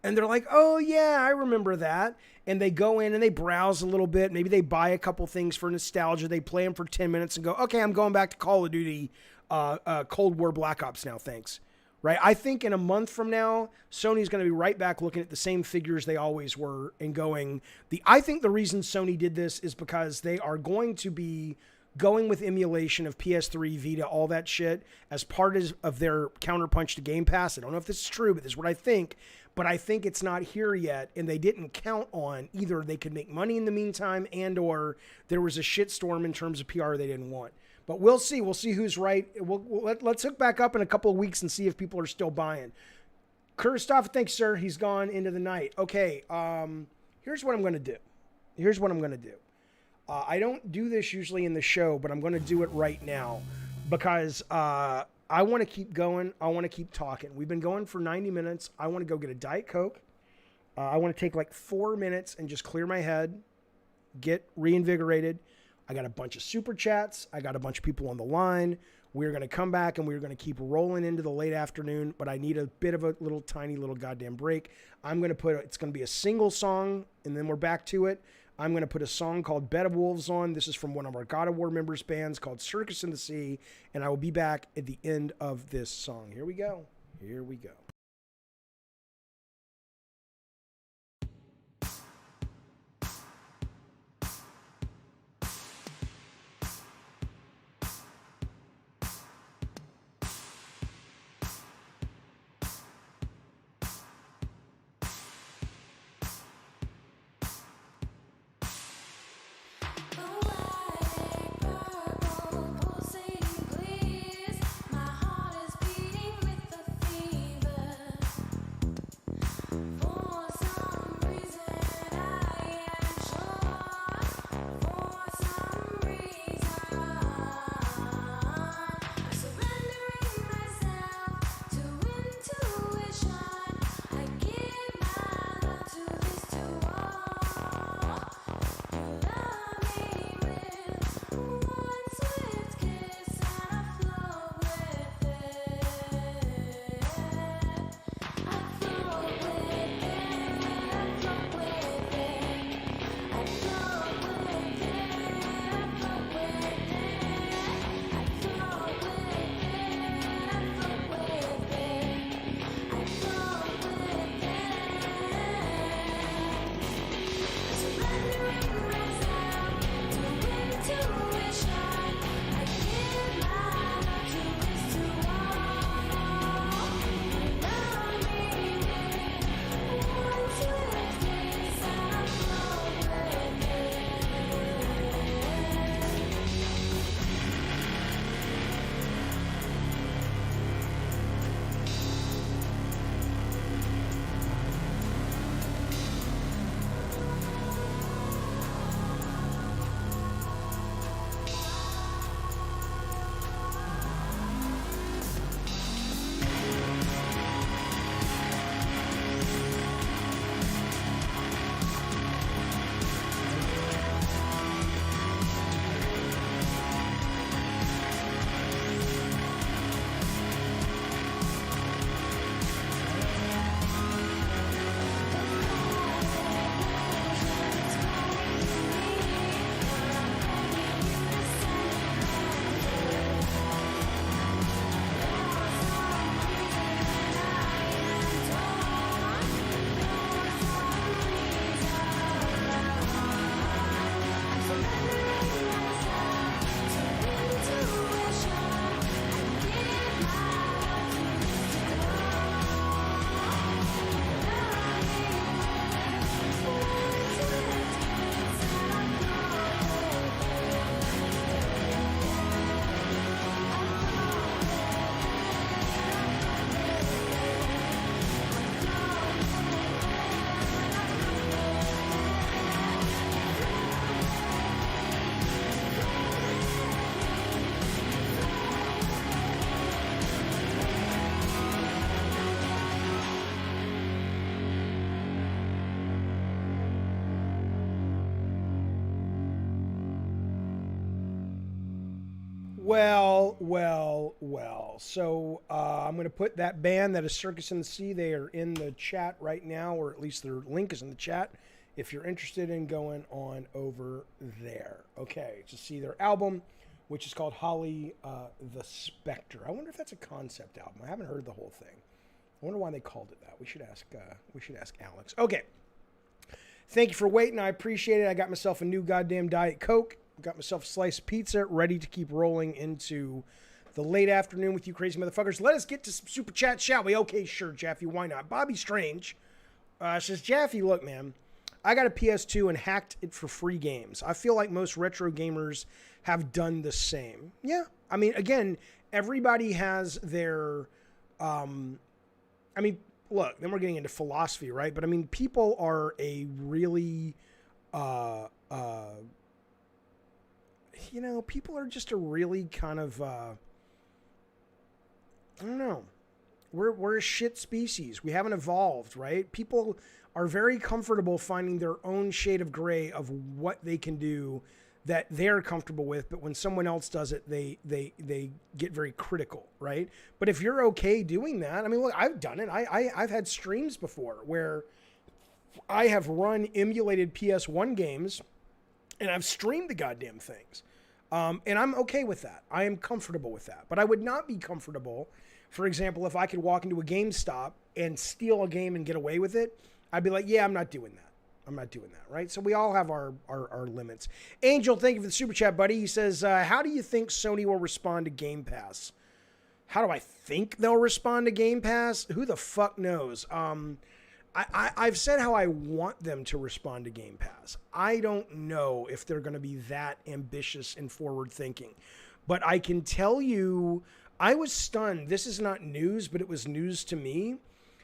And they're like, oh yeah, I remember that. And they go in and they browse a little bit. Maybe they buy a couple things for nostalgia. They play them for 10 minutes and go, okay, I'm going back to Call of Duty, Cold War Black Ops now. Thanks. Right. I think in a month from now, Sony's going to be right back looking at the same figures they always were and going, I think the reason Sony did this is because they are going to be going with emulation of PS3, Vita, all that shit as part of their counterpunch to Game Pass. I don't know if this is true, but this is what I think. But I think it's not here yet, and they didn't count on either they could make money in the meantime and or there was a shitstorm in terms of PR they didn't want. But we'll see. We'll see who's right. Let's hook back up in a couple of weeks and see if people are still buying. Christoph, thanks, sir. He's gone into the night. Okay, here's what I'm going to do. I don't do this usually in the show, but I'm going to do it right now because I want to keep going. I want to keep talking. We've been going for 90 minutes. I want to go get a Diet Coke. I want to take like 4 minutes and just clear my head, get reinvigorated. I got a bunch of super chats. I got a bunch of people on the line. We're going to come back and we're going to keep rolling into the late afternoon, but I need a bit of a tiny little goddamn break. It's going to be a single song and then we're back to it. I'm going to put a song called Bed of Wolves on. This is from one of our God of War members bands called Circus in the Sea. And I will be back at the end of this song. Here we go. Pulsating, please. My heart is beating with a fever. Well. So I'm going to put that band that is Circus in the Sea. They are in the chat right now, or at least their link is in the chat. If you're interested in going on over there, okay, to see their album, which is called Holly the Spectre. I wonder if that's a concept album. I haven't heard the whole thing. I wonder why they called it that. We should ask Alex. Okay. Thank you for waiting. I appreciate it. I got myself a new goddamn Diet Coke. Got myself a slice of pizza, ready to keep rolling into the late afternoon with you crazy motherfuckers. Let us get to some super chat, shall we? Okay, sure, Jaffe, why not? Bobby Strange says, Jaffe, look, man, I got a PS2 and hacked it for free games. I feel like most retro gamers have done the same. Yeah, I mean, again, everybody has their, I mean, look, then we're getting into philosophy, right? But I mean, people are a really, you know, people are just a really kind of, I don't know. We're a shit species. We haven't evolved, right? People are very comfortable finding their own shade of gray of what they can do that they're comfortable with, but when someone else does it, they get very critical, right? But if you're okay doing that, I mean, look, I've done it. I've had streams before where I have run emulated PS1 games and I've streamed the goddamn things. And I'm okay with that. I am comfortable with that. But I would not be comfortable, for example, if I could walk into a GameStop and steal a game and get away with it. I'd be like, yeah, I'm not doing that. I'm not doing that, right? So we all have our limits. Angel, thank you for the super chat, buddy. He says, how do you think Sony will respond to Game Pass? How do I think they'll respond to Game Pass? Who the fuck knows? I've said how I want them to respond to Game Pass. I don't know if they're going to be that ambitious and forward-thinking. But I can tell you, I was stunned. This is not news, but it was news to me.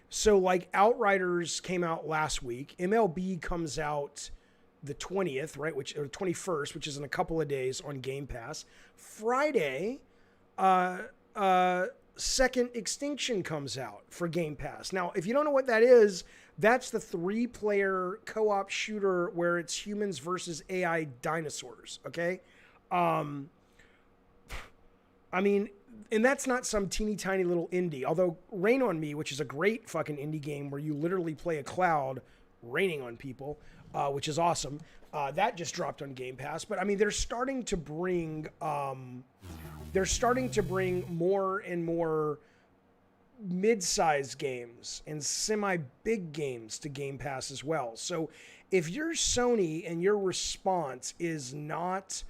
So, like, Outriders came out last week. MLB comes out the 20th, right, or 21st, which is in a couple of days on Game Pass. Friday, Second Extinction comes out for Game Pass. Now, if you don't know what that is, that's the 3-player co-op shooter where it's humans versus AI dinosaurs, okay? I mean, and that's not some teeny tiny little indie. Although Rain on Me, which is a great fucking indie game where you literally play a cloud raining on people, which is awesome. That just dropped on Game Pass. But I mean, they're starting to bring more and more mid-sized games and semi-big games to Game Pass as well. So if you're Sony and your response is not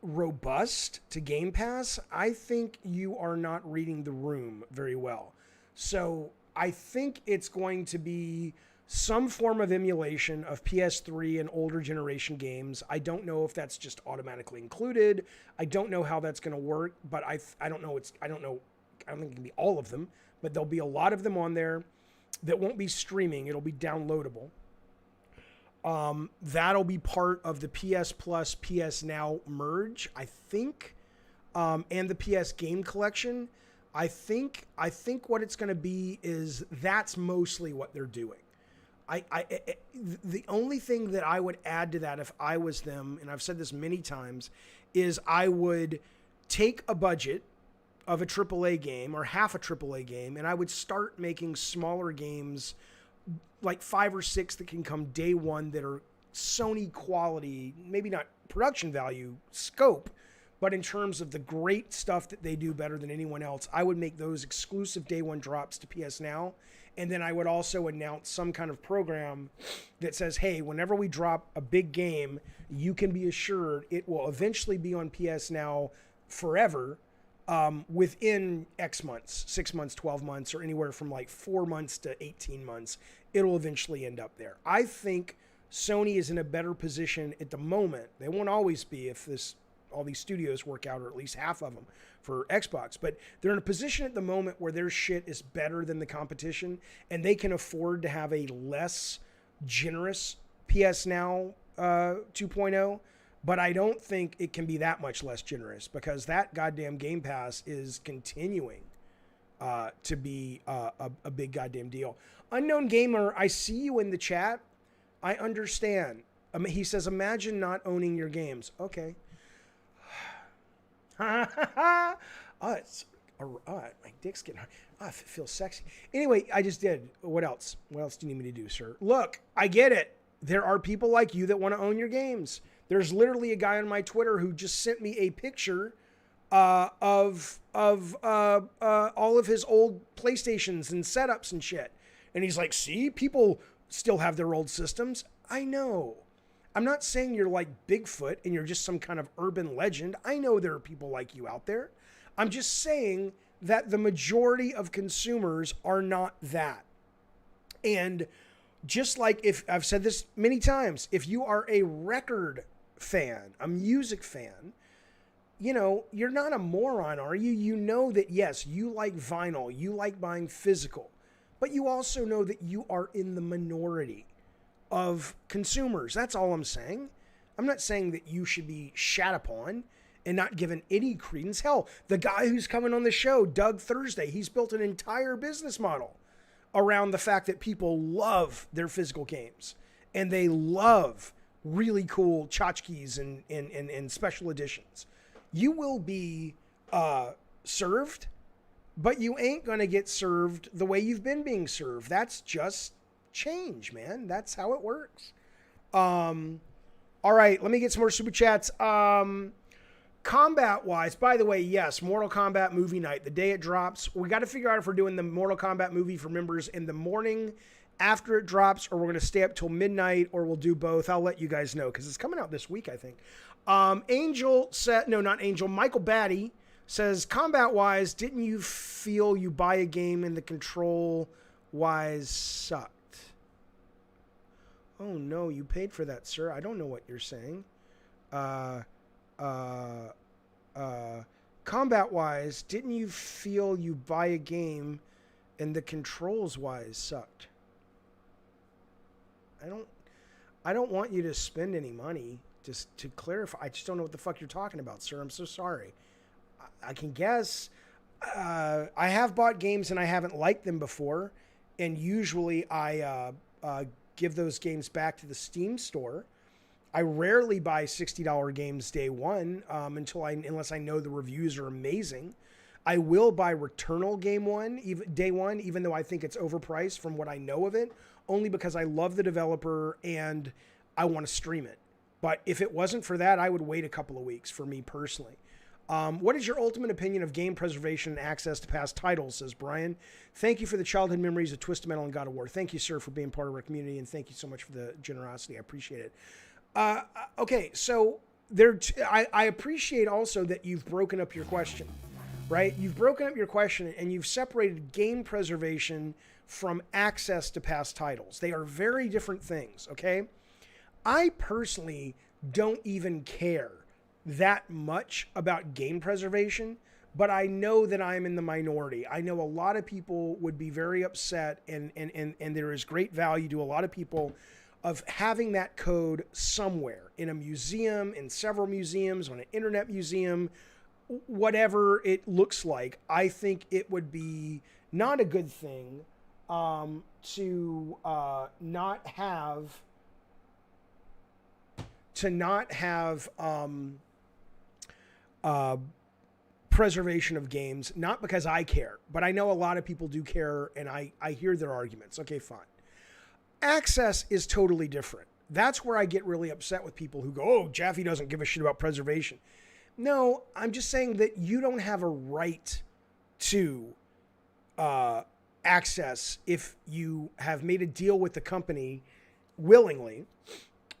robust to Game Pass, I think you are not reading the room very well. So I think it's going to be some form of emulation of PS3 and older generation games. I don't know if that's just automatically included. I don't know how that's going to work, but I don't know. I don't think it can be all of them, but there'll be a lot of them on there that won't be streaming. It'll be downloadable. That'll be part of the PS Plus, PS Now merge, I think, and the PS Game Collection. I think what it's going to be is that's mostly what they're doing. The only thing that I would add to that if I was them, and I've said this many times, is I would take a budget of a AAA game or half a AAA game, and I would start making smaller games like 5 or 6 that can come day one that are Sony quality, maybe not production value, scope, but in terms of the great stuff that they do better than anyone else. I would make those exclusive day one drops to PS Now. And then I would also announce some kind of program that says, hey, whenever we drop a big game, you can be assured it will eventually be on PS Now forever, within X months, 6 months, 12 months, or anywhere from like 4 months to 18 months. It'll eventually end up there. I think Sony is in a better position at the moment. They won't always be if all these studios work out, or at least half of them for Xbox. But they're in a position at the moment where their shit is better than the competition, and they can afford to have a less generous PS Now 2.0. But I don't think it can be that much less generous, because that goddamn Game Pass is continuing to be a big goddamn deal. Unknown Gamer, I see you in the chat. I understand. He says, imagine not owning your games. Okay. It's my dick's getting hard. It feels sexy. Anyway, I just did. What else? What else do you need me to do, sir? Look, I get it. There are people like you that want to own your games. There's literally a guy on my Twitter who just sent me a picture of all of his old PlayStations and setups and shit. And he's like, see, people still have their old systems. I know. I'm not saying you're like Bigfoot and you're just some kind of urban legend. I know there are people like you out there. I'm just saying that the majority of consumers are not that. And just like, if I've said this many times, if you are a record fan, a music fan, you know, you're not a moron, are you? You know that, yes, you like vinyl, you like buying physical, but you also know that you are in the minority of consumers. That's all I'm saying. I'm not saying that you should be shat upon and not given any credence. Hell, the guy who's coming on the show, Doug Thursday, he's built an entire business model around the fact that people love their physical games and they love really cool tchotchkes and special editions. You will be served, but you ain't going to get served the way you've been being served. That's just change, man. That's how it works. All right, let me get some more super chats. Combat-wise, by the way, yes, Mortal Kombat movie night, the day it drops. We got to figure out if we're doing the Mortal Kombat movie for members in the morning after it drops, or we're going to stay up till midnight, or we'll do both. I'll let you guys know, because it's coming out this week, I think. Angel said, no, not Angel, Michael Batty says, combat-wise, didn't you feel you buy a game and the control-wise sucked? Oh, no, you paid for that, sir. I don't know what you're saying. Combat-wise, didn't you feel you buy a game and the controls-wise sucked? I don't want you to spend any money. Just to clarify, I just don't know what the fuck you're talking about, sir. I'm so sorry. I can guess. I have bought games and I haven't liked them before, and usually I give those games back to the Steam store. I rarely buy $60 games day one unless I know the reviews are amazing. I will buy Returnal day one, even though I think it's overpriced from what I know of it, only because I love the developer and I want to stream it. But if it wasn't for that, I would wait a couple of weeks for me personally. What is your ultimate opinion of game preservation and access to past titles, says Brian. Thank you for the childhood memories of Twisted Metal and God of War. Thank you, sir, for being part of our community, and thank you so much for the generosity. I appreciate it. Okay, so I appreciate also that you've broken up your question, right? You've broken up your question and you've separated game preservation from access to past titles. They are very different things, okay? I personally don't even care that much about game preservation, but I know that I'm in the minority. I know a lot of people would be very upset, and there is great value to a lot of people of having that code somewhere in a museum, in several museums, on an internet museum, whatever it looks like. I think it would be not a good thing to not have preservation of games, not because I care, but I know a lot of people do care, and I hear their arguments. Okay, fine. Access is totally different. That's where I get really upset with people who go, oh, Jaffe doesn't give a shit about preservation. No, I'm just saying that you don't have a right to access if you have made a deal with the company willingly.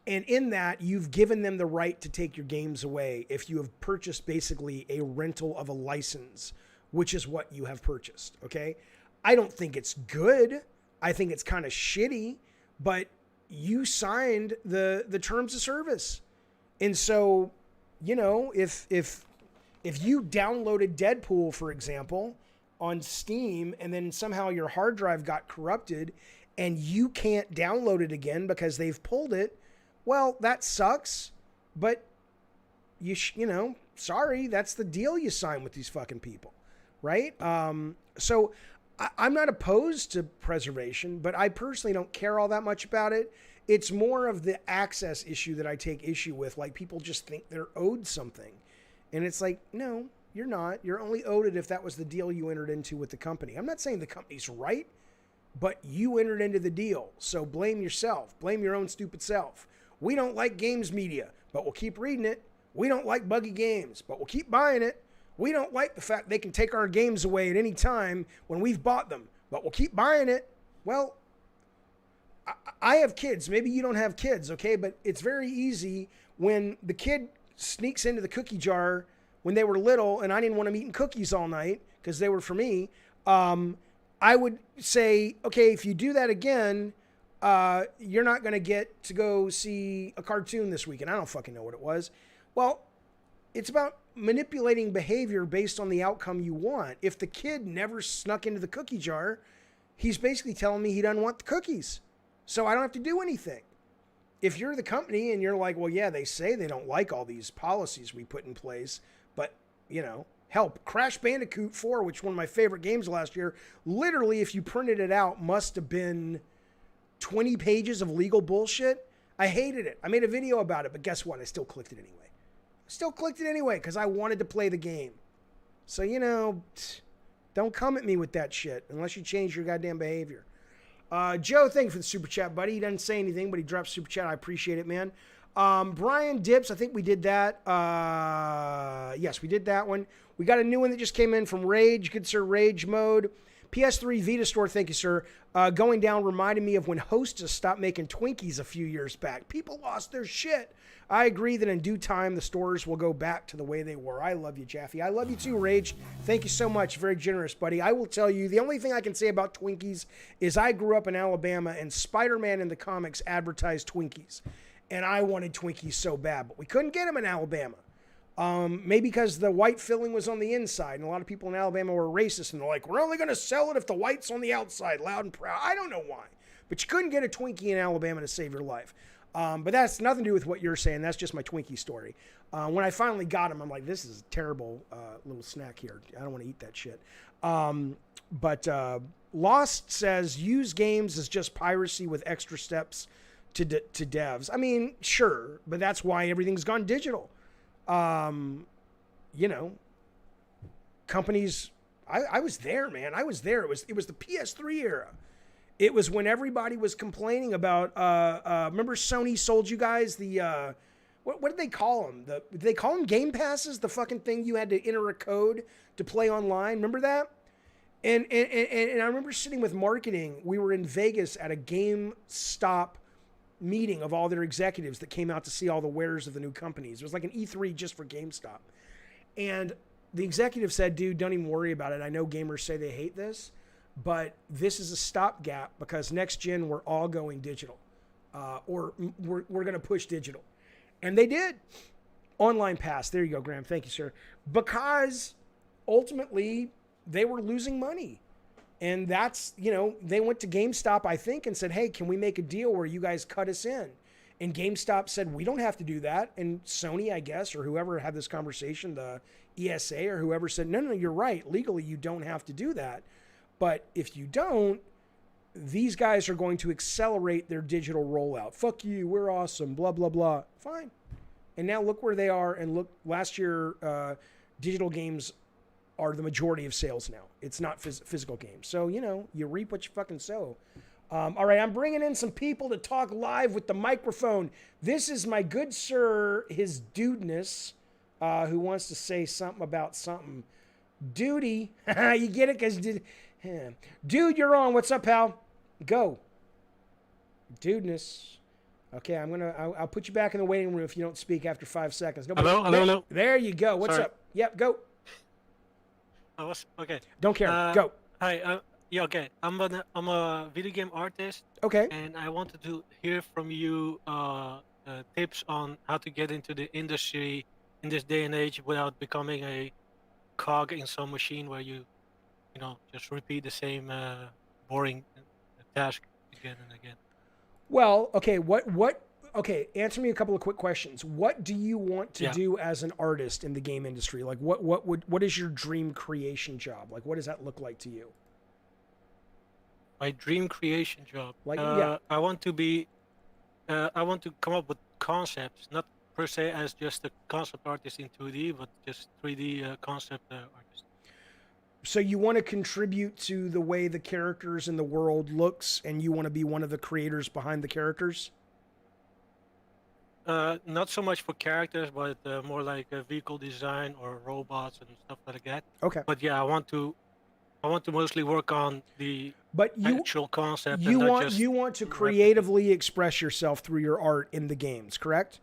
And in that, you've given them the right to take your games away if you have purchased basically a rental of a license, which is what you have purchased, okay? I don't think it's good. I think it's kind of shitty, but you signed the terms of service. And so, you know, if you downloaded Deadpool, for example, on Steam, and then somehow your hard drive got corrupted and you can't download it again because they've pulled it, well, that sucks, but you know, sorry, that's the deal you sign with these fucking people, right? So I'm not opposed to preservation, but I personally don't care all that much about it. It's more of the access issue that I take issue with. Like, people just think they're owed something. And it's like, no, you're not. You're only owed it if that was the deal you entered into with the company. I'm not saying the company's right, but you entered into the deal. So blame yourself. Blame your own stupid self. We don't like games media, but we'll keep reading it. We don't like buggy games, but we'll keep buying it. We don't like the fact they can take our games away at any time when we've bought them, but we'll keep buying it. Well, I have kids. Maybe you don't have kids, okay? But it's very easy when the kid sneaks into the cookie jar when they were little and I didn't want them eating cookies all night because they were for me. I would say, okay, if you do that again, you're not going to get to go see a cartoon this weekend. I don't fucking know what it was. Well, it's about manipulating behavior based on the outcome you want. If the kid never snuck into the cookie jar, he's basically telling me he doesn't want the cookies. So I don't have to do anything. If you're the company and you're like, well, yeah, they say they don't like all these policies we put in place, but, you know, help, Crash Bandicoot 4, which was one of my favorite games last year, literally, if you printed it out, must have been 20 pages of legal bullshit. I hated it. I made a video about it, but guess what? I still clicked it anyway. Because I wanted to play the game. So, you know, don't come at me with that shit unless you change your goddamn behavior. Joe, thank you for the super chat, buddy. He doesn't say anything, but he dropped super chat. I appreciate it, man. Brian Dips, I think we did that. Yes, we did that one. We got a new one that just came in from Rage. Good sir, Rage Mode. PS3 Vita Store, thank you, sir. Going down reminded me of when Hostess stopped making Twinkies a few years back. People lost their shit. I agree that in due time, the stores will go back to the way they were. I love you, Jaffe. I love you too, Rage. Thank you so much. Very generous, buddy. I will tell you, the only thing I can say about Twinkies is I grew up in Alabama, and Spider-Man in the comics advertised Twinkies. And I wanted Twinkies so bad, but we couldn't get them in Alabama. Maybe because the white filling was on the inside, and a lot of people in Alabama were racist, and they're like, we're only going to sell it if the white's on the outside, loud and proud. I don't know why. But you couldn't get a Twinkie in Alabama to save your life. But that's nothing to do with what you're saying. That's just my Twinkie story. When I finally got them, I'm like, this is a terrible little snack here. I don't want to eat that shit. But Lost says, use games as just piracy with extra steps to devs. I mean, sure, but that's why everything's gone digital. You know, companies, I was there, man. I was there. It was the PS3 era. It was when everybody was complaining about, remember Sony sold you guys the, what did they call them? Did they call them Game Passes? The fucking thing you had to enter a code to play online. Remember that? And I remember sitting with marketing. We were in Vegas at a GameStop meeting of all their executives that came out to see all the wares of the new companies. It was like an E3 just for GameStop. And the executive said, dude, don't even worry about it. I know gamers say they hate this, but this is a stopgap because next gen, we're all going digital. Or we're going to push digital. And they did. Online Pass. There you go, Graham. Thank you, sir. Because ultimately, they were losing money. And that's, you know, they went to GameStop, I think, and said, hey, can we make a deal where you guys cut us in? And GameStop said, we don't have to do that. And Sony, I guess, or whoever had this conversation, the ESA or whoever said, no, you're right. Legally, you don't have to do that. But if you don't, these guys are going to accelerate their digital rollout. Fuck you, we're awesome, blah, blah, blah. Fine. And now look where they are. And look, last year, digital games are the majority of sales now. It's not physical games. So, you know, you reap what you fucking sow. All right, I'm bringing in some people to talk live with the microphone. This is my good sir, his dudeness, who wants to say something about something. Duty. You get it? Because, dude, you're on. What's up, pal? Go. Dudeness. Okay, I'll put you back in the waiting room if you don't speak after 5 seconds. Hello. There you go. What's Sorry. up? Yep, go. Okay. Don't care. Go. Hi. Yeah. Okay. I'm a video game artist, Okay. and I wanted to hear from you tips on how to get into the industry in this day and age without becoming a cog in some machine where you just repeat the same boring task again and again. Well, okay. Okay, answer me a couple of quick questions. What do you want to do as an artist in the game industry? Like, what is your dream creation job? Like, what does that look like to you? My dream creation job. Like, I want to be. I want to come up with concepts, not per se as just a concept artist in 2D, but just 3D concept artist. So you want to contribute to the way the characters in the world looks, and you want to be one of the creators behind the characters? Not so much for characters, but more like vehicle design or robots and stuff like that. Okay. But yeah, I want to mostly work on the But actual concept. you and not want just you want to replicate. creatively express yourself through your art in the games, correct?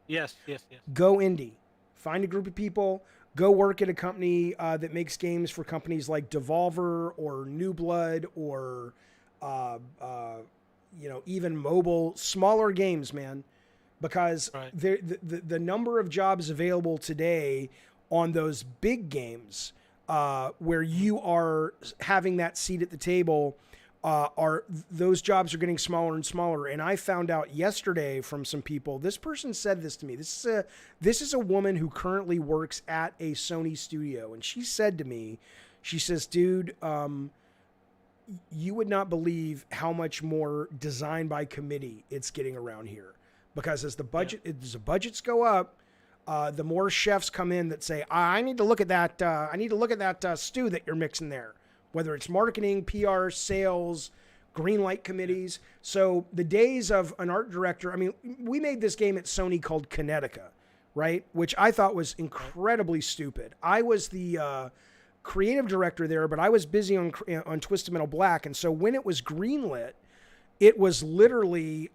Yes, yes, yes. Go indie. Find a group of people. Go work at a company that makes games for companies like Devolver or New Blood or, even mobile, smaller games, man. Because Right. the number of jobs available today on those big games where you are having that seat at the table those jobs are getting smaller and smaller. And I found out yesterday from some people, this person said this to me. This is a woman who currently works at a Sony studio. And she said to me, she says, dude, you would not believe how much more design by committee it's getting around here. Because as the budgets go up, the more chefs come in that say, I need to look at that stew that you're mixing there. Whether it's marketing, PR, sales, green light committees. So the days of an art director, I mean, we made this game at Sony called Kinetica, right? Which I thought was incredibly stupid. I was the creative director there, but I was busy on Twisted Metal Black. And so when it was greenlit, it was literally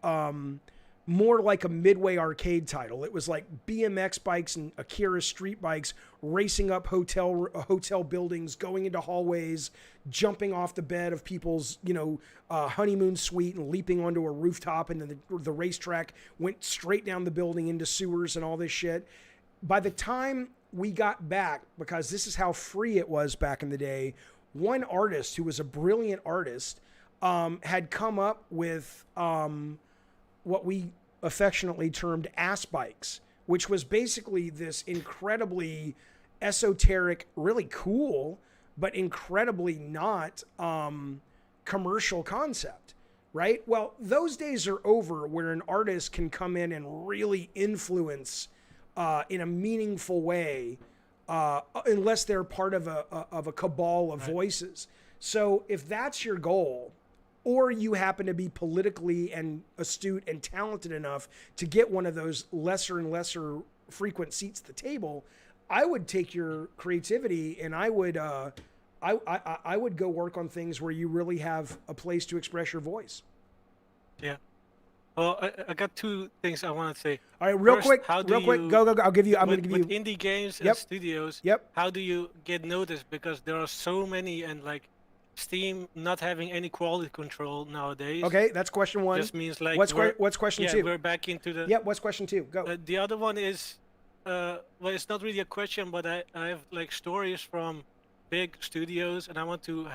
more like a Midway arcade title. It was like BMX bikes and Akira street bikes racing up hotel buildings, going into hallways, jumping off the bed of people's, honeymoon suite and leaping onto a rooftop. And then the racetrack went straight down the building into sewers and all this shit. By the time we got back, because this is how free it was back in the day, one artist who was a brilliant artist had come up with what we affectionately termed ass bikes, which was basically this incredibly esoteric, really cool, but incredibly not commercial concept, right? Well, those days are over where an artist can come in and really influence in a meaningful way, unless they're part of a cabal of voices. So if that's your goal, or you happen to be politically and astute and talented enough to get one of those lesser and lesser frequent seats at the table, I would take your creativity and I would go work on things where you really have a place to express your voice. Yeah. Well, I got two things I want to say. All right, real First, quick, how do go. I'm going to give you. With indie games Yep. and studios. Yep. How do you get noticed? Because there are so many, and like Steam not having any quality control nowadays. Okay, that's question one. Just means like What's question two? we're back into the. Yep. What's question two? Go. The other one is, well, it's not really a question, but I have like stories from big studios, and I want to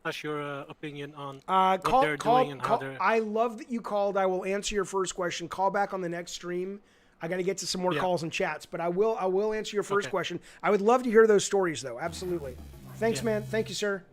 ask your opinion on what they're doing and how they're. I love that you called. I will answer your first question. Call back on the next stream. I got to get to some more calls and chats, but I will answer your first question. I would love to hear those stories, though. Absolutely. Thanks, man. Thank you, sir.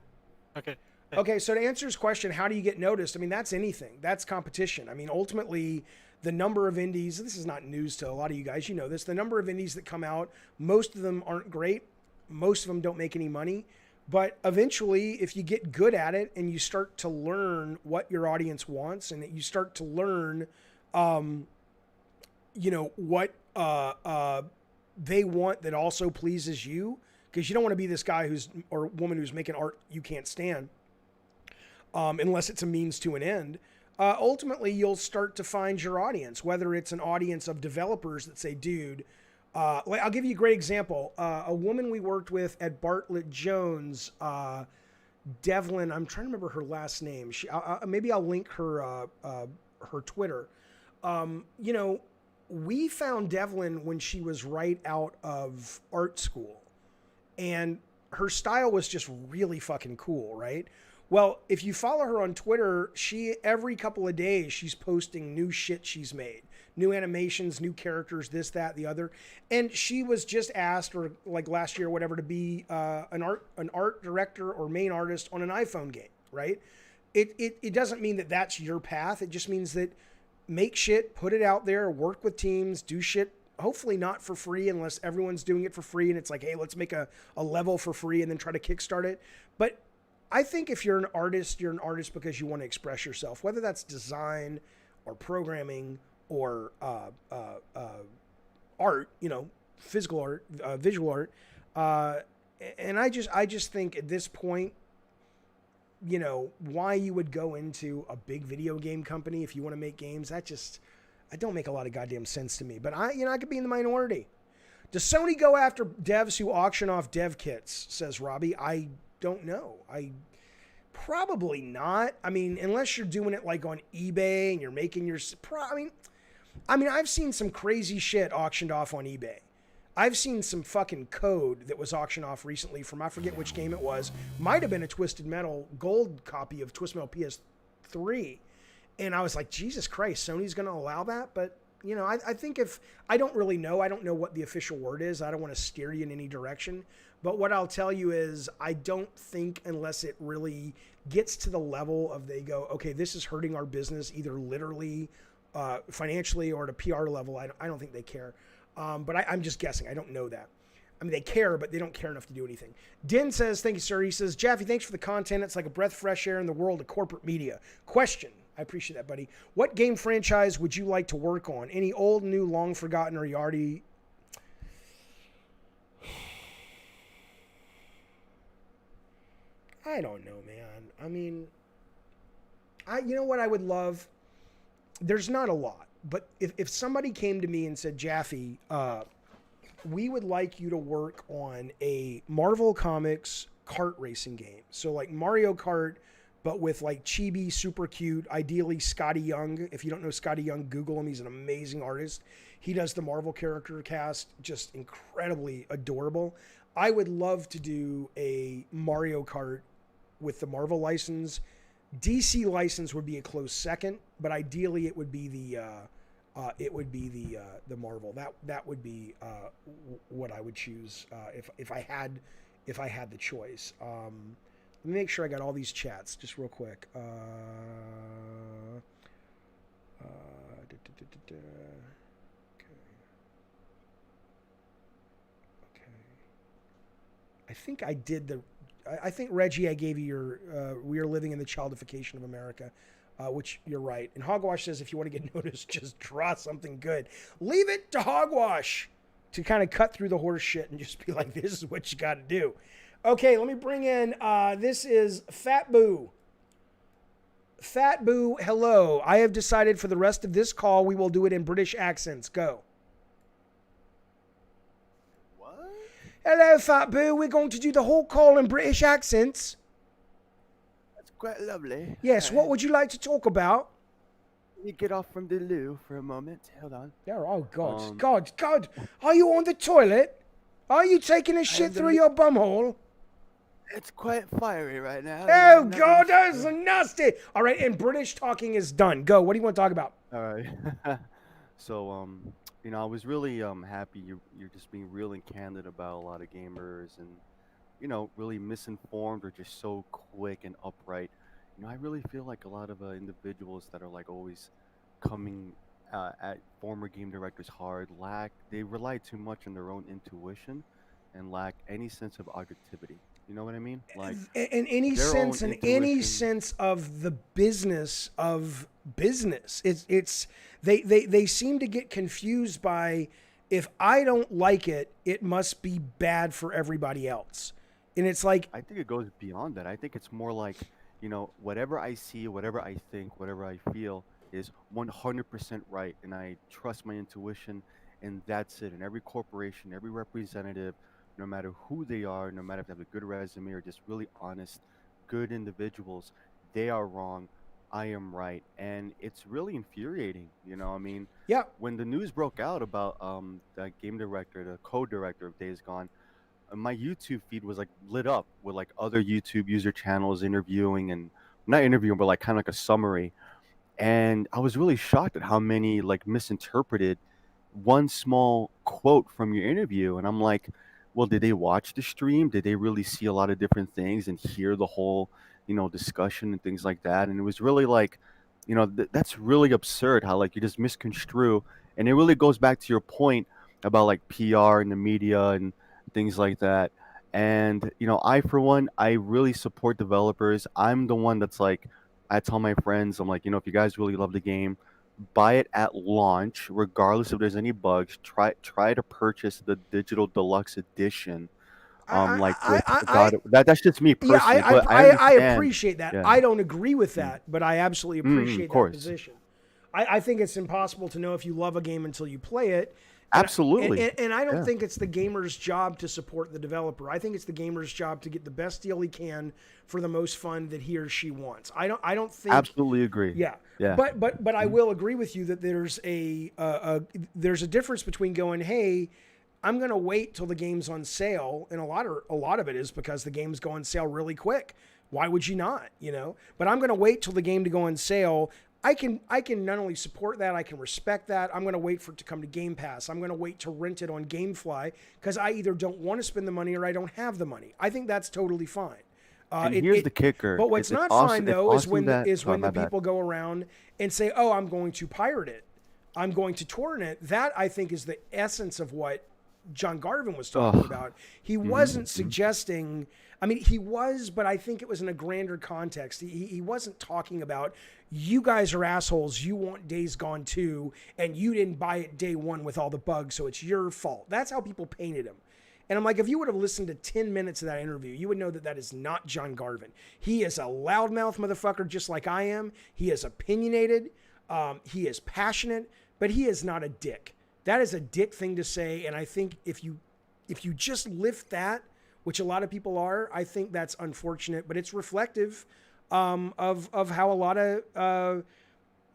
Okay. Okay, so to answer his question, how do you get noticed? I mean, that's anything. That's competition. I mean, ultimately, the number of indies, this is not news to a lot of you guys, you know this, the number of indies that come out, most of them aren't great. Most of them don't make any money. But eventually, if you get good at it and you start to learn what your audience wants and that you start to learn, what they want that also pleases you, because you don't want to be this guy or woman who's making art you can't stand, unless it's a means to an end. Ultimately, you'll start to find your audience, whether it's an audience of developers that say, dude, I'll give you a great example. A woman we worked with at Bartlett Jones, Devlin, I'm trying to remember her last name. Maybe I'll link her Twitter. We found Devlin when she was right out of art school. And her style was just really fucking cool, right? Well, if you follow her on Twitter, every couple of days, she's posting new shit she's made. New animations, new characters, this, that, the other. And she was just asked, or like last year or whatever, to be an art director or main artist on an iPhone game, right? It doesn't mean that that's your path. It just means that make shit, put it out there, work with teams, do shit hopefully not for free unless everyone's doing it for free and it's like, hey, let's make a level for free and then try to kickstart it. But I think if you're an artist because you want to express yourself, whether that's design or programming or art, physical art, visual art. And I just think at this point, why you would go into a big video game company if you want to make games, that don't make a lot of goddamn sense to me. But I could be in the minority. Does Sony go after devs who auction off dev kits, says Robbie? I don't know. Probably not. I mean, unless you're doing it like on eBay and you're making your, I mean, I've seen some crazy shit auctioned off on eBay. I've seen some fucking code that was auctioned off recently from, I forget which game it was. Might have been a Twisted Metal gold copy of Twisted Metal PS3. And I was like, Jesus Christ, Sony's going to allow that? But, I think I don't really know. I don't know what the official word is. I don't want to steer you in any direction. But what I'll tell you is I don't think unless it really gets to the level of they go, okay, this is hurting our business either literally, financially, or at a PR level, I don't think they care. But I'm just guessing. I don't know that. I mean, they care, but they don't care enough to do anything. Din says, thank you, sir. He says, Jaffe, thanks for the content. It's like a breath of fresh air in the world of corporate media. Question. I appreciate that, buddy. What game franchise would you like to work on? Any old, new, long forgotten, or you already... I don't know, man. I mean, you know what I would love? There's not a lot. But if somebody came to me and said, Jaffe, we would like you to work on a Marvel Comics kart racing game. So like Mario Kart, but with like chibi, super cute, ideally Scotty Young. If you don't know Scotty Young, Google him. He's an amazing artist. He does the Marvel character cast, just incredibly adorable. I would love to do a Mario Kart with the Marvel license. DC license would be a close second, but ideally it would be the Marvel. That would be what I would choose if I had the choice. Let me make sure I got all these chats just real quick. I think I did I think, Reggie, I gave you your We Are Living in the Childification of America, which you're right. And Hogwash says if you want to get noticed, just draw something good. Leave it to Hogwash to kind of cut through the horse shit and just be like, this is what you got to do. Okay, let me bring in, this is Fat Boo. Fat Boo, hello. I have decided for the rest of this call, we will do it in British accents. Go. Hello, Fat Boo. We're going to do the whole call in British accents. That's quite lovely. Yes, what would you like to talk about? Let me get off from the loo for a moment. Hold on. Yeah, oh, God. God. Are you on the toilet? Are you taking a shit through your bumhole? It's quite fiery right now. Oh, God, that's nasty. All right, and British talking is done. Go. What do you want to talk about? All right. So, I was really happy you're just being real and candid about a lot of gamers and, really misinformed or just so quick and upright. I really feel like a lot of individuals that are like always coming at former game directors hard they rely too much on their own intuition and lack any sense of objectivity. You know what I mean? Like in any sense of the business of business. They seem to get confused by, if I don't like it, it must be bad for everybody else. And it's like, I think it goes beyond that. I think it's more like, whatever I see, whatever I think, whatever I feel is 100% right, and I trust my intuition, and that's it. And every corporation, every representative, no matter who they are, no matter if they have a good resume or just really honest, good individuals, they are wrong. I am right. And it's really infuriating. Yeah. When the news broke out about the game director, the co-director of Days Gone, my YouTube feed was like lit up with like other YouTube user channels interviewing, and not interviewing, but like kind of like a summary. And I was really shocked at how many like misinterpreted one small quote from your interview. And I'm like, well, did they watch the stream? Did they really see a lot of different things and hear the whole, discussion and things like that? And it was really like, that's really absurd how like you just misconstrue. And it really goes back to your point about like PR and the media and things like that. And I for one, I really support developers. I'm the one that's like, I tell my friends, I'm like, if you guys really love the game, buy it at launch, regardless if there's any bugs. Try to purchase the digital deluxe edition. Like with God, that's just me Yeah, personally, but I I understand. appreciate that. Yeah. I don't agree with Mm. that, but I absolutely Of appreciate that course. position. I think it's impossible to know if you love a game until you play it. And Absolutely. and I don't Yeah. think it's the gamer's job to support the developer. I think it's the gamer's job to get the best deal he can for the most fun that he or she wants. I don't think. Absolutely agree. Yeah. Yeah. But I will agree with you that there's there's a difference between going, hey, I'm going to wait till the game's on sale, and a lot of it is because the games go on sale really quick. Why would you not? But I'm going to wait till the game to go on sale. I can not only support that, I can respect that. I'm going to wait for it to come to Game Pass. I'm going to wait to rent it on GameFly because I either don't want to spend the money or I don't have the money. I think that's totally fine. And here's the kicker. But what's It's not awesome- fine it's though is awesome when that- the my bad. people go around and say, "Oh, I'm going to pirate it. I'm going to torrent it." That I think is the essence of what John Garvin was talking Ugh. about. He wasn't suggesting. I mean, he was, but I think it was in a grander context. He wasn't talking about you guys are assholes. You want Days Gone 2, and you didn't buy it day one with all the bugs, so it's your fault. That's how people painted him. And I'm like, if you would have listened to 10 minutes of that interview, you would know that that is not John Garvin. He is a loudmouth motherfucker just like I am. He is opinionated. He is passionate, but he is not a dick. That is a dick thing to say. And I think if you just lift that, which a lot of people are, I think that's unfortunate, but it's reflective of how a lot of,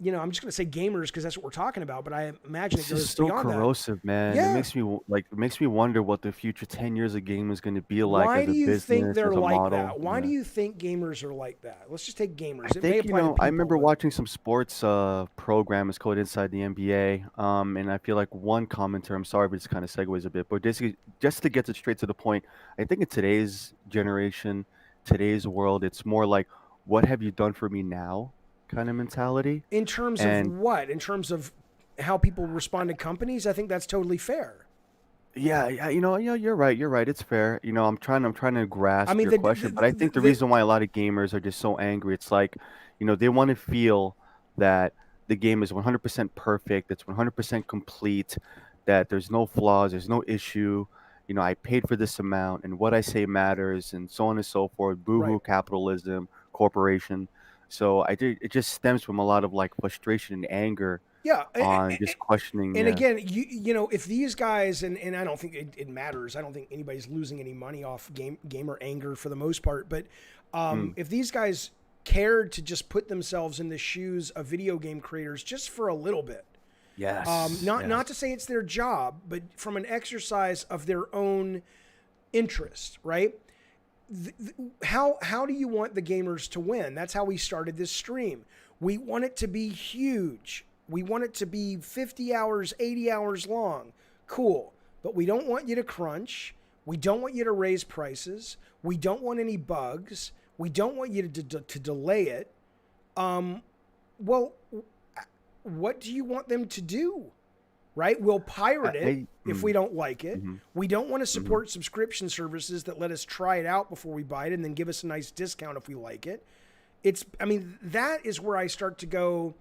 I'm just going to say gamers because that's what we're talking about, but I imagine It's it goes just so beyond that. corrosive, man. Yeah. It makes me wonder what the future 10 years of gaming is going to be like Why as do a you business, think they're as a like model. that? Why do Yeah. you think gamers are like that? Let's just take gamers. I It may think, apply to people, I remember but- watching some sports program. It's called Inside the NBA. And I feel like one commenter, I'm sorry if this kind of segues a bit, but basically, just to get it straight to the point, I think in today's generation, today's world, it's more like, what have you done for me now kind of mentality. In terms And- of what? In terms of how people respond to companies? I think that's totally fair. Yeah, you're right. You're right. It's fair. I'm trying to grasp I mean, your question, but I think the reason why a lot of gamers are just so angry, it's like, they want to feel that the game is 100% perfect, it's 100% complete, that there's no flaws, there's no issue. I paid for this amount, and what I say matters, and so on and so forth. Boohoo, Right. capitalism, corporation. So it just stems from a lot of like frustration and anger Yeah. on just questioning. And yeah. again, if these guys, and I don't think it matters. I don't think anybody's losing any money off gamer anger for the most part. But if these guys cared to just put themselves in the shoes of video game creators just for a little bit, Yes. not to say it's their job, but from an exercise of their own interest, right? How do you want the gamers to win? That's how we started this stream. We want it to be huge. We want it to be 50 hours, 80 hours long. Cool. But we don't want you to crunch. We don't want you to raise prices. We don't want any bugs. We don't want you to delay it. Well, what do you want them to do? Right? We'll pirate it if we don't like it. We don't want to support subscription services that let us try it out before we buy it and then give us a nice discount if we like it. That is where I start to go,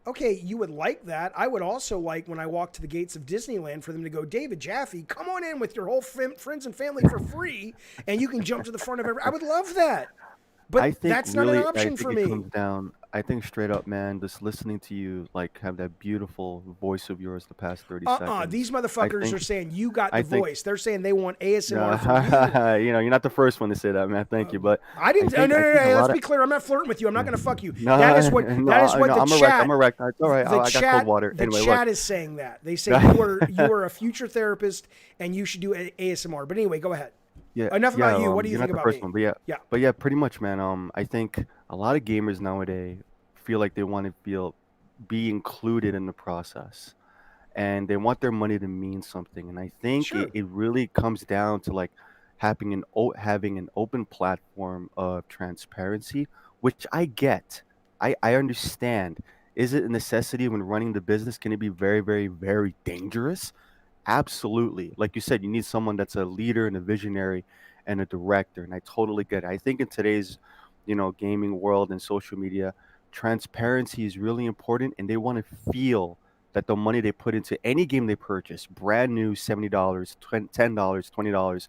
okay, you would like that. I would also like when I walk to the gates of Disneyland for them to go, David Jaffe, come on in with your whole friends and family for free, and you can jump to the front of every. I would love that. But I think that's not really, an I option think for it me. comes down. I think straight up, man, just listening to you like have that beautiful voice of yours the past 30 seconds. These motherfuckers think- are saying you got the I think- voice. They're saying they want ASMR from you. You're not the first one to say that, man. Thank you, but I didn't. I think a Let's lot of- be clear. I'm not flirting with you. I'm not going to fuck you. No, that is what. no, that is what no, the I'm chat. I'm erect. It's all right. The I chat. got cold water. The Anyway, chat look. is saying that they say you are a future therapist and you should do ASMR. But anyway, go ahead. Yeah, Enough about you. What do you you're think not about the first me? one, Yeah. but yeah, pretty much, man. I think a lot of gamers nowadays feel like they want to be included in the process, and they want their money to mean something. And I think Sure. it really comes down to like having an open platform of transparency, which I get. I understand. Is it a necessity when running the business? Can it be very, very, very dangerous? absolutely, like you said, you need someone that's a leader and a visionary and a director, and I totally get it. I think in today's, gaming world and social media, transparency is really important, and they want to feel that the money they put into any game they purchase, brand new, $70, $10, $20,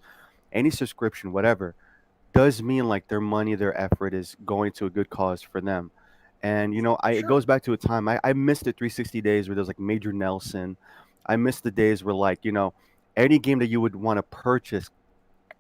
any subscription, whatever, does mean like their money, their effort is going to a good cause for them. And it Sure. goes back to a time I missed the 360 days where there's like Major Nelson. I missed the days where like any game that you would want to purchase,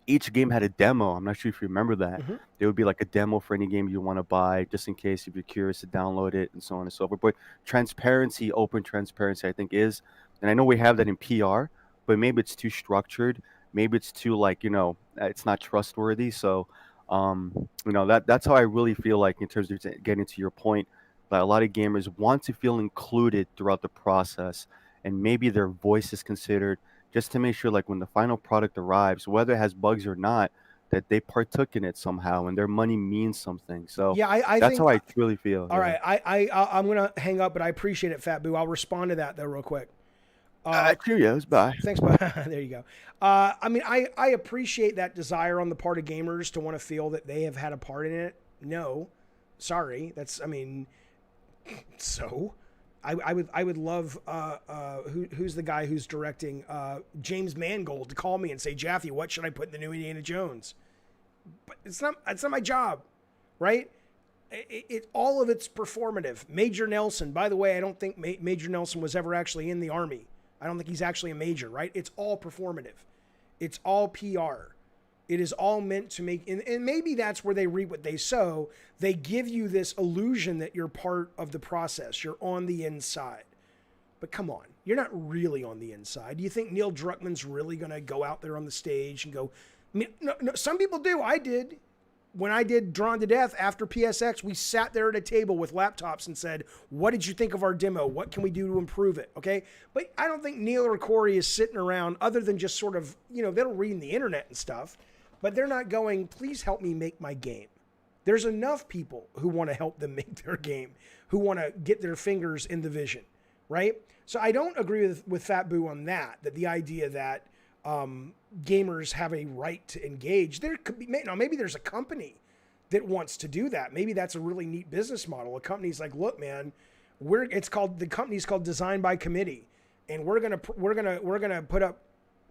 each game had a demo. I'm not sure if you remember that. hmm There would be like a demo for any game you want to buy, just in case if you're curious to download it and so on and so forth. But transparency, open transparency, I think is, and I know we have that in PR, but maybe it's too structured. Maybe it's too like it's not trustworthy. So, that's how I really feel like in terms of getting to your point, that a lot of gamers want to feel included throughout the process, and maybe their voice is considered just to make sure like when the final product arrives, whether it has bugs or not, that they partook in it somehow and their money means something. So Yeah, I that's think. how I truly feel. All Yeah. right, I'm gonna hang up, but I appreciate it, Fat Boo. I'll respond to that though real quick. Cheerios. Bye. Thanks, bud. There you go. I mean, I appreciate that desire on the part of gamers to want to feel that they have had a part in it. No, sorry. That's, I mean, so I would love who's the guy who's directing James Mangold to call me and say, Jaffe, what should I put in the new Indiana Jones? But it's not my job, right? It all of it's performative. Major Nelson, by the way, I don't think Major Nelson was ever actually in the Army. I don't think he's actually a major, right? It's all performative. It's all PR. It is all meant to make, and maybe that's where they reap what they sow. They give you this illusion that you're part of the process. You're on the inside. But come on, you're not really on the inside. Do you think Neil Druckmann's really going to go out there on the stage and go, I mean, no, some people do. I did. When I did Drawn to Death after PSX, we sat there at a table with laptops and said, what did you think of our demo? What can we do to improve it? Okay. But I don't think Neil or Corey is sitting around other than just sort of, they'll read the internet and stuff, but they're not going, please help me make my game. There's enough people who want to help them make their game, who want to get their fingers in the vision, right? So I don't agree with Fat Boo on that the idea that gamers have a right to engage. There could be, maybe there's a company that wants to do that. Maybe that's a really neat business model. A company's like, look, man, the company's called Design by Committee, and we're gonna put up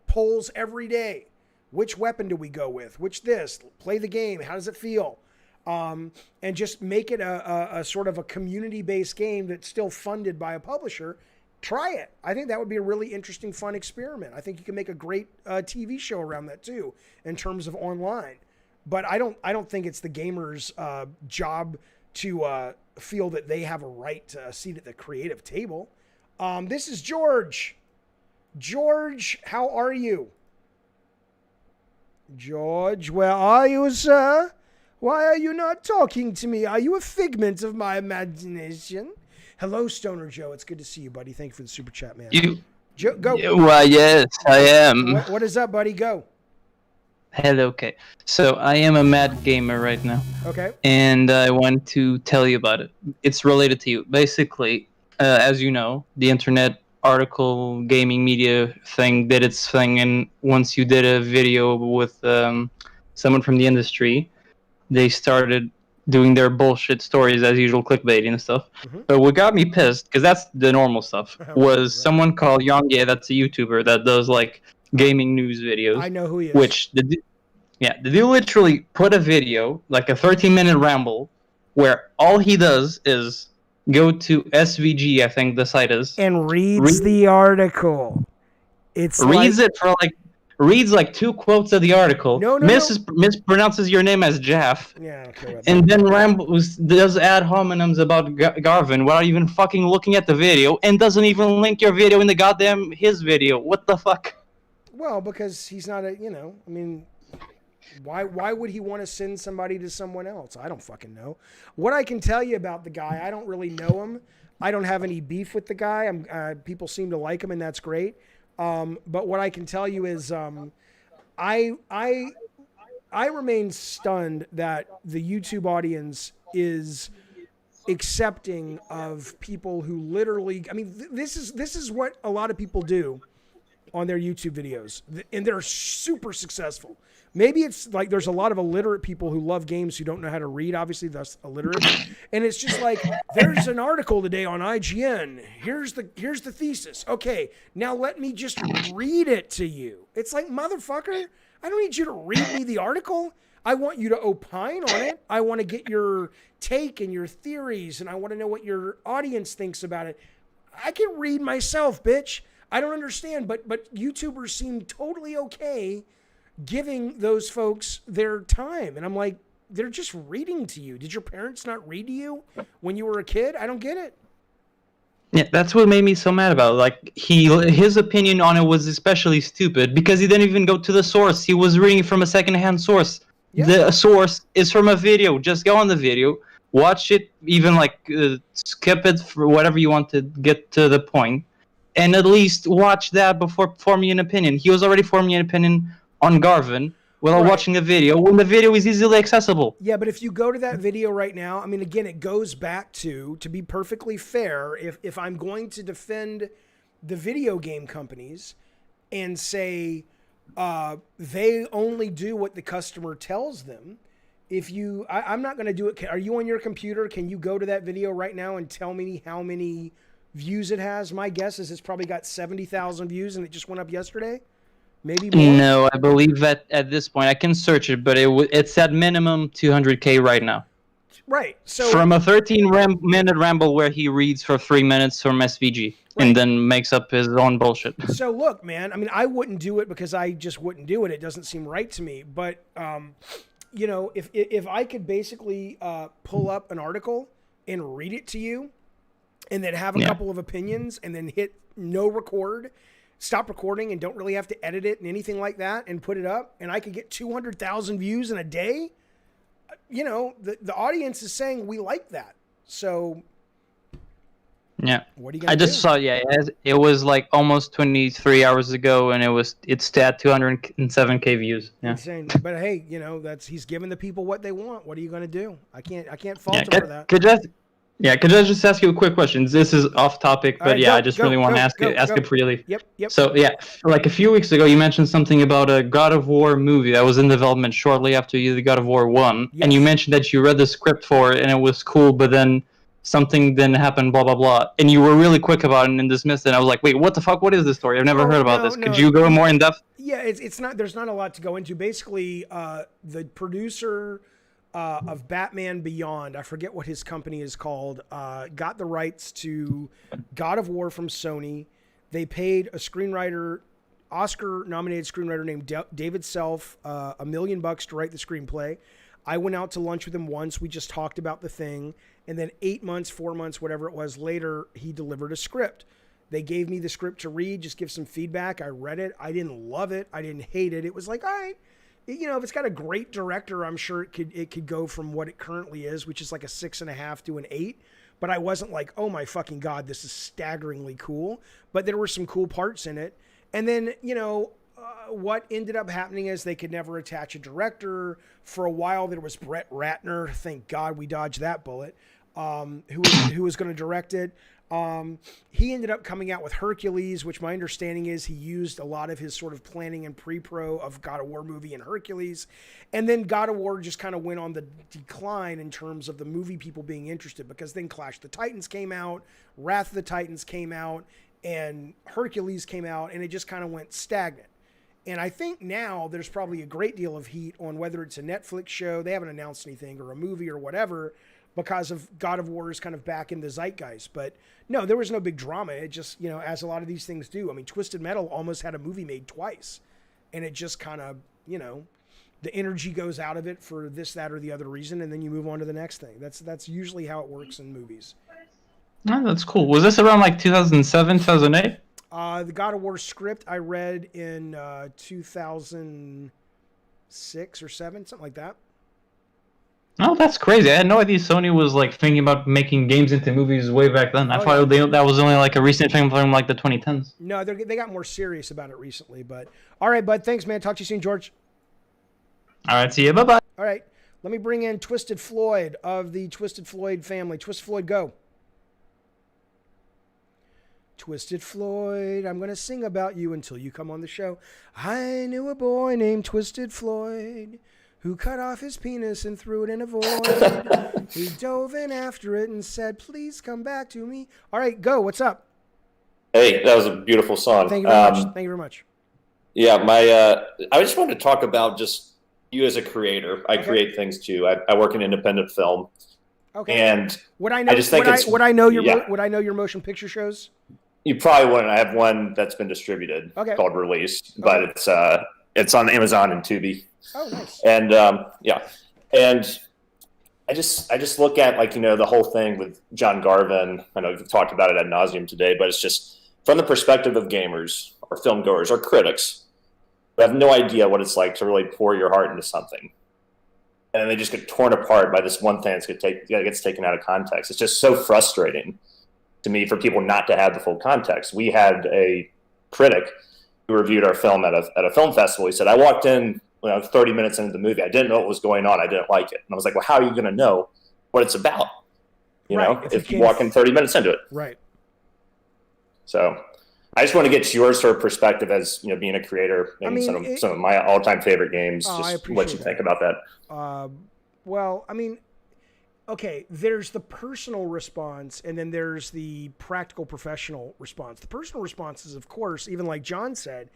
polls every day. Which weapon do we go with? Which this? Play the game. How does it feel? And just make it a sort of a community-based game that's still funded by a publisher. Try it. I think that would be a really interesting, fun experiment. I think you can make a great TV show around that too, in terms of online. But I don't think it's the gamer's job to feel that they have a right to a seat at the creative table. This is George. George, how are you? George, where are you, sir? Why are you not talking to me? Are you a figment of my imagination? Hello, Stoner Joe. It's good to see you, buddy. Thank you for the super chat, man. Joe, go. Why, yes, I am. What is up, buddy? Go. Hello, okay. So I am a mad gamer right now. Okay. And I want to tell you about it. It's related to you. Basically, as you know, the internet article gaming media thing did its thing, and once you did a video with someone from the industry, they started doing their bullshit stories as usual, clickbait and stuff. Mm-hmm. But what got me pissed, because that's the normal stuff, was someone called Yongye, that's a YouTuber that does like gaming news videos. I know who he is. Which the dude literally put a video, like a 13-minute ramble, where all he does is go to SVG, I think the site is, and reads the article. Reads like two quotes of the article. Mispronounces your name as Jaff. Yeah, okay. And then does ad hominems about Garvin without even fucking looking at the video, and doesn't even link your video in the goddamn his video. What the fuck? Well, because he's not I mean, why would he want to send somebody to someone else? I don't fucking know. What I can tell you about the guy, I don't really know him. I don't have any beef with the guy. People seem to like him, and that's great. But what I can tell you is, I remain stunned that the YouTube audience is accepting of people who literally, I mean, this is what a lot of people do on their YouTube videos, and they're super successful. Maybe it's like there's a lot of illiterate people who love games who don't know how to read, obviously that's illiterate. And it's just like, there's an article today on IGN. Here's the thesis. Okay, now let me just read it to you. It's like, motherfucker, I don't need you to read me the article. I want you to opine on it. I want to get your take and your theories, and I want to know what your audience thinks about it. I can read myself, bitch. I don't understand, but YouTubers seem totally okay giving those folks their time. And I'm like, they're just reading to you. Did your parents not read to you when you were a kid? I don't get it. Yeah, that's what made me so mad about it. Like, his opinion on it was especially stupid because he didn't even go to the source. He was reading from a secondhand source. Yeah. The source is from a video. Just go on the video, watch it, even like skip it for whatever you want to get to the point, and at least watch that before forming an opinion. He was already forming an opinion on Garvin without watching the video when the video is easily accessible. Yeah, but if you go to that video right now, I mean, again, it goes back to be perfectly fair, if I'm going to defend the video game companies and say they only do what the customer tells them, I'm not going to do it. Are you on your computer? Can you go to that video right now and tell me how many views it has? My guess is it's probably got 70,000 views and it just went up yesterday. Maybe more? No, I believe that at this point I can search it, but it's at minimum 200K right now. Right. So from a 13-minute ramble where he reads for 3 minutes from SVG and then makes up his own bullshit. So look, man, I mean, I wouldn't do it because I just wouldn't do it. It doesn't seem right to me. But you know, if I could basically pull up an article and read it to you, and then have a couple of opinions, and then hit no record, stop recording, and don't really have to edit it and anything like that, and put it up, and I could get 200,000 views in a day, you know, the audience is saying we like that. So yeah, what are you gonna I just do? saw it was like almost 23 hours ago, and it's at 207K views. Yeah. Insane. But hey, you know, he's giving the people what they want. What are you gonna do? I can't fault him for that. Could I just ask you a quick question? This is off topic, but I just really want to ask it freely. Yep. So yeah, like a few weeks ago, you mentioned something about a God of War movie that was in development shortly after the God of War 1, and you mentioned that you read the script for it and it was cool, but then something didn't happen, blah blah blah, and you were really quick about it and dismissed it. And I was like, wait, what the fuck? What is this story? I've never heard about this. Could you go more in depth? Yeah, it's not. There's not a lot to go into. Basically, the producer of Batman Beyond, I forget what his company is called, got the rights to God of War from Sony. They paid a screenwriter, Oscar-nominated screenwriter named David Self, $1 million to write the screenplay. I went out to lunch with him once. We just talked about the thing. And then 4 months, whatever it was later, he delivered a script. They gave me the script to read, just give some feedback. I read it. I didn't love it. I didn't hate it. It was like, all right. You know, if it's got a great director, I'm sure it could go from what it currently is, which is like a 6.5 to an 8. But I wasn't like, oh my fucking God, this is staggeringly cool. But there were some cool parts in it. And then, you know, what ended up happening is they could never attach a director. For a while, there was Brett Ratner. Thank God we dodged that bullet. Who was going to direct it. He ended up coming out with Hercules, which my understanding is he used a lot of his sort of planning and pre-pro of God of War movie and Hercules. And then God of War just kind of went on the decline in terms of the movie people being interested, because then Clash of the Titans came out, Wrath of the Titans came out, and Hercules came out, and it just kind of went stagnant. And I think now there's probably a great deal of heat on whether it's a Netflix show, they haven't announced anything, or a movie or whatever, because of God of War is kind of back in the zeitgeist. But no, there was no big drama. It just, you know, as a lot of these things do. I mean, Twisted Metal almost had a movie made twice. And it just kind of, you know, the energy goes out of it for this, that, or the other reason, and then you move on to the next thing. That's usually how it works in movies. Oh, that's cool. Was this around like 2007, 2008? The God of War script I read in 2006 or 7, something like that. Oh, that's crazy. I had no idea Sony was like thinking about making games into movies way back then. I thought that was only like a recent thing from like the 2010s. No, they got more serious about it recently. But all right, bud. Thanks, man. Talk to you soon, George. All right, see you. Bye-bye. All right. Let me bring in Twisted Floyd of the Twisted Floyd family. Twisted Floyd, go. Twisted Floyd, I'm going to sing about you until you come on the show. I knew a boy named Twisted Floyd who cut off his penis and threw it in a void. He dove in after it and said, please come back to me. All right, go. What's up? Hey, that was a beautiful song. Thank you very much. Thank you very much. Yeah, I just wanted to talk about just you as a creator. I create things too. I work in independent film. Okay. And would I know? Would I know your motion picture shows? You probably wouldn't. I have one that's been distributed called Release, but it's on Amazon and Tubi. Oh, nice. And and I just look at the whole thing with John Garvin. I know we've talked about it ad nauseum today, but it's just from the perspective of gamers or film goers or critics who have no idea what it's like to really pour your heart into something. And they just get torn apart by this one thing that gets taken out of context. It's just so frustrating to me for people not to have the full context. We had a critic who reviewed our film at a film festival. He said, I walked in 30 minutes into the movie. I didn't know what was going on. I didn't like it. And I was like, well, how are you going to know what it's about? You know, if you walk in 30 minutes into it. Right. So I just want to get your sort of perspective as, being a creator and some of my all-time favorite games. Just what you think about that. Well, I mean, okay, there's the personal response and then there's the practical professional response. The personal response is, of course, even like John said,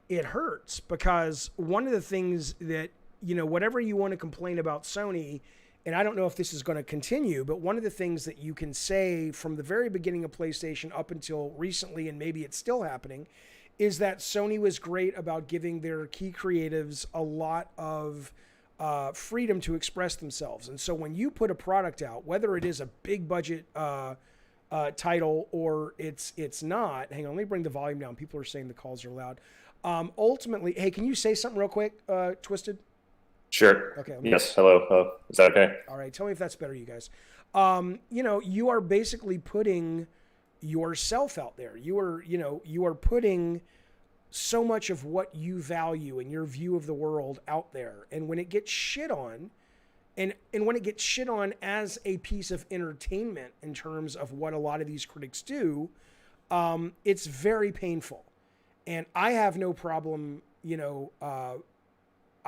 it hurts because one of the things that, whatever you want to complain about Sony, and I don't know if this is going to continue, but one of the things that you can say from the very beginning of PlayStation up until recently, and maybe it's still happening, is that Sony was great about giving their key creatives a lot of freedom to express themselves. And so when you put a product out, whether it is a big budget title or it's not, hang on, let me bring the volume down. People are saying the calls are loud. Ultimately, hey, can you say something real quick, Twisted? Sure. Okay. Yes. Hello. Is that okay? All right. Tell me if that's better, you guys. You are basically putting yourself out there. You are putting so much of what you value and your view of the world out there. And when it gets shit on, and when it gets shit on as a piece of entertainment in terms of what a lot of these critics do, it's very painful. And I have no problem,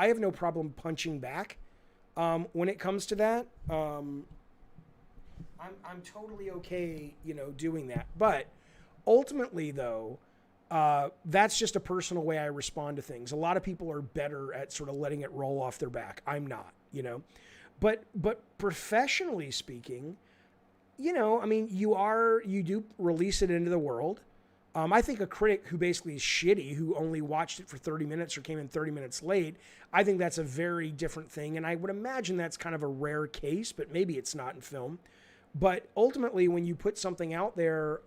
I have no problem punching back when it comes to that. I'm totally okay, doing that. But ultimately, though, that's just a personal way I respond to things. A lot of people are better at sort of letting it roll off their back. I'm not, But professionally speaking, you do release it into the world. I think a critic who basically is shitty, who only watched it for 30 minutes or came in 30 minutes late, I think that's a very different thing. And I would imagine that's kind of a rare case, but maybe it's not in film. But ultimately, when you put something out there,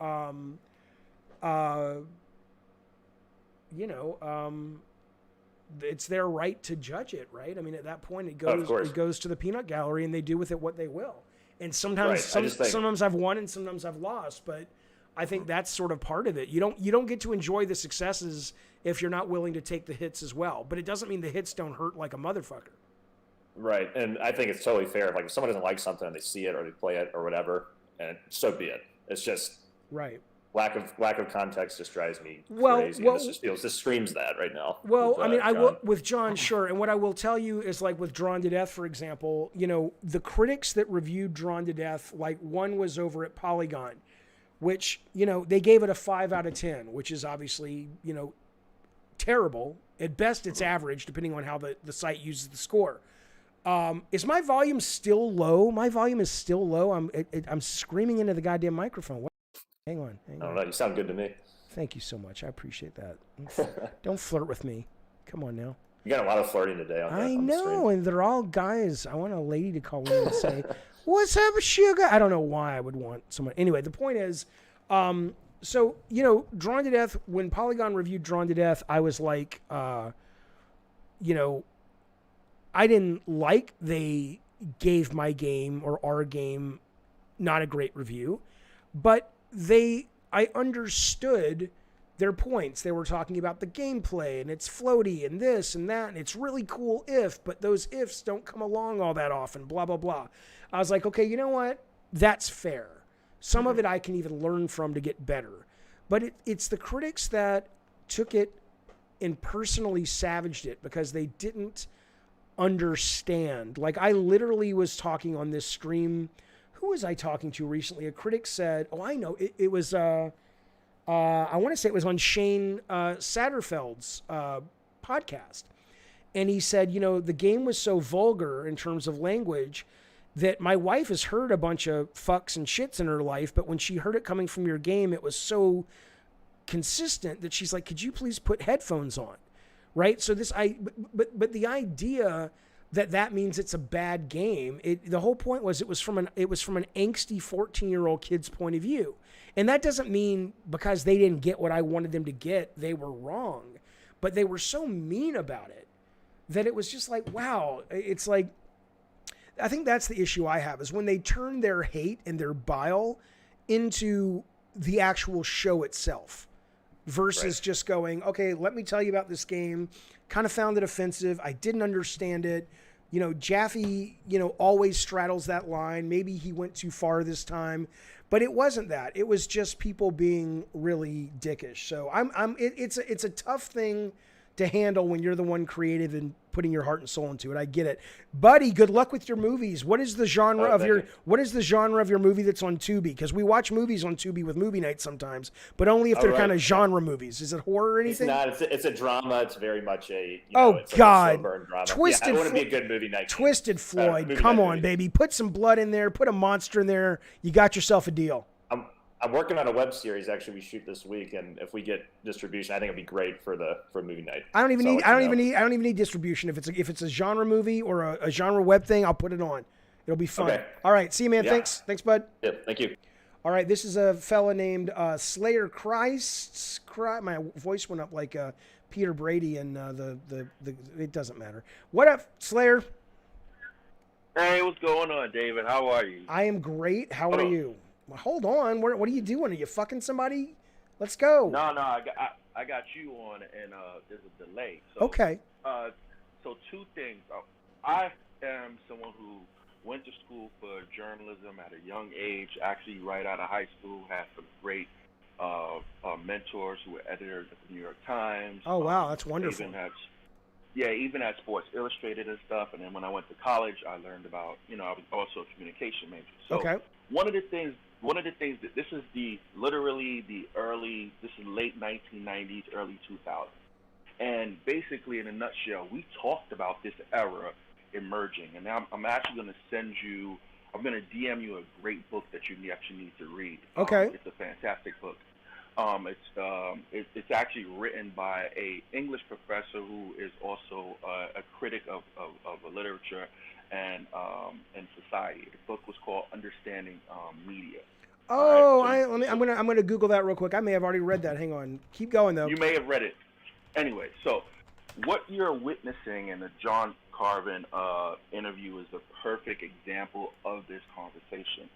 it's their right to judge it, right? I mean, at that point, it goes to the peanut gallery, and they do with it what they will. And sometimes, sometimes I've won, and sometimes I've lost, but I think that's sort of part of it. You don't get to enjoy the successes if you're not willing to take the hits as well. But it doesn't mean the hits don't hurt like a motherfucker. Right, and I think it's totally fair. Like if someone doesn't like something and they see it or they play it or whatever, and so be it. It's just lack of context just drives me crazy. This screams that right now. Well, I will with John, sure. And what I will tell you is, like with Drawn to Death, for example, the critics that reviewed Drawn to Death, like one was over at Polygon, which, they gave it a 5 out of 10, which is obviously, terrible. At best, it's average, depending on how the site uses the score. Is my volume still low? My volume is still low. I'm screaming into the goddamn microphone. What? Hang on. I don't know. You sound good to me. Thank you so much. I appreciate that. Don't flirt with me. Come on now. You got a lot of flirting today. I know, and they're all guys. I want a lady to call me and say, "What's up, sugar?" I don't know why I would want someone. Anyway, the point is, Drawn to Death. When Polygon reviewed Drawn to Death, I was like, I didn't like they gave my game or our game not a great review, but I understood their points. They were talking about the gameplay and it's floaty and this and that, and it's really cool but those ifs don't come along all that often, blah, blah, blah. I was like, okay, you know what? That's fair. Some of it I can even learn from to get better. But it's the critics that took it and personally savaged it because they didn't understand. Like, I literally was talking on this stream. Who was I talking to recently? A critic said, oh, I know. It was, I want to say it was on Shane Satterfeld's podcast. And he said, the game was so vulgar in terms of language that my wife has heard a bunch of fucks and shits in her life, but when she heard it coming from your game, it was so consistent that she's like, could you please put headphones on? Right? So but the idea that means it's a bad game. The whole point was it was from an angsty 14-year-old kid's point of view. And that doesn't mean because they didn't get what I wanted them to get, they were wrong. But they were so mean about it that it was just like, wow. It's like, I think that's the issue I have, is when they turn their hate and their bile into the actual show itself versus just going, okay, let me tell you about this game. Kind of found it offensive. I didn't understand it. Jaffe, always straddles that line. Maybe he went too far this time, but it wasn't that. It was just people being really dickish. So it's a tough thing to handle when you're the one creative and putting your heart and soul into it. I get it, buddy. Good luck with your movies. What is the genre of your movie that's on Tubi? Because we watch movies on Tubi with movie night sometimes, but only if they're kind of genre movies. Is it horror or anything? It's not. It's a drama. It's very much a. It's God, a slow burn drama. Twisted. It wouldn't be a good movie night. Twisted Floyd. Come on, baby. Put some blood in there. Put a monster in there. You got yourself a deal. I'm working on a web series. Actually, we shoot this week, and if we get distribution, I think it'd be great for movie night. I don't even need distribution. If it's a genre movie or a genre web thing, I'll put it on. It'll be fun. Okay. All right, see you, man. Yeah. Thanks, bud. Yep, thank you. All right, this is a fella named Slayer Christ. My voice went up like Peter Brady and the. It doesn't matter. What up, Slayer? Hey, what's going on, David? How are you? I am great. How are you? Hold on. What are you doing? Are you fucking somebody? Let's go. No, I got you on, and there's a delay. So, okay. So two things. I am someone who went to school for journalism at a young age. Actually, right out of high school, had some great mentors who were editors at the New York Times. Oh wow, that's wonderful. Even at Sports Illustrated and stuff. And then when I went to college, I learned about, I was also a communication major. So okay. One of the things that this is late 1990s, early 2000s. And basically, in a nutshell, we talked about this era emerging. And now I'm actually going to I'm going to DM you a great book that you actually need to read. Okay. It's a fantastic book. It's actually written by a English professor who is also a critic of literature and society. The book was called Understanding Media. Oh, I'm gonna Google that real quick. I may have already read that. Hang on, keep going though. You may have read it. Anyway, so what you're witnessing in the John Carvin interview is the perfect example of this conversation.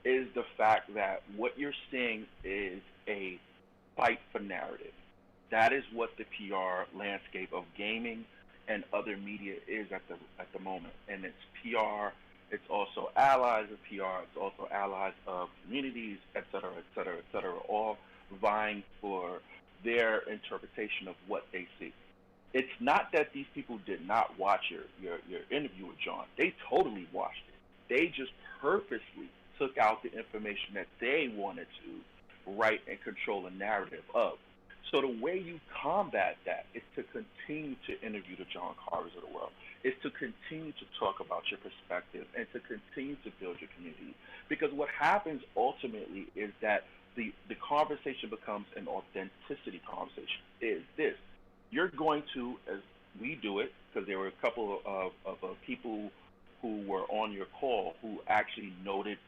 Is the fact that what you're seeing is a fight for narrative. That is what the PR landscape of gaming and other media is at the moment. And it's PR, it's also allies of PR, it's also allies of communities, et cetera, all vying for their interpretation of what they see. It's not that these people did not watch your interview with John. They totally watched it. They just purposely took out the information that they wanted to write and control a narrative of. So the way you combat that is to continue to interview the John Carvers of the world, is to continue to talk about your perspective and to continue to build your community. Because what happens ultimately is that the conversation becomes an authenticity conversation. Is this, you're going to, as we do it, because there were a couple of people who were on your call who actually noted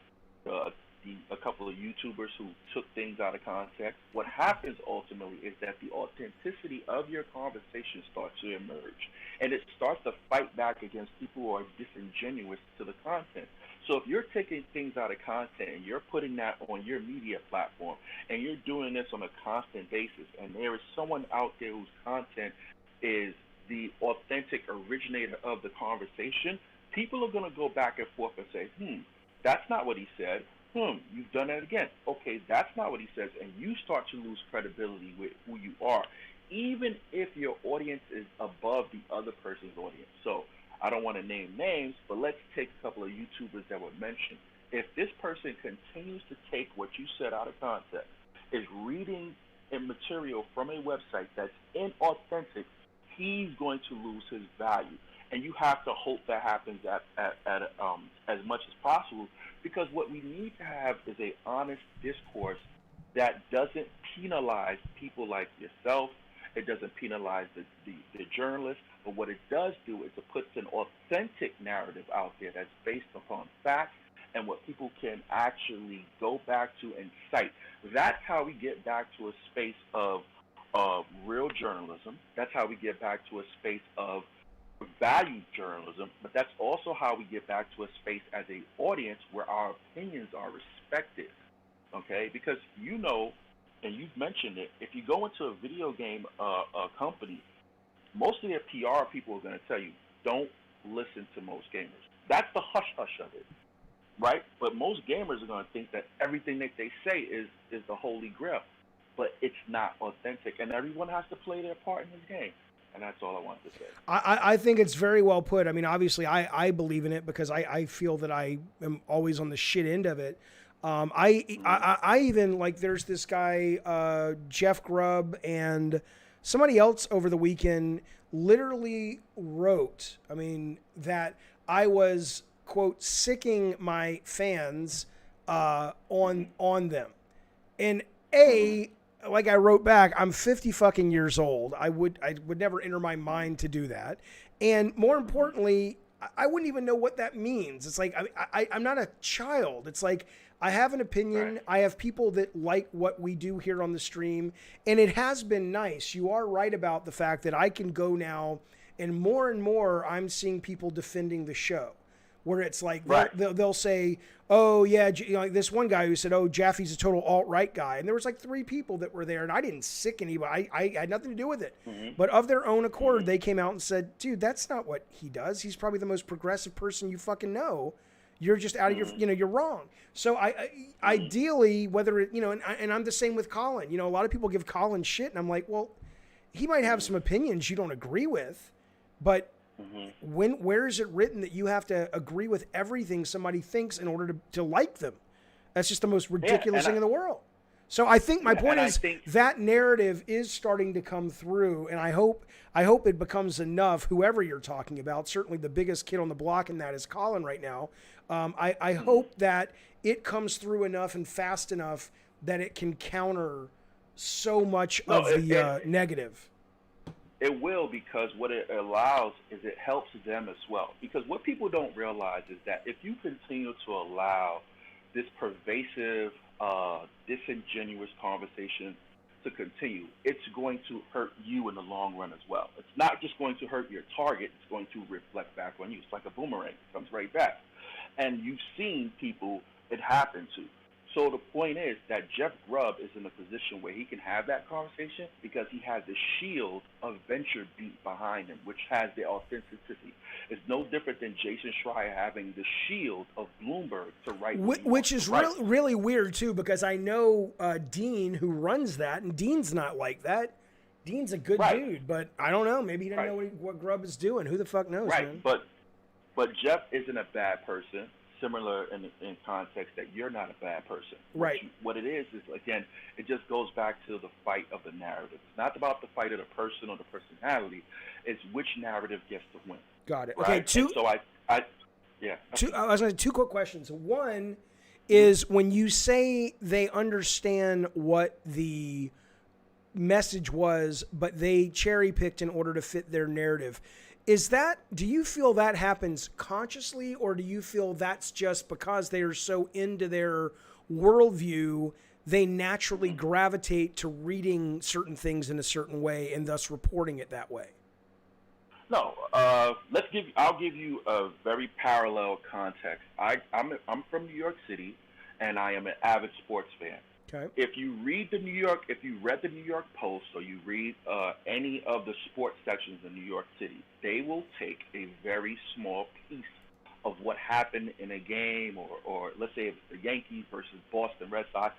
a couple of YouTubers who took things out of context. What happens ultimately is that the authenticity of your conversation starts to emerge, and it starts to fight back against people who are disingenuous to the content. So if you're taking things out of content and you're putting that on your media platform, and you're doing this on a constant basis, and there is someone out there whose content is the authentic originator of the conversation, people are going to go back and forth and say, that's not what he said. You've done it again. Okay, that's not what he says, and you start to lose credibility with who you are, even if your audience is above the other person's audience. So I don't want to name names, but let's take a couple of YouTubers that were mentioned. If this person continues to take what you said out of context, is reading a material from a website that's inauthentic, he's going to lose his value. And you have to hope that happens at as much as possible, because what we need to have is a honest discourse that doesn't penalize people like yourself. It doesn't penalize the journalist, but what it does do is it puts an authentic narrative out there that's based upon facts and what people can actually go back to and cite. That's how we get back to a space of real journalism. That's how we get back to a space of valued journalism, but that's also how we get back to a space as an audience where our opinions are respected. Okay, because you know, and you've mentioned it, if you go into a video game company, most of their PR people are going to tell you, don't listen to most gamers. That's the hush-hush of it, right? But most gamers are going to think that everything that they say is the holy grail, but it's not authentic, and everyone has to play their part in this game. And that's all I want to say. I think it's very well put. I mean, obviously, I believe in it because I feel that I am always on the shit end of it. I even, like, there's this guy, Jeff Grubb, and somebody else over the weekend literally wrote, I mean, that I was, quote, sicking my fans on them. And like I wrote back, I'm 50 fucking years old. I would never enter my mind to do that. And more importantly, I wouldn't even know what that means. It's like, I'm not a child. It's like, I have an opinion. Right. I have people that like what we do here on the stream. And it has been nice. You are right about the fact that I can go now, and more I'm seeing people defending the show. Where it's like, they'll say, oh, yeah, like this one guy who said, oh, Jaffe's a total alt-right guy. And there was like 3 people that were there, and I didn't sick anybody. I had nothing to do with it. Mm-hmm. But of their own accord, they came out and said, dude, that's not what he does. He's probably the most progressive person you fucking know. You're just out of your, you're wrong. So ideally, whether it, and I'm the same with Colin. A lot of people give Colin shit, and I'm like, well, he might have some opinions you don't agree with, but where is it written that you have to agree with everything somebody thinks in order to like them? That's just the most ridiculous thing in the world. So I think my point is that narrative is starting to come through, and I hope it becomes enough. Whoever you're talking about, certainly the biggest kid on the block in that is Colin right now. I hope that it comes through enough and fast enough that it can counter so much of the negative. It will, because what it allows is it helps them as well. Because what people don't realize is that if you continue to allow this pervasive, disingenuous conversation to continue, it's going to hurt you in the long run as well. It's not just going to hurt your target, it's going to reflect back on you. It's like a boomerang. It comes right back. And you've seen people it happen to. So the point is that Jeff Grubb is in a position where he can have that conversation because he has the shield of Venture Beat behind him, which has the authenticity. It's no different than Jason Schreier having the shield of Bloomberg to write. Which is really weird, too, because I know Dean, who runs that, and Dean's not like that. Dean's a good dude, but I don't know. Maybe he doesn't know what Grubb is doing. Who the fuck knows, man? But Jeff isn't a bad person. Similar in context that you're not a bad person. Right. What it is again, it just goes back to the fight of the narrative. It's not about the fight of the person or the personality. It's which narrative gets to win. Got it. Right? Okay. Two. And so I was going to 2 quick questions. One is when you say they understand what the message was, but they cherry picked in order to fit their narrative. Do you feel that happens consciously, or do you feel that's just because they are so into their worldview, they naturally gravitate to reading certain things in a certain way and thus reporting it that way? No, I'll give you a very parallel context. I'm from New York City, and I am an avid sports fan. Okay. If you read the New York Post, or you read any of the sports sections in New York City, they will take a very small piece of what happened in a game, or let's say it's the Yankees versus Boston Red Sox,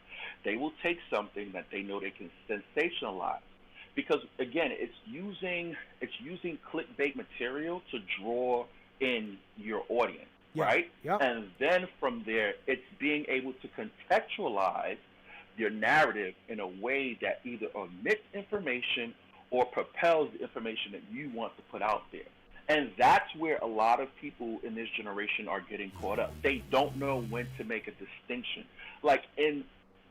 they will take something that they know they can sensationalize. Because again, it's using clickbait material to draw in your audience, right? Yeah. And then from there, it's being able to contextualize your narrative in a way that either omits information or propels the information that you want to put out there. And that's where a lot of people in this generation are getting caught up. They don't know when to make a distinction. Like in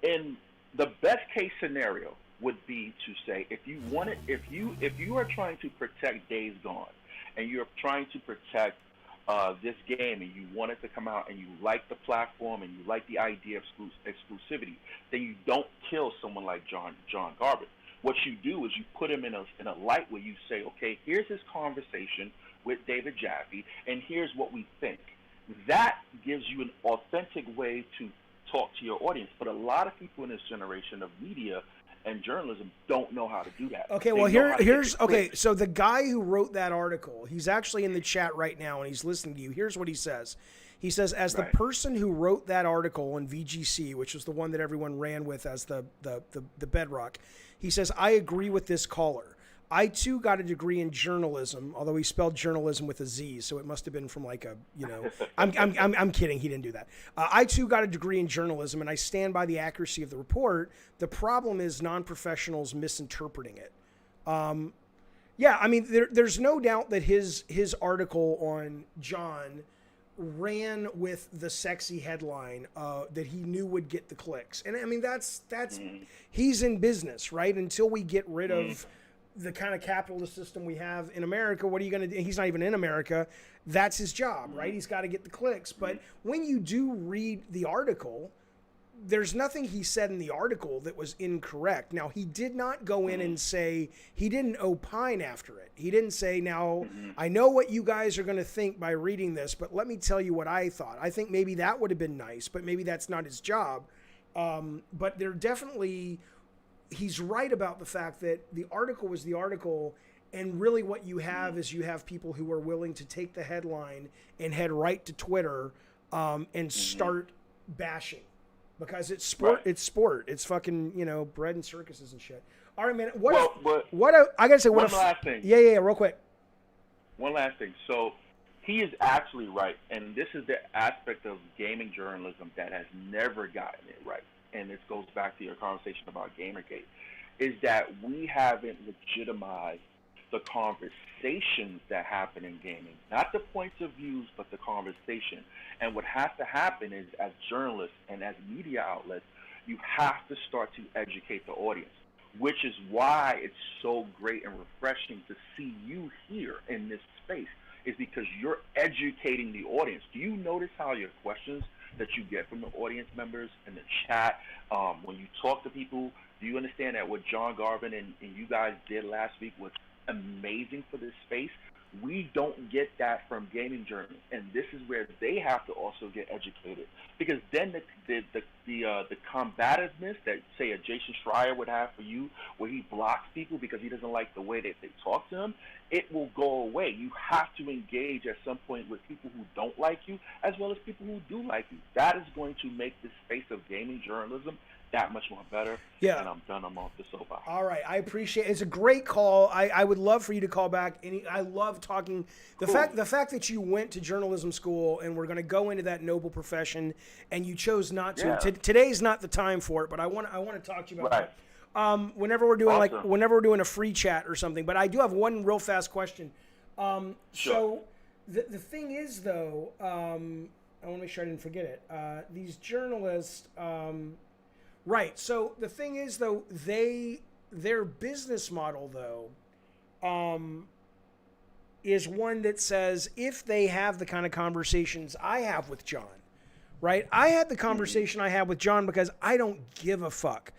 the best case scenario would be to say, if you are trying to protect Days Gone, and you're trying to protect this game, and you want it to come out, and you like the platform, and you like the idea of exclusivity, then you don't kill someone like John Garvin. What you do is you put him in a light where you say, okay, here's his conversation with David Jaffe, and here's what we think. That gives you an authentic way to talk to your audience. But a lot of people in this generation of media and journalism don't know how to do that. Okay, well, here's okay. So the guy who wrote that article, he's actually in the chat right now, and he's listening to you. Here's what he says. He says, as the person who wrote that article on VGC, which was the one that everyone ran with as the bedrock, he says, I agree with this caller. I too got a degree in journalism, although he spelled journalism with a Z, so it must have been from like a, I'm kidding. He didn't do that. I too got a degree in journalism, and I stand by the accuracy of the report. The problem is non-professionals misinterpreting it. Yeah, I mean, there's no doubt that his article on John ran with the sexy headline that he knew would get the clicks. And I mean, that's he's in business, right? Until we get rid of the kind of capitalist system we have in America, what are you going to do? He's not even in America. That's his job, right? He's got to get the clicks. But when you do read the article, there's nothing he said in the article that was incorrect. Now, he did not go in and say, he didn't opine after it. He didn't say, now, I know what you guys are going to think by reading this, but let me tell you what I thought. I think maybe that would have been nice, but maybe that's not his job. But they're definitely... He's right about the fact that the article was the article, and really what you have is you have people who are willing to take the headline and head right to Twitter and start bashing, because it's sport. Right. It's sport. It's fucking bread and circuses and shit. All right, man. I gotta say one last thing. Yeah, real quick. One last thing. So he is actually right, and this is the aspect of gaming journalism that has never gotten it right. And this goes back to your conversation about Gamergate, is that we haven't legitimized the conversations that happen in gaming, not the points of views, but the conversation. And what has to happen is, as journalists and as media outlets, you have to start to educate the audience, which is why it's so great and refreshing to see you here in this space, is because you're educating the audience. Do you notice how your questions that you get from the audience members in the chat, when you talk to people, do you understand that what John Garvin and you guys did last week was amazing for this space? We don't get that from gaming journalists, and this is where they have to also get educated, because then the combativeness that, say, a Jason Schreier would have for you, where he blocks people because he doesn't like the way that they talk to him, it will go away. You have to engage at some point with people who don't like you, as well as people who do like you. That is going to make the space of gaming journalism that much more better. Yeah. And I'm done. I'm off the soapbox. All right. I appreciate it. It's a great call. I would love for you to call back. I love talking. The fact that you went to journalism school and we're going to go into that noble profession, and you chose not to. Yeah. Today's not the time for it, but I want to talk to you about that. Whenever we're doing whenever we're doing a free chat or something. But I do have one real fast question. Sure. So the thing is, though, I want to make sure I didn't forget it. These journalists. Right. So the thing is, though, their business model, though, is one that says if they have the kind of conversations I have with John, right? I had the conversation I had with John because I don't give a fuck.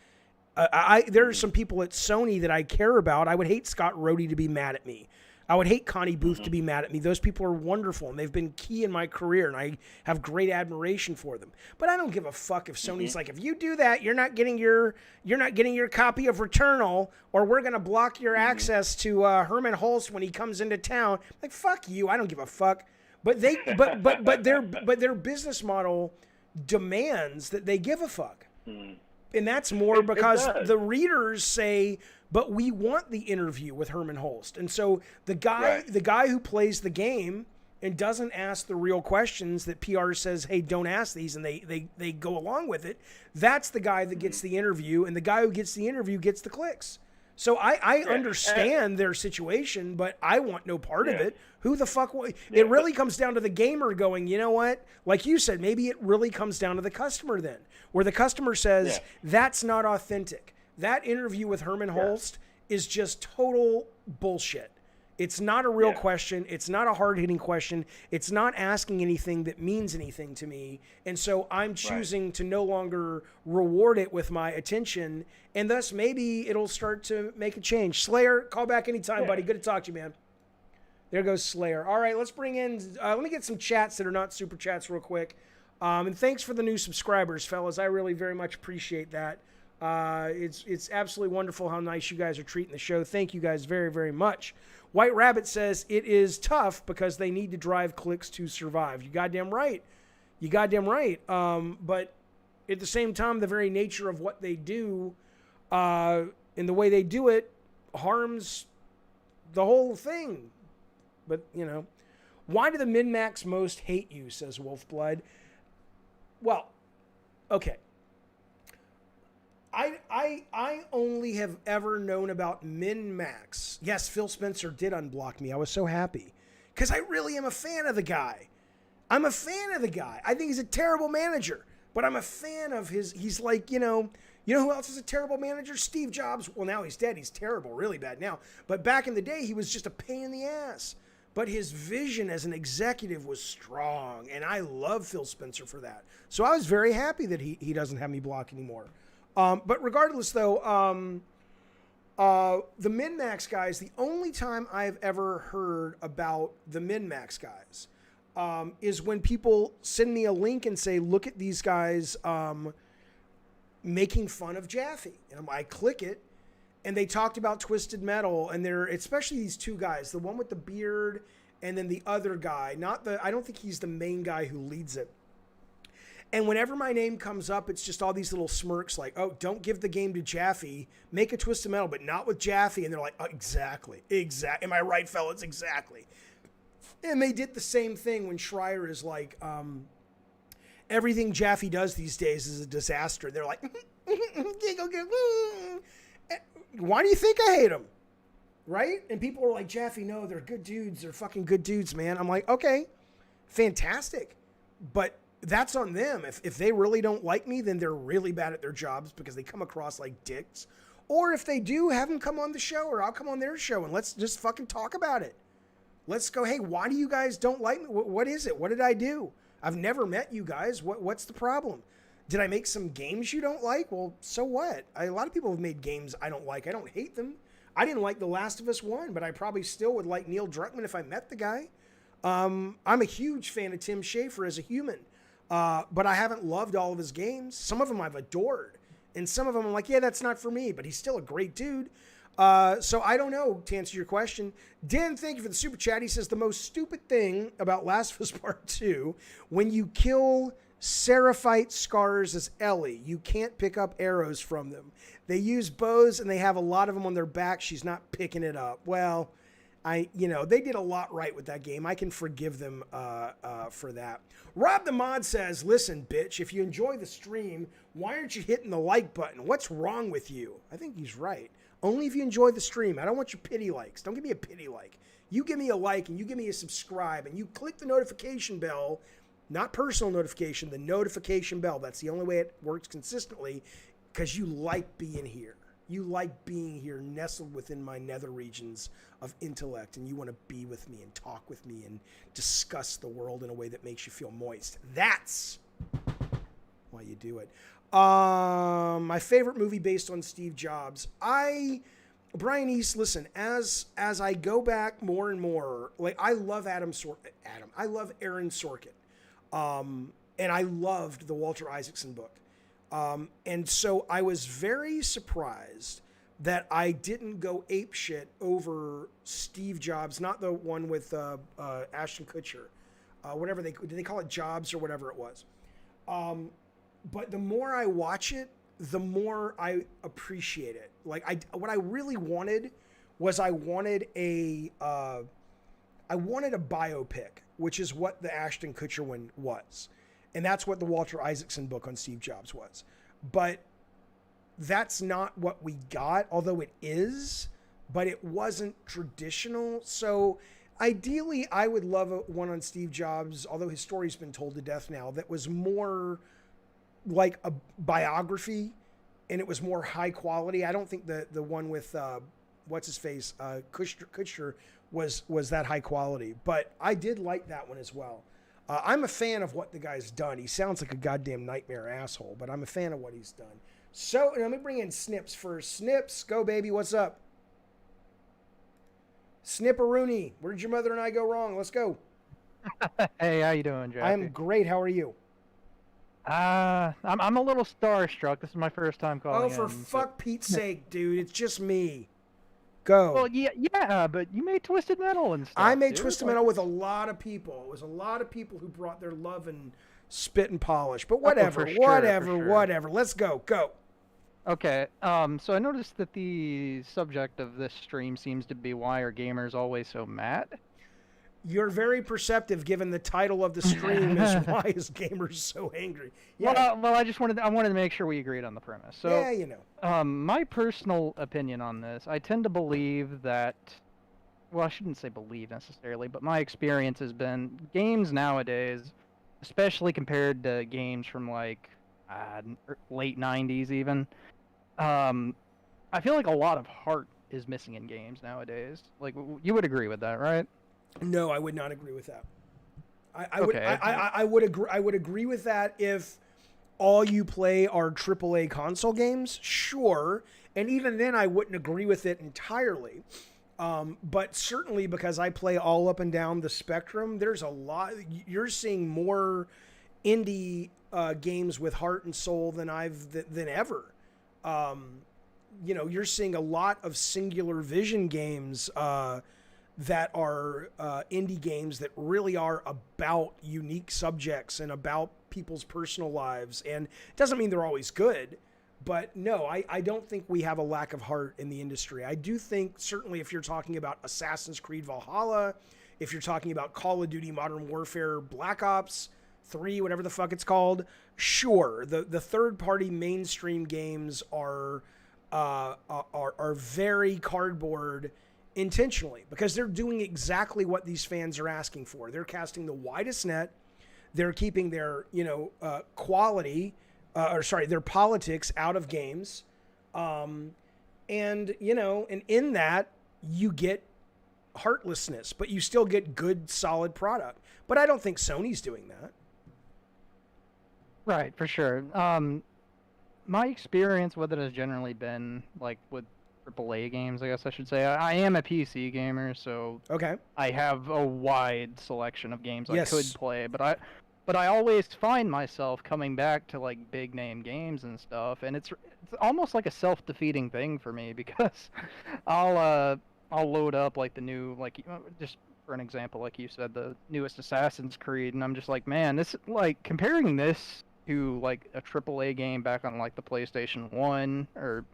There are some people at Sony that I care about. I would hate Scott Rhodey to be mad at me. I would hate Connie Booth to be mad at me. Those people are wonderful, and they've been key in my career, and I have great admiration for them. But I don't give a fuck if Sony's like, if you do that, you're not getting your copy of Returnal, or we're gonna block your access to Herman Hulst when he comes into town. Like, fuck you. I don't give a fuck. But their business model demands that they give a fuck. And that's more because the readers say, but we want the interview with Herman Holst. And so the guy who plays the game and doesn't ask the real questions that PR says, hey, don't ask these, and they go along with it, that's the guy that gets the interview, and the guy who gets the interview gets the clicks. So I understand their situation, but I want no part of it. Who the fuck? It really comes down to the gamer going, you know what? Like you said, maybe it really comes down to the customer then, where the customer says, that's not authentic. That interview with Herman Holst is just total bullshit. It's not a real question. It's not a hard-hitting question. It's not asking anything that means anything to me. And so I'm choosing to no longer reward it with my attention. And thus maybe it'll start to make a change. Slayer, call back anytime, buddy. Good to talk to you, man. There goes Slayer. All right, let's bring in, let me get some chats that are not super chats real quick. And thanks for the new subscribers, fellas. I really very much appreciate that. It's absolutely wonderful how nice you guys are treating the show. Thank you guys very, very much. White Rabbit says it is tough because they need to drive clicks to survive. You goddamn right. You goddamn right. But at the same time, the very nature of what they do and the way they do it harms the whole thing. But, you know, why do the min-max most hate you, says Wolfblood? Well, okay. I only have ever known about min-max. Yes, Phil Spencer did unblock me. I was so happy because I really am a fan of the guy. I'm a fan of the guy. I think he's a terrible manager, but I'm a fan of his. He's like, you know who else is a terrible manager? Steve Jobs. Well, now he's dead. He's terrible, really bad now. But back in the day, he was just a pain in the ass. But his vision as an executive was strong, and I love Phil Spencer for that. So I was very happy that he doesn't have me block anymore. But regardless, though, the min-max guys, the only time I've ever heard about the min-max guys is when people send me a link and say, look at these guys making fun of Jaffe. And I click it, and they talked about Twisted Metal, and they're, especially these two guys, the one with the beard and then the other guy, I don't think he's the main guy who leads it. And whenever my name comes up, it's just all these little smirks like, oh, don't give the game to Jaffe. Make a Twisted Metal, but not with Jaffe. And they're like, oh, exactly. Am I right, fellas? Exactly. And they did the same thing when Schreier is like, everything Jaffe does these days is a disaster. They're like, why do you think I hate him? Right? And people are like, Jaffe, no, they're good dudes. They're fucking good dudes, man. I'm like, okay, fantastic. But that's on them. If they really don't like me, then they're really bad at their jobs because they come across like dicks. Or if they do, have them come on the show, or I'll come on their show and let's just fucking talk about it. Let's go, hey, why do you guys don't like me? What is it? What did I do? I've never met you guys. What's the problem? Did I make some games you don't like? Well, so what? A lot of people have made games I don't like. I don't hate them. I didn't like The Last of Us 1, but I probably still would like Neil Druckmann if I met the guy. I'm a huge fan of Tim Schafer as a human. But I haven't loved all of his games. Some of them I've adored. And some of them I'm like, yeah, that's not for me. But he's still a great dude. So I don't know, to answer your question. Dan, thank you for the super chat. He says, the most stupid thing about Last of Us Part 2, when you kill Seraphite Scars as Ellie, you can't pick up arrows from them. They use bows, and they have a lot of them on their back. She's not picking it up. Well, they did a lot right with that game. I can forgive them for that. Rob the Mod says, listen, bitch, if you enjoy the stream, why aren't you hitting the like button? What's wrong with you? I think he's right. Only if you enjoy the stream. I don't want your pity likes. Don't give me a pity like. You give me a like and you give me a subscribe and you click the notification bell, not personal notification, the notification bell. That's the only way it works consistently because you like being here. You like being here nestled within my nether regions of intellect, and you want to be with me and talk with me and discuss the world in a way that makes you feel moist. That's why you do it. My favorite movie based on Steve Jobs. Brian East, listen, as I go back more and more, like I love I love Aaron Sorkin. And I loved the Walter Isaacson book. And so I was very surprised that I didn't go apeshit over Steve Jobs, not the one with Ashton Kutcher. whatever did they call it, Jobs or whatever it was. But the more I watch it, the more I appreciate it. Like what I really wanted was I wanted a biopic, which is what the Ashton Kutcher one was. And that's what the Walter Isaacson book on Steve Jobs was. But that's not what we got, although it is, but it wasn't traditional. So ideally, I would love one on Steve Jobs, although his story's been told to death now, that was more like a biography and it was more high quality. I don't think the one with, what's his face, Kutcher was that high quality, but I did like that one as well. I'm a fan of what the guy's done. He sounds like a goddamn nightmare asshole, but I'm a fan of what he's done. So let me bring in Snips first. Snips, go baby, what's up? Snipperoonie, where did your mother and I go wrong? Let's go. Hey, how you doing, Jackie? I'm great. How are you? I'm a little starstruck. This is my first time calling. Oh, for fuck Pete's sake, dude! It's just me. Go. Well, yeah, but you made Twisted Metal and stuff. I made dude. Twisted Metal with a lot of people. It was a lot of people who brought their love and spit and polish. But whatever, for sure. whatever. Let's go. Go. Okay. So I noticed that the subject of this stream seems to be why are gamers always so mad? You're very perceptive, given the title of the stream is "Why is gamers so angry?" Yeah. Well, I wanted to make sure we agreed on the premise. So yeah, you know. My personal opinion on this, I tend to believe that. Well, I shouldn't say believe necessarily, but my experience has been games nowadays, especially compared to games from like late '90s even. I feel like a lot of heart is missing in games nowadays. Like you would agree with that, right? No, I would not agree with that. I would agree with that if all you play are AAA console games, sure. And even then, I wouldn't agree with it entirely. But certainly because I play all up and down the spectrum, there's a lot. You're seeing more indie games with heart and soul than ever. You know, you're seeing a lot of singular vision games that are indie games that really are about unique subjects and about people's personal lives. And it doesn't mean they're always good, but no, I don't think we have a lack of heart in the industry. I do think certainly if you're talking about Assassin's Creed Valhalla, if you're talking about Call of Duty Modern Warfare Black Ops 3, whatever the fuck it's called, sure, the third-party mainstream games are very cardboard intentionally because they're doing exactly what these fans are asking for. They're casting the widest net. They're keeping their, quality, their politics out of games. And in that you get heartlessness, but you still get good, solid product. But I don't think Sony's doing that. Right, for sure. My experience with it has generally been like with AAA games, I guess I should say. I am a PC gamer, so okay. I have a wide selection of games Yes. I could play, but I always find myself coming back to like big name games and stuff, and it's almost like a self-defeating thing for me because I'll load up like the new, like just for an example, like you said, the newest Assassin's Creed, and I'm just like, man, this like comparing this to like a AAA game back on like the PlayStation 1 or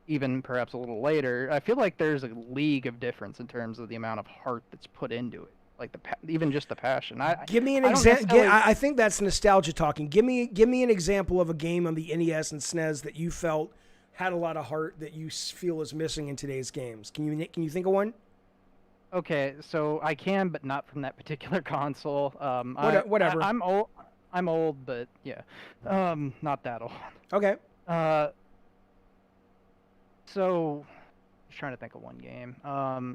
even perhaps a little later, I feel like there's a league of difference in terms of the amount of heart that's put into it, like even just the passion. Give me an example. I think that's nostalgia talking. Give me an example of a game on the NES and SNES that you felt had a lot of heart that you feel is missing in today's games. Can you think of one? Okay, so I can, but not from that particular console. Whatever. I'm old, but yeah, not that old. Okay. So, just trying to think of one game. Wow,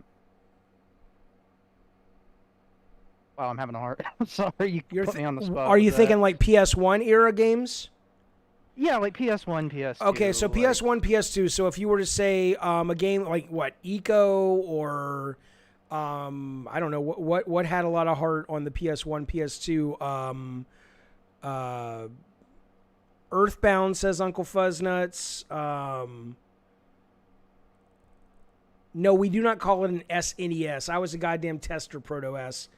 I'm having a hard. I'm sorry, you put me on the spot. Are you thinking like PS1 era games? Yeah, like PS1, PS2. Okay, so PS1, PS2. So if you were to say a game like what, Eco or I don't know what had a lot of heart on the PS1, PS2. Earthbound, says Uncle Fuzznuts. No, we do not call it an SNES. I was a goddamn tester, Proto S.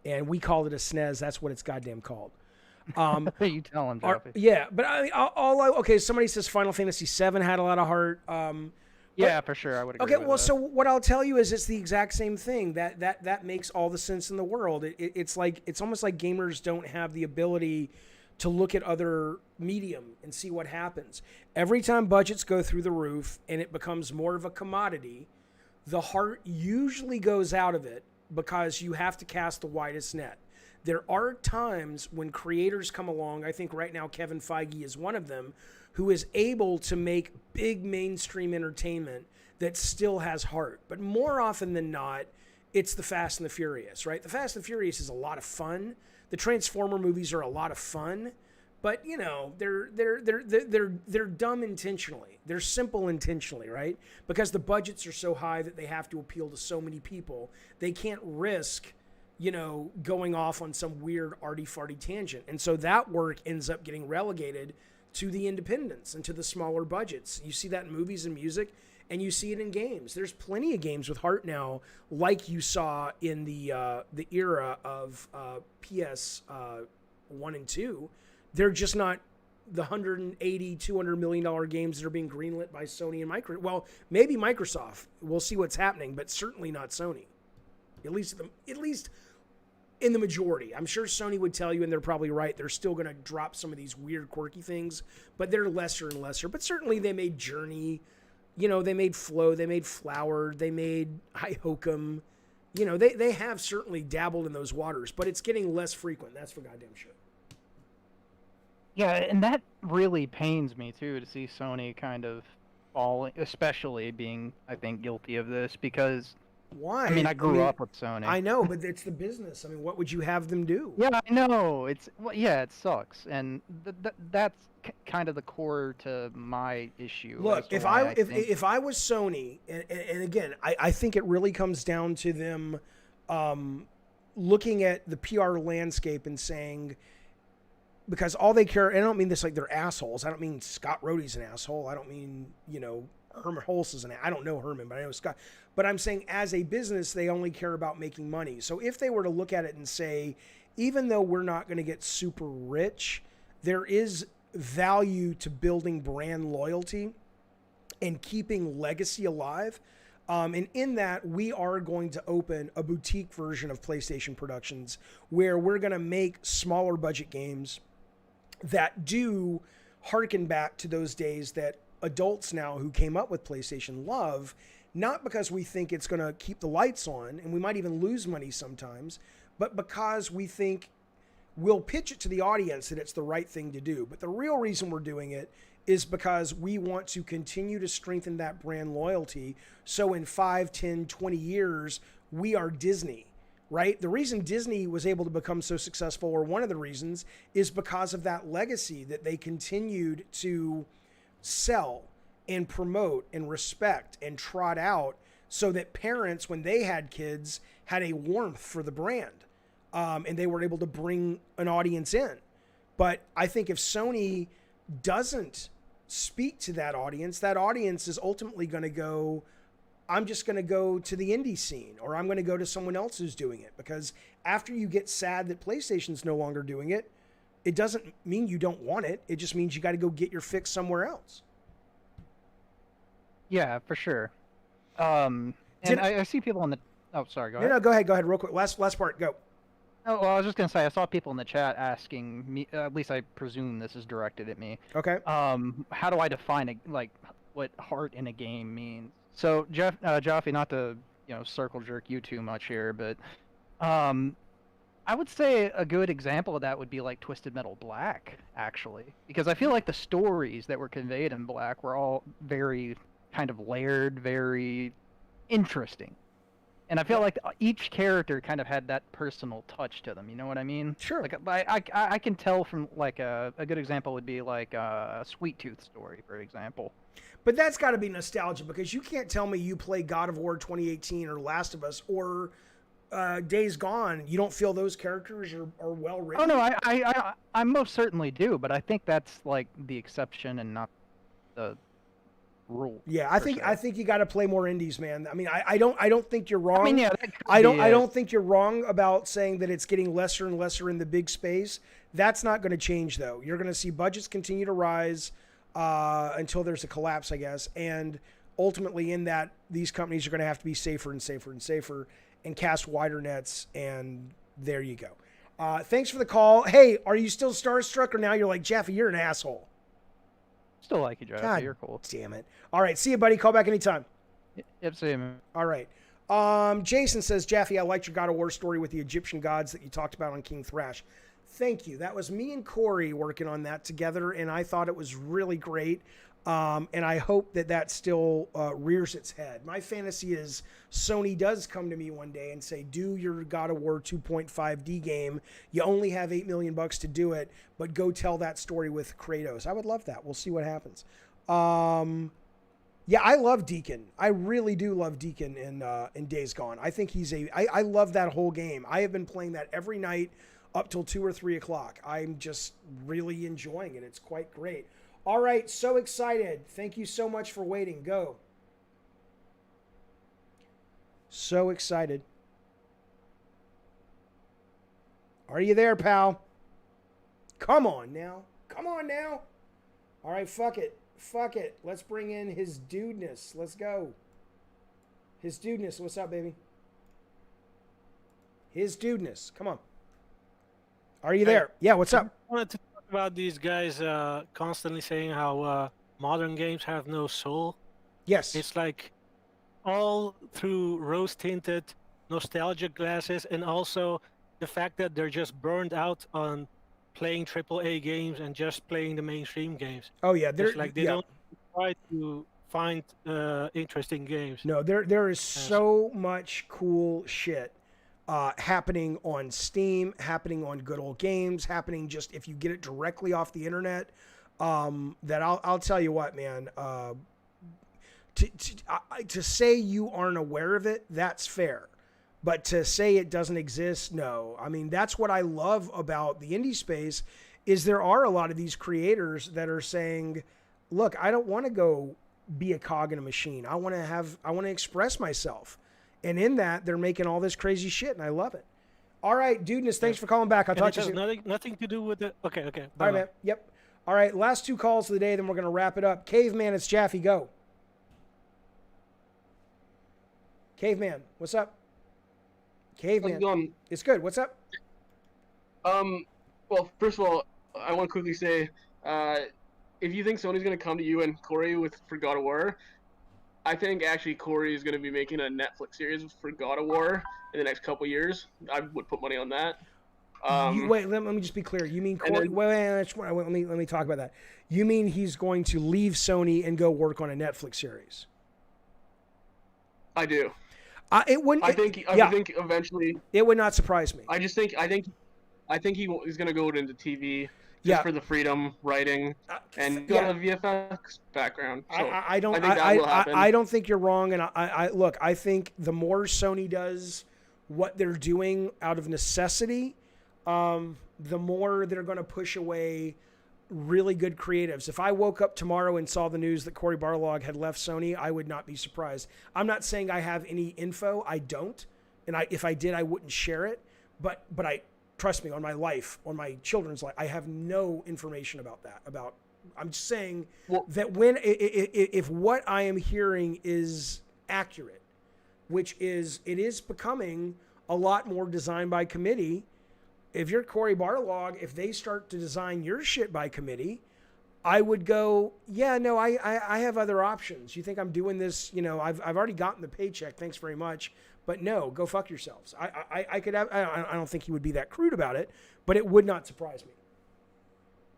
and we called it a SNES. That's what it's goddamn called. You tell him, Joffy. Yeah, but okay. Somebody says Final Fantasy VII had a lot of heart. Yeah, for sure, I would agree. Okay, with well, that. so what I'll tell you is it's the exact same thing. That makes all the sense in the world. It's almost like gamers don't have the ability to look at other medium and see what happens. Every time budgets go through the roof and it becomes more of a commodity, the heart usually goes out of it because you have to cast the widest net. There are times when creators come along, I think right now Kevin Feige is one of them, who is able to make big mainstream entertainment that still has heart. But more often than not, it's the Fast and the Furious, right? The Fast and the Furious is a lot of fun. The Transformer movies are a lot of fun, but you know, they're dumb intentionally. They're simple intentionally, right? Because the budgets are so high that they have to appeal to so many people. They can't risk, you know, going off on some weird arty-farty tangent. And so that work ends up getting relegated to the independents and to the smaller budgets. You see that in movies and music, and you see it in games. There's plenty of games with heart now, like you saw in the era of PS 1 and 2. They're just not the $180, $200 million games that are being greenlit by Sony and Microsoft. Well, maybe Microsoft. We'll see what's happening, but certainly not Sony. At least in the majority. I'm sure Sony would tell you, and they're probably right, they're still going to drop some of these weird, quirky things, but they're lesser and lesser. But certainly they made Journey, you know, they made Flow, they made Flower, they made High Hokum. You know, they have certainly dabbled in those waters, but it's getting less frequent. That's for goddamn sure. Yeah, and that really pains me, too, to see Sony kind of falling, especially being, I think, guilty of this, because... Why? I mean, I grew up with Sony. I know, but it's the business. I mean, what would you have them do? Yeah, I know. Yeah, it sucks, and that's kind of the core to my issue. Look, if I was Sony, and again, I think it really comes down to them looking at the PR landscape and saying, because all they care, and I don't mean this like they're assholes. I don't mean Scott Rohde's an asshole. I don't mean, you know, Herman Hulse is I don't know Herman, but I know Scott. But I'm saying as a business, they only care about making money. So if they were to look at it and say, even though we're not going to get super rich, there is value to building brand loyalty and keeping legacy alive. And in that, we are going to open a boutique version of PlayStation Productions where we're going to make smaller budget games that do harken back to those days that adults now who came up with PlayStation love, not because we think it's going to keep the lights on, and we might even lose money sometimes, but because we think we'll pitch it to the audience that it's the right thing to do. But the real reason we're doing it is because we want to continue to strengthen that brand loyalty. So in 5, 10, 20 years, we are Disney, right? The reason Disney was able to become so successful, or one of the reasons, is because of that legacy that they continued to sell and promote and respect and trot out, so that parents, when they had kids, had a warmth for the brand, and they were able to bring an audience in. But I think if Sony doesn't speak to that audience is ultimately going to go, I'm just going to go to the indie scene, or I'm going to go to someone else who's doing it. Because after you get sad that PlayStation's no longer doing it, it doesn't mean you don't want it. It just means you got to go get your fix somewhere else. Yeah, for sure. And I see people in the... Oh, sorry, go ahead. No, go ahead, real quick. Last part, go. Oh, well, I was just going to say, I saw people in the chat asking me, at least I presume this is directed at me. Okay. How do I define, what heart in a game means? So, Joffy, not to, circle jerk you too much here, but I would say a good example of that would be like Twisted Metal Black, actually. Because I feel like the stories that were conveyed in Black were all very kind of layered, very interesting. And I feel like each character kind of had that personal touch to them. You know what I mean? Sure. Like I can tell from like a good example would be like a Sweet Tooth story, for example. But that's got to be nostalgia, because you can't tell me you play God of War 2018 or Last of Us or Days Gone. You don't feel those characters are well written? Oh no, I most certainly do, but I think that's like the exception and not the rule. Yeah, I think you got to play more indies, man. I mean, I don't think you're wrong. I mean, yeah, that could I be it. don't think you're wrong about saying that it's getting lesser and lesser in the big space. That's not going to change, though. You're going to see budgets continue to rise until there's a collapse, I guess. And ultimately, in that, these companies are going to have to be safer and safer and safer and cast wider nets. And there you go. Thanks for the call. Hey, are you still starstruck, or now you're like, Jaffe, you're an asshole? Still like you, Jaffe. God You're cool. damn it. All right, see you, buddy. Call back anytime. Yep, see you, man. All right. Jason says, Jaffe, I liked your God of War story with the Egyptian gods that you talked about on King Thrash. Thank you. That was me and Corey working on that together, and I thought it was really great. And I hope that still rears its head. My fantasy is Sony does come to me one day and say, do your God of War 2.5D game. You only have $8 million to do it, but go tell that story with Kratos. I would love that. We'll see what happens. Yeah, I love Deacon. I really do love Deacon in Days Gone. I think I love that whole game. I have been playing that every night up till 2 or 3 o'clock. I'm just really enjoying it. It's quite great. All right, so excited. Thank you so much for waiting. Go. So excited. Are you there, pal? Come on now. Come on now. All right, fuck it. Fuck it. Let's bring in his dudeness. Let's go. His dudeness. What's up, baby? His dudeness. Come on. Are you there? Yeah, what's up? I wanted to talk about these guys constantly saying how modern games have no soul. Yes. It's like all through rose-tinted nostalgic glasses, and also the fact that they're just burned out on playing AAA games and just playing the mainstream games. Oh yeah, It's like they don't try to find interesting games. No, there is so much cool shit happening on Steam, happening on good old games, happening just if you get it directly off the internet. That I'll tell you what, man. To say you aren't aware of it, that's fair. But to say it doesn't exist, no. I mean, that's what I love about the indie space is there are a lot of these creators that are saying, look, I don't want to go be a cog in a machine. I want to express myself. And in that, they're making all this crazy shit, and I love it. All right, dudeness, thanks for calling back. I'll talk to you soon. Nothing to do with it. Okay. All right, man. Yep. All right, last 2 calls of the day, then we're going to wrap it up. Caveman, it's Jaffe. Go. Caveman, what's up? Caveman. How's it going? It's good. What's up? Well, first of all, I want to quickly say, if you think Sony's going to come to you and Corey for God of War, I think actually Corey is going to be making a Netflix series for God of War in the next couple years. I would put money on that. Wait, let me just be clear. You mean Corey? Let me talk about that. You mean he's going to leave Sony and go work on a Netflix series? I do. It wouldn't. I think eventually it would not surprise me. I think he's going to go into TV just for the freedom writing and got a VFX background. So I don't think you're wrong, and I think the more Sony does what they're doing out of necessity, the more they're going to push away really good creatives. If I woke up tomorrow and saw the news that Cory Barlog had left Sony, I would not be surprised. I'm not saying I have any info. I don't, and if I did, I wouldn't share it. But I trust me, on my life, on my children's life, I have no information about that. I'm just saying that if what I am hearing is accurate, which is it is becoming a lot more design by committee. If you're Cory Barlog, if they start to design your shit by committee, I would go, yeah, no, I have other options. You think I'm doing this? You know, I've already gotten the paycheck. Thanks very much. But no, go fuck yourselves. I could have. I don't think he would be that crude about it, but it would not surprise me.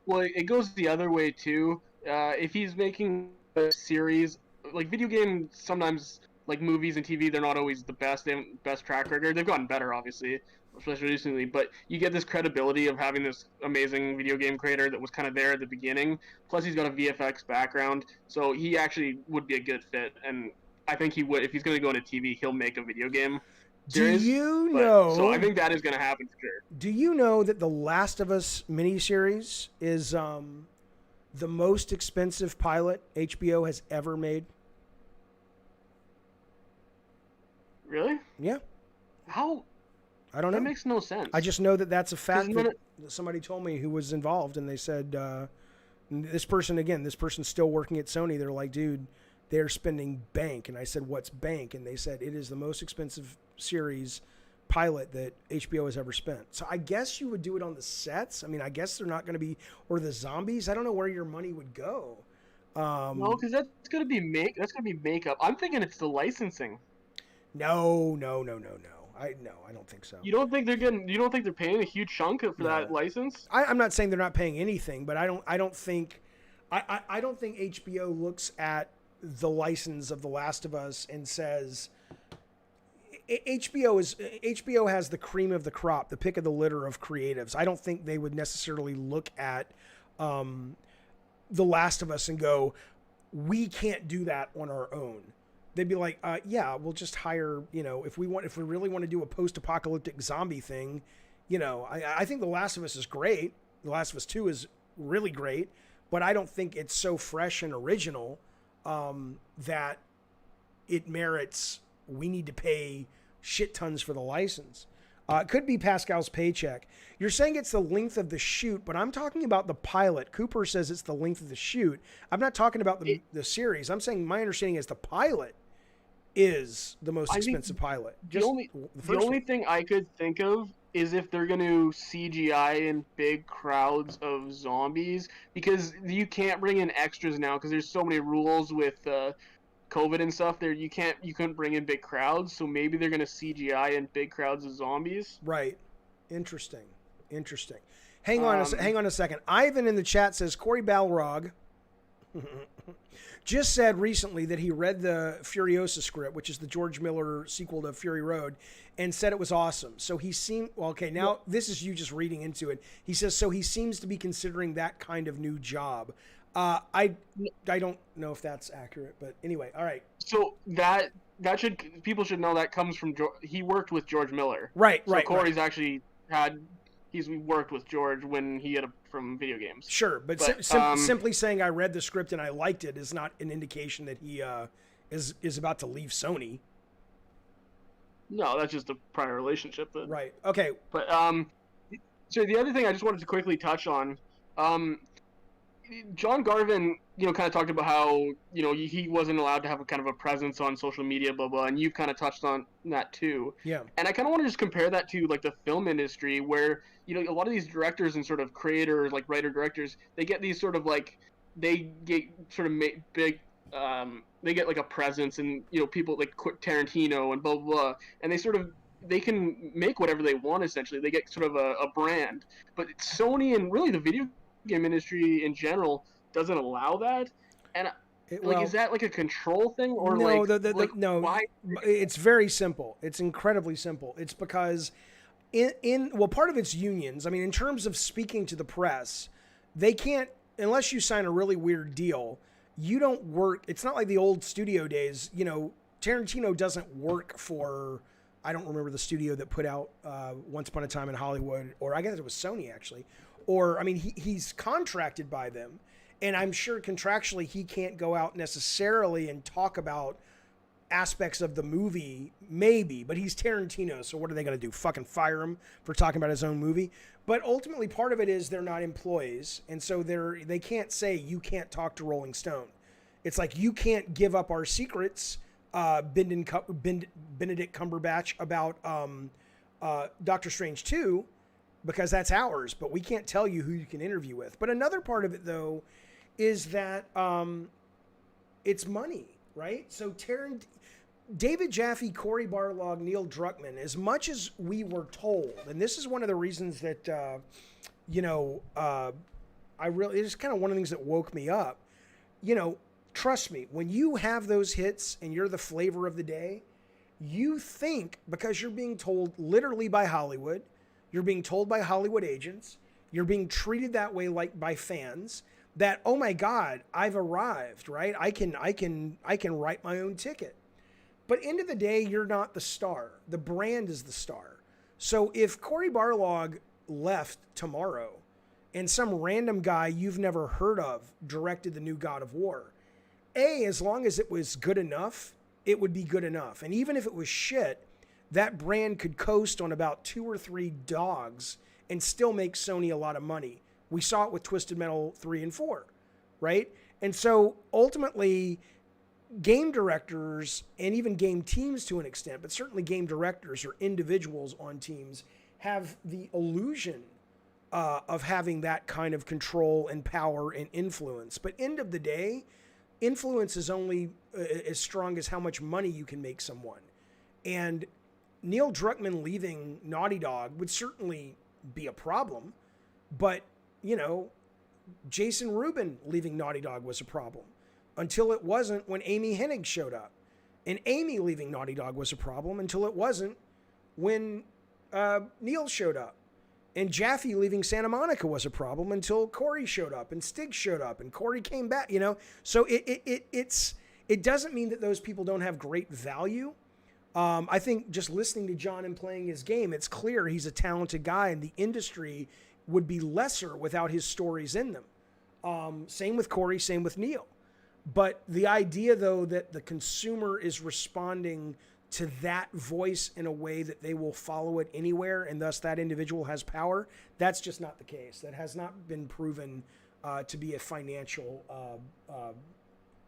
Well, it goes the other way too. If he's making a series, like video games, sometimes like movies and TV, they're not always the best. They have best track record. They've gotten better, obviously, especially recently. But you get this credibility of having this amazing video game creator that was kind of there at the beginning. Plus, he's got a VFX background, so he actually would be a good fit. And I think he would, if he's going to go into TV, he'll make a video game series. Do you know? So I think that is going to happen for sure. Do you know that the Last of Us miniseries is the most expensive pilot HBO has ever made? Really? Yeah. How? I don't know. That makes no sense. I just know that that's a fact then that somebody told me who was involved, and they said, this person's still working at Sony. They're like, dude, they're spending bank. And I said, what's bank? And they said, it is the most expensive series pilot that HBO has ever spent. So I guess you would do it on the sets. I mean, I guess they're not going to be, or the zombies. I don't know where your money would go. No, because that's gonna be makeup. I'm thinking it's the licensing. No. I don't think so. You don't think they're paying a huge chunk for that license? I'm not saying they're not paying anything, but I don't think HBO looks at the license of The Last of Us and says HBO has the cream of the crop, the pick of the litter of creatives. I don't think they would necessarily look at The Last of Us and go, we can't do that on our own. They'd be like, yeah, we'll just hire, if we really want to do a post-apocalyptic zombie thing, I think The Last of Us is great. The Last of Us 2 is really great, but I don't think it's so fresh and original that it merits, we need to pay shit tons for the license. It could be Pascal's paycheck. You're saying it's the length of the shoot, but I'm talking about the pilot. Cooper says it's the length of the shoot. I'm not talking about the series. I'm saying my understanding is the pilot is the most expensive pilot. The only thing I could think of is if they're going to CGI in big crowds of zombies, because you can't bring in extras now because there's so many rules with COVID and stuff. There you couldn't bring in big crowds, so maybe they're going to CGI in big crowds of zombies. Right. Interesting. Hang on a second. Ivan in the chat says Corey Balrog just said recently that he read the Furiosa script, which is the George Miller sequel to Fury Road, and said it was awesome. So he seemed, this is you just reading into it. He says, so he seems to be considering that kind of new job. I don't know if that's accurate, but anyway, all right. So people should know that comes from he worked with George Miller. Right. Corey's actually he's worked with George when he had from video games. Sure, but simply saying I read the script and I liked it is not an indication that he is about to leave Sony. No, that's just a prior relationship. Right. Okay. But so the other thing I just wanted to quickly touch on, John Garvin, kind of talked about how, he wasn't allowed to have a kind of a presence on social media, blah, blah, and you've kind of touched on that too. Yeah. And I kind of want to just compare that to, like, the film industry where, a lot of these directors and sort of creators, like writer-directors, they get these sort of, like, they get sort of big, they get, like, a presence and, people like Tarantino and blah, blah, blah, and they can make whatever they want, essentially. They get sort of a brand. But Sony and really the video game industry in general doesn't allow that, and is that like a control thing or no? No, why? It's very simple. It's incredibly simple. It's because part of it's unions. I mean, in terms of speaking to the press, they can't unless you sign a really weird deal. You don't work. It's not like the old studio days. Tarantino doesn't work for. I don't remember the studio that put out Once Upon a Time in Hollywood, or I guess it was Sony actually. Or, I mean, he's contracted by them, and I'm sure contractually he can't go out necessarily and talk about aspects of the movie, maybe, but he's Tarantino, so what are they going to do? Fucking fire him for talking about his own movie? But ultimately, part of it is they're not employees, and so they can't say, you can't talk to Rolling Stone. It's like, you can't give up our secrets, Benedict Cumberbatch, about Doctor Strange 2, because that's ours, but we can't tell you who you can interview with. But another part of it, though, is that it's money, right? So David Jaffe, Corey Barlog, Neil Druckmann, as much as we were told, and this is one of the reasons that, it's kind of one of the things that woke me up. Trust me, when you have those hits and you're the flavor of the day, you think, because you're being told literally by Hollywood, you're being told by Hollywood agents, you're being treated that way like by fans, that, oh my God, I've arrived, right? I can write my own ticket. But end of the day, you're not the star. The brand is the star. So if Corey Barlog left tomorrow and some random guy you've never heard of directed the new God of War. As long as it was good enough, it would be good enough. And even if it was shit, that brand could coast on about 2 or 3 dogs and still make Sony a lot of money. We saw it with Twisted Metal 3 and 4, right? And so ultimately, game directors and even game teams to an extent, but certainly game directors or individuals on teams have the illusion of having that kind of control and power and influence. But end of the day, influence is only as strong as how much money you can make someone. And Neil Druckmann leaving Naughty Dog would certainly be a problem, but, you know, Jason Rubin leaving Naughty Dog was a problem until it wasn't when Amy Hennig showed up. And Amy leaving Naughty Dog was a problem until it wasn't when Neil showed up. And Jaffe leaving Santa Monica was a problem until Corey showed up and Stig showed up and Corey came back, you know? So it doesn't mean that those people don't have great value. I think just listening to John and playing his game, it's clear he's a talented guy and the industry would be lesser without his stories in them. Same with Corey, same with Neil. But the idea, though, that the consumer is responding to that voice in a way that they will follow it anywhere and thus that individual has power, that's just not the case. That has not been proven to be a financial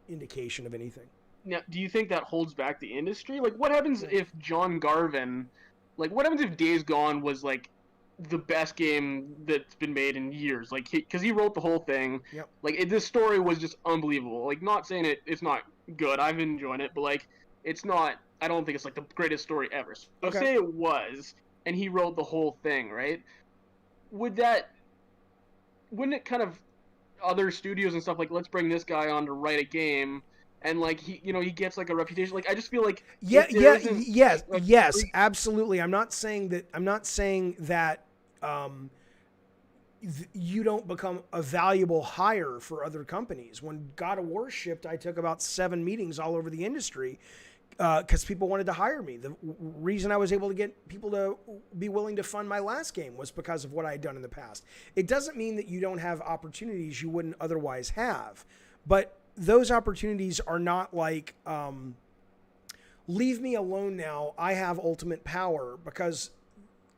indication of anything. Now, do you think that holds back the industry? Like, what happens if John Garvin, like, what happens if Days Gone was, like, the best game that's been made in years? Like, because he wrote the whole thing. Yep. Like, this story was just unbelievable. Like, not saying it's not good. I've enjoyed it, but, like, it's not, I don't think it's, like, the greatest story ever. So Okay. say it was, and he wrote the whole thing, right? Wouldn't it kind of, other studios and stuff, like, let's bring this guy on to write a game, and, like, he gets, like, a reputation. Like, I just feel like Yes, absolutely. I'm not saying that you don't become a valuable hire for other companies. When God of War shipped, I took about 7 meetings all over the industry because people wanted to hire me. The reason I was able to get people to be willing to fund my last game was because of what I had done in the past. It doesn't mean that you don't have opportunities you wouldn't otherwise have, but those opportunities are not like, leave me alone now, I have ultimate power, because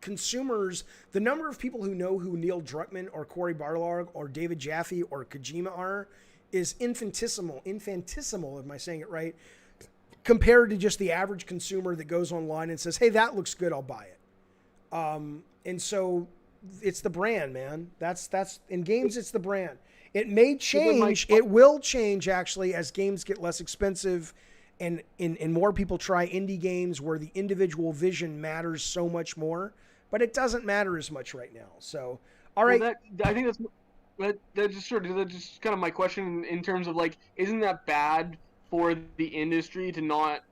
consumers, the number of people who know who Neil Druckmann or Cory Barlog or David Jaffe or Kojima are is infinitesimal, am I saying it right, compared to just the average consumer that goes online and says, hey, that looks good, I'll buy it. And so it's the brand, man. That's in games, it's the brand. It may change. It will change, actually, as games get less expensive and more people try indie games where the individual vision matters so much more. But it doesn't matter as much right now. So, all right. Well, I think that's just kind of my question in terms of, like, isn't that bad for the industry to not,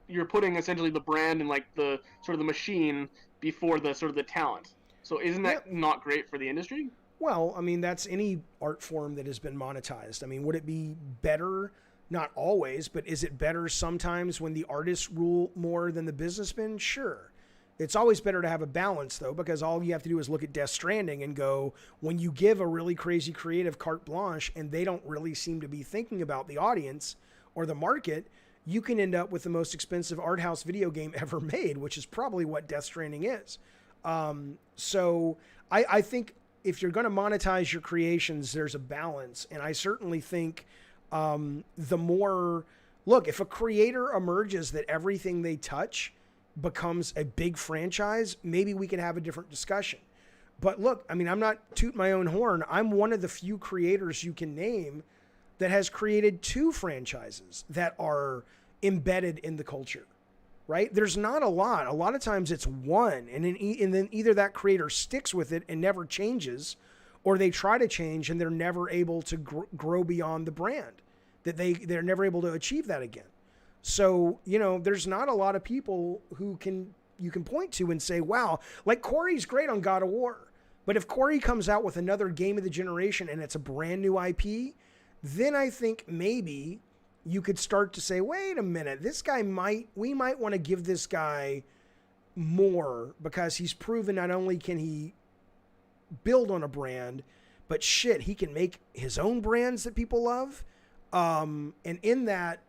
you're putting essentially the brand and, like, the sort of the machine before the sort of the talent. So isn't that not great for the industry? Well, I mean, that's any art form that has been monetized. I mean, would it be better? Not always, but is it better sometimes when the artists rule more than the businessmen? Sure. It's always better to have a balance, though, because all you have to do is look at Death Stranding and go, when you give a really crazy creative carte blanche and they don't really seem to be thinking about the audience or the market, you can end up with the most expensive art house video game ever made, which is probably what Death Stranding is. So I think if you're going to monetize your creations, there's a balance. And I certainly think the more, look, if a creator emerges that everything they touch becomes a big franchise, maybe we can have a different discussion. But look, I mean, I'm not tooting my own horn. I'm one of the few creators you can name that has created 2 franchises that are embedded in the culture, right? There's not a lot. A lot of times it's one, and then either that creator sticks with it and never changes, or they try to change and they're never able to grow beyond the brand, that they're never able to achieve that again. So, you know, there's not a lot of people who you can point to and say, wow, like Corey's great on God of War. But if Corey comes out with another game of the generation and it's a brand new IP, then I think maybe you could start to say, wait a minute, we might want to give this guy more because he's proven not only can he build on a brand, but shit, he can make his own brands that people love. And in that,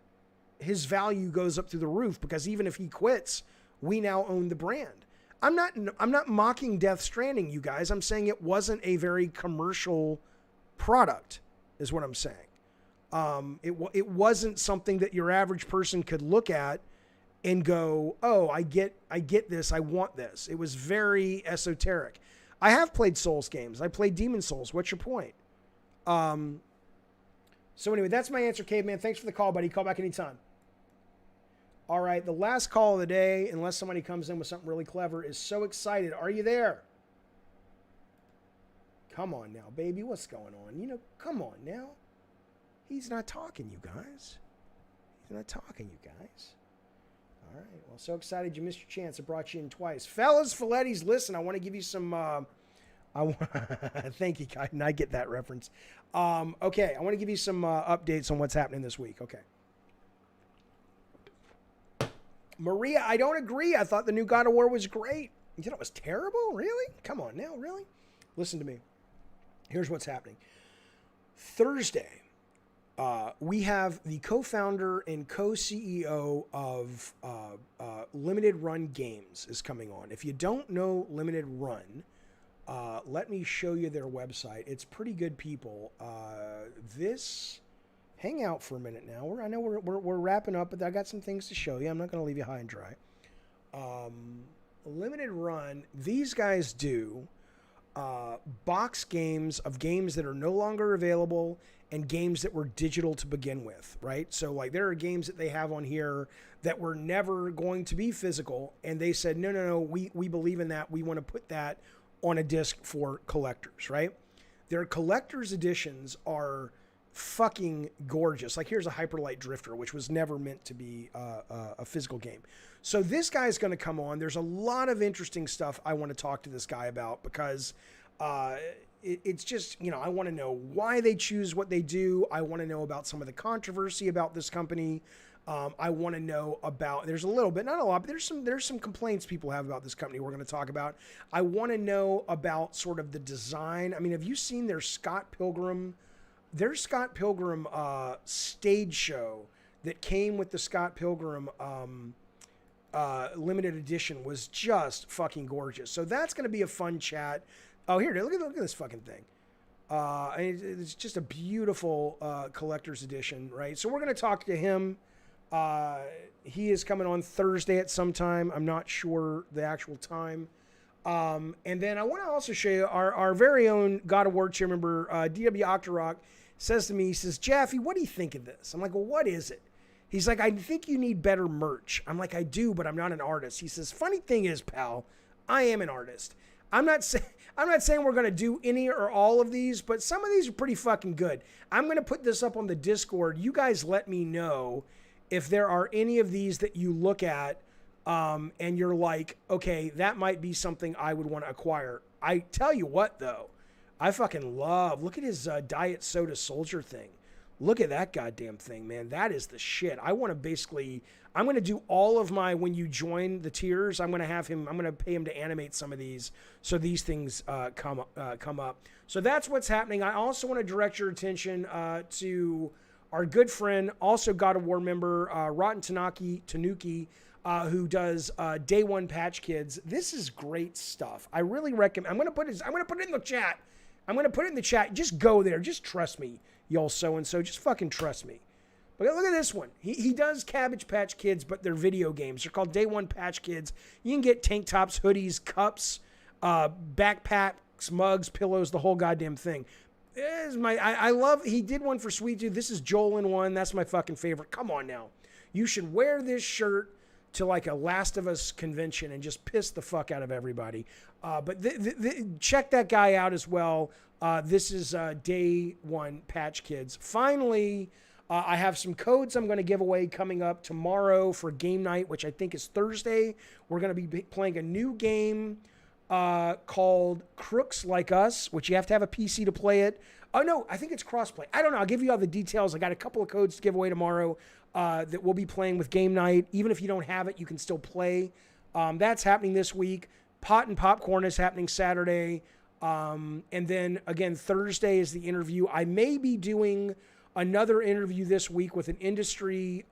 his value goes up through the roof because even if he quits, we now own the brand. I'm not mocking Death Stranding, you guys. I'm saying it wasn't a very commercial product, is what I'm saying. It wasn't something that your average person could look at and go, oh, I get this, I want this. It was very esoteric. I have played Souls games. I played Demon Souls. What's your point? So anyway, that's my answer, Caveman. Thanks for the call, buddy. Call back anytime. All right, the last call of the day, unless somebody comes in with something really clever, is So Excited. Are you there? Come on now, baby. What's going on? Come on now. He's not talking, you guys. He's not talking, you guys. All right. Well, So Excited you missed your chance. I brought you in twice. Fellas, Filettis, listen, I want to give you some... thank you, Kaiden. I get that reference. Okay, I want to give you some updates on what's happening this week. Okay. Maria, I don't agree. I thought the new God of War was great. You thought it was terrible? Really? Come on now, really? Listen to me. Here's what's happening. Thursday, we have the co-founder and co-CEO of Limited Run Games is coming on. If you don't know Limited Run, let me show you their website. It's pretty good people. Hang out for a minute now. I know we're wrapping up, but I got some things to show you. I'm not going to leave you high and dry. Limited Run, these guys do box games of games that are no longer available and games that were digital to begin with, right? So like there are games that they have on here that were never going to be physical, and they said, no, we believe in that. We want to put that on a disc for collectors, right? Their collector's editions are fucking gorgeous. Like here's a Hyperlight Drifter, which was never meant to be a physical game. So this guy's going to come on. There's a lot of interesting stuff I want to talk to this guy about because it's just, I want to know why they choose what they do. I want to know about some of the controversy about this company. I want to know about, there's a little bit, not a lot, but there's some complaints people have about this company we're going to talk about. I want to know about sort of the design. I mean, have you seen their Scott Pilgrim stage show that came with the Scott Pilgrim limited edition was just fucking gorgeous. So that's going to be a fun chat. Oh, here, look at this fucking thing. It's just a beautiful collector's edition, right? So we're going to talk to him. He is coming on Thursday at some time. I'm not sure the actual time. And then I want to also show you our very own God of War chair member, DW Octorok, says to me, he says, Jaffe, what do you think of this? I'm like, well, what is it? He's like, I think you need better merch. I'm like, I do, but I'm not an artist. He says, funny thing is, pal, I am an artist. I'm not saying we're going to do any or all of these, but some of these are pretty fucking good. I'm going to put this up on the Discord. You guys let me know if there are any of these that you look at and you're like, okay, that might be something I would want to acquire. I tell you what, though, I fucking look at his Diet Soda Soldier thing. Look at that goddamn thing, man. That is the shit. I'm going to do all of my, when you join the tiers, I'm going to pay him to animate some of these so these things come up. So that's what's happening. I also want to direct your attention to our good friend, also God of War member, Rotten Tanuki, who does Day One Patch Kids. This is great stuff. I really recommend. I'm going to put it in the chat. I'm going to put it in the chat. Just go there. Just trust me, y'all so-and-so. Just fucking trust me. But look at this one. He does Cabbage Patch Kids, but they're video games. They're called Day One Patch Kids. You can get tank tops, hoodies, cups, backpacks, mugs, pillows, the whole goddamn thing. I love, he did one for Sweet Tooth. This is Joel in one. That's my fucking favorite. Come on now. You should wear this shirt to like a Last of Us convention and just piss the fuck out of everybody. But check that guy out as well. This is Day One Patch Kids. Finally, I have some codes I'm going to give away coming up tomorrow for game night, which I think is Thursday. We're going to be playing a new game called Crooks Like Us, which you have to have a PC to play it. Oh, no, I think it's crossplay. I don't know. I'll give you all the details. I got a couple of codes to give away tomorrow that we'll be playing with game night. Even if you don't have it, you can still play. That's happening this week. Pot and Popcorn is happening Saturday. And then again, Thursday is the interview. I may be doing another interview this week with an industry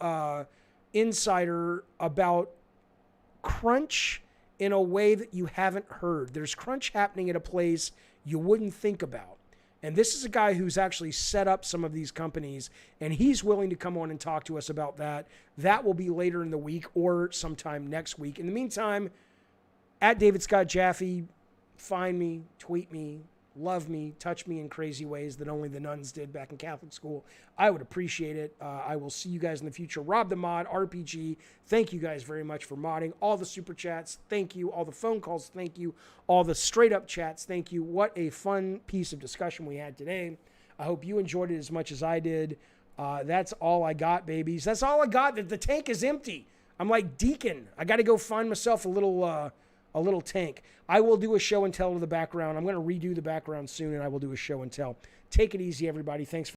insider about crunch in a way that you haven't heard. There's crunch happening at a place you wouldn't think about. And this is a guy who's actually set up some of these companies, and he's willing to come on and talk to us about that. That will be later in the week or sometime next week. In the meantime, at David Scott Jaffe, find me, tweet me, love me, touch me in crazy ways that only the nuns did back in Catholic school. I would appreciate it. I will see you guys in the future. Rob the Mod, RPG, thank you guys very much for modding. All the super chats, thank you. All the phone calls, thank you. All the straight up chats, thank you. What a fun piece of discussion we had today. I hope you enjoyed it as much as I did. That's all I got, babies. That's all I got. The tank is empty. I'm like Deacon. I got to go find myself a little tank. I will do a show and tell to the background. I'm going to redo the background soon, and I will do a show and tell. Take it easy, everybody. Thanks for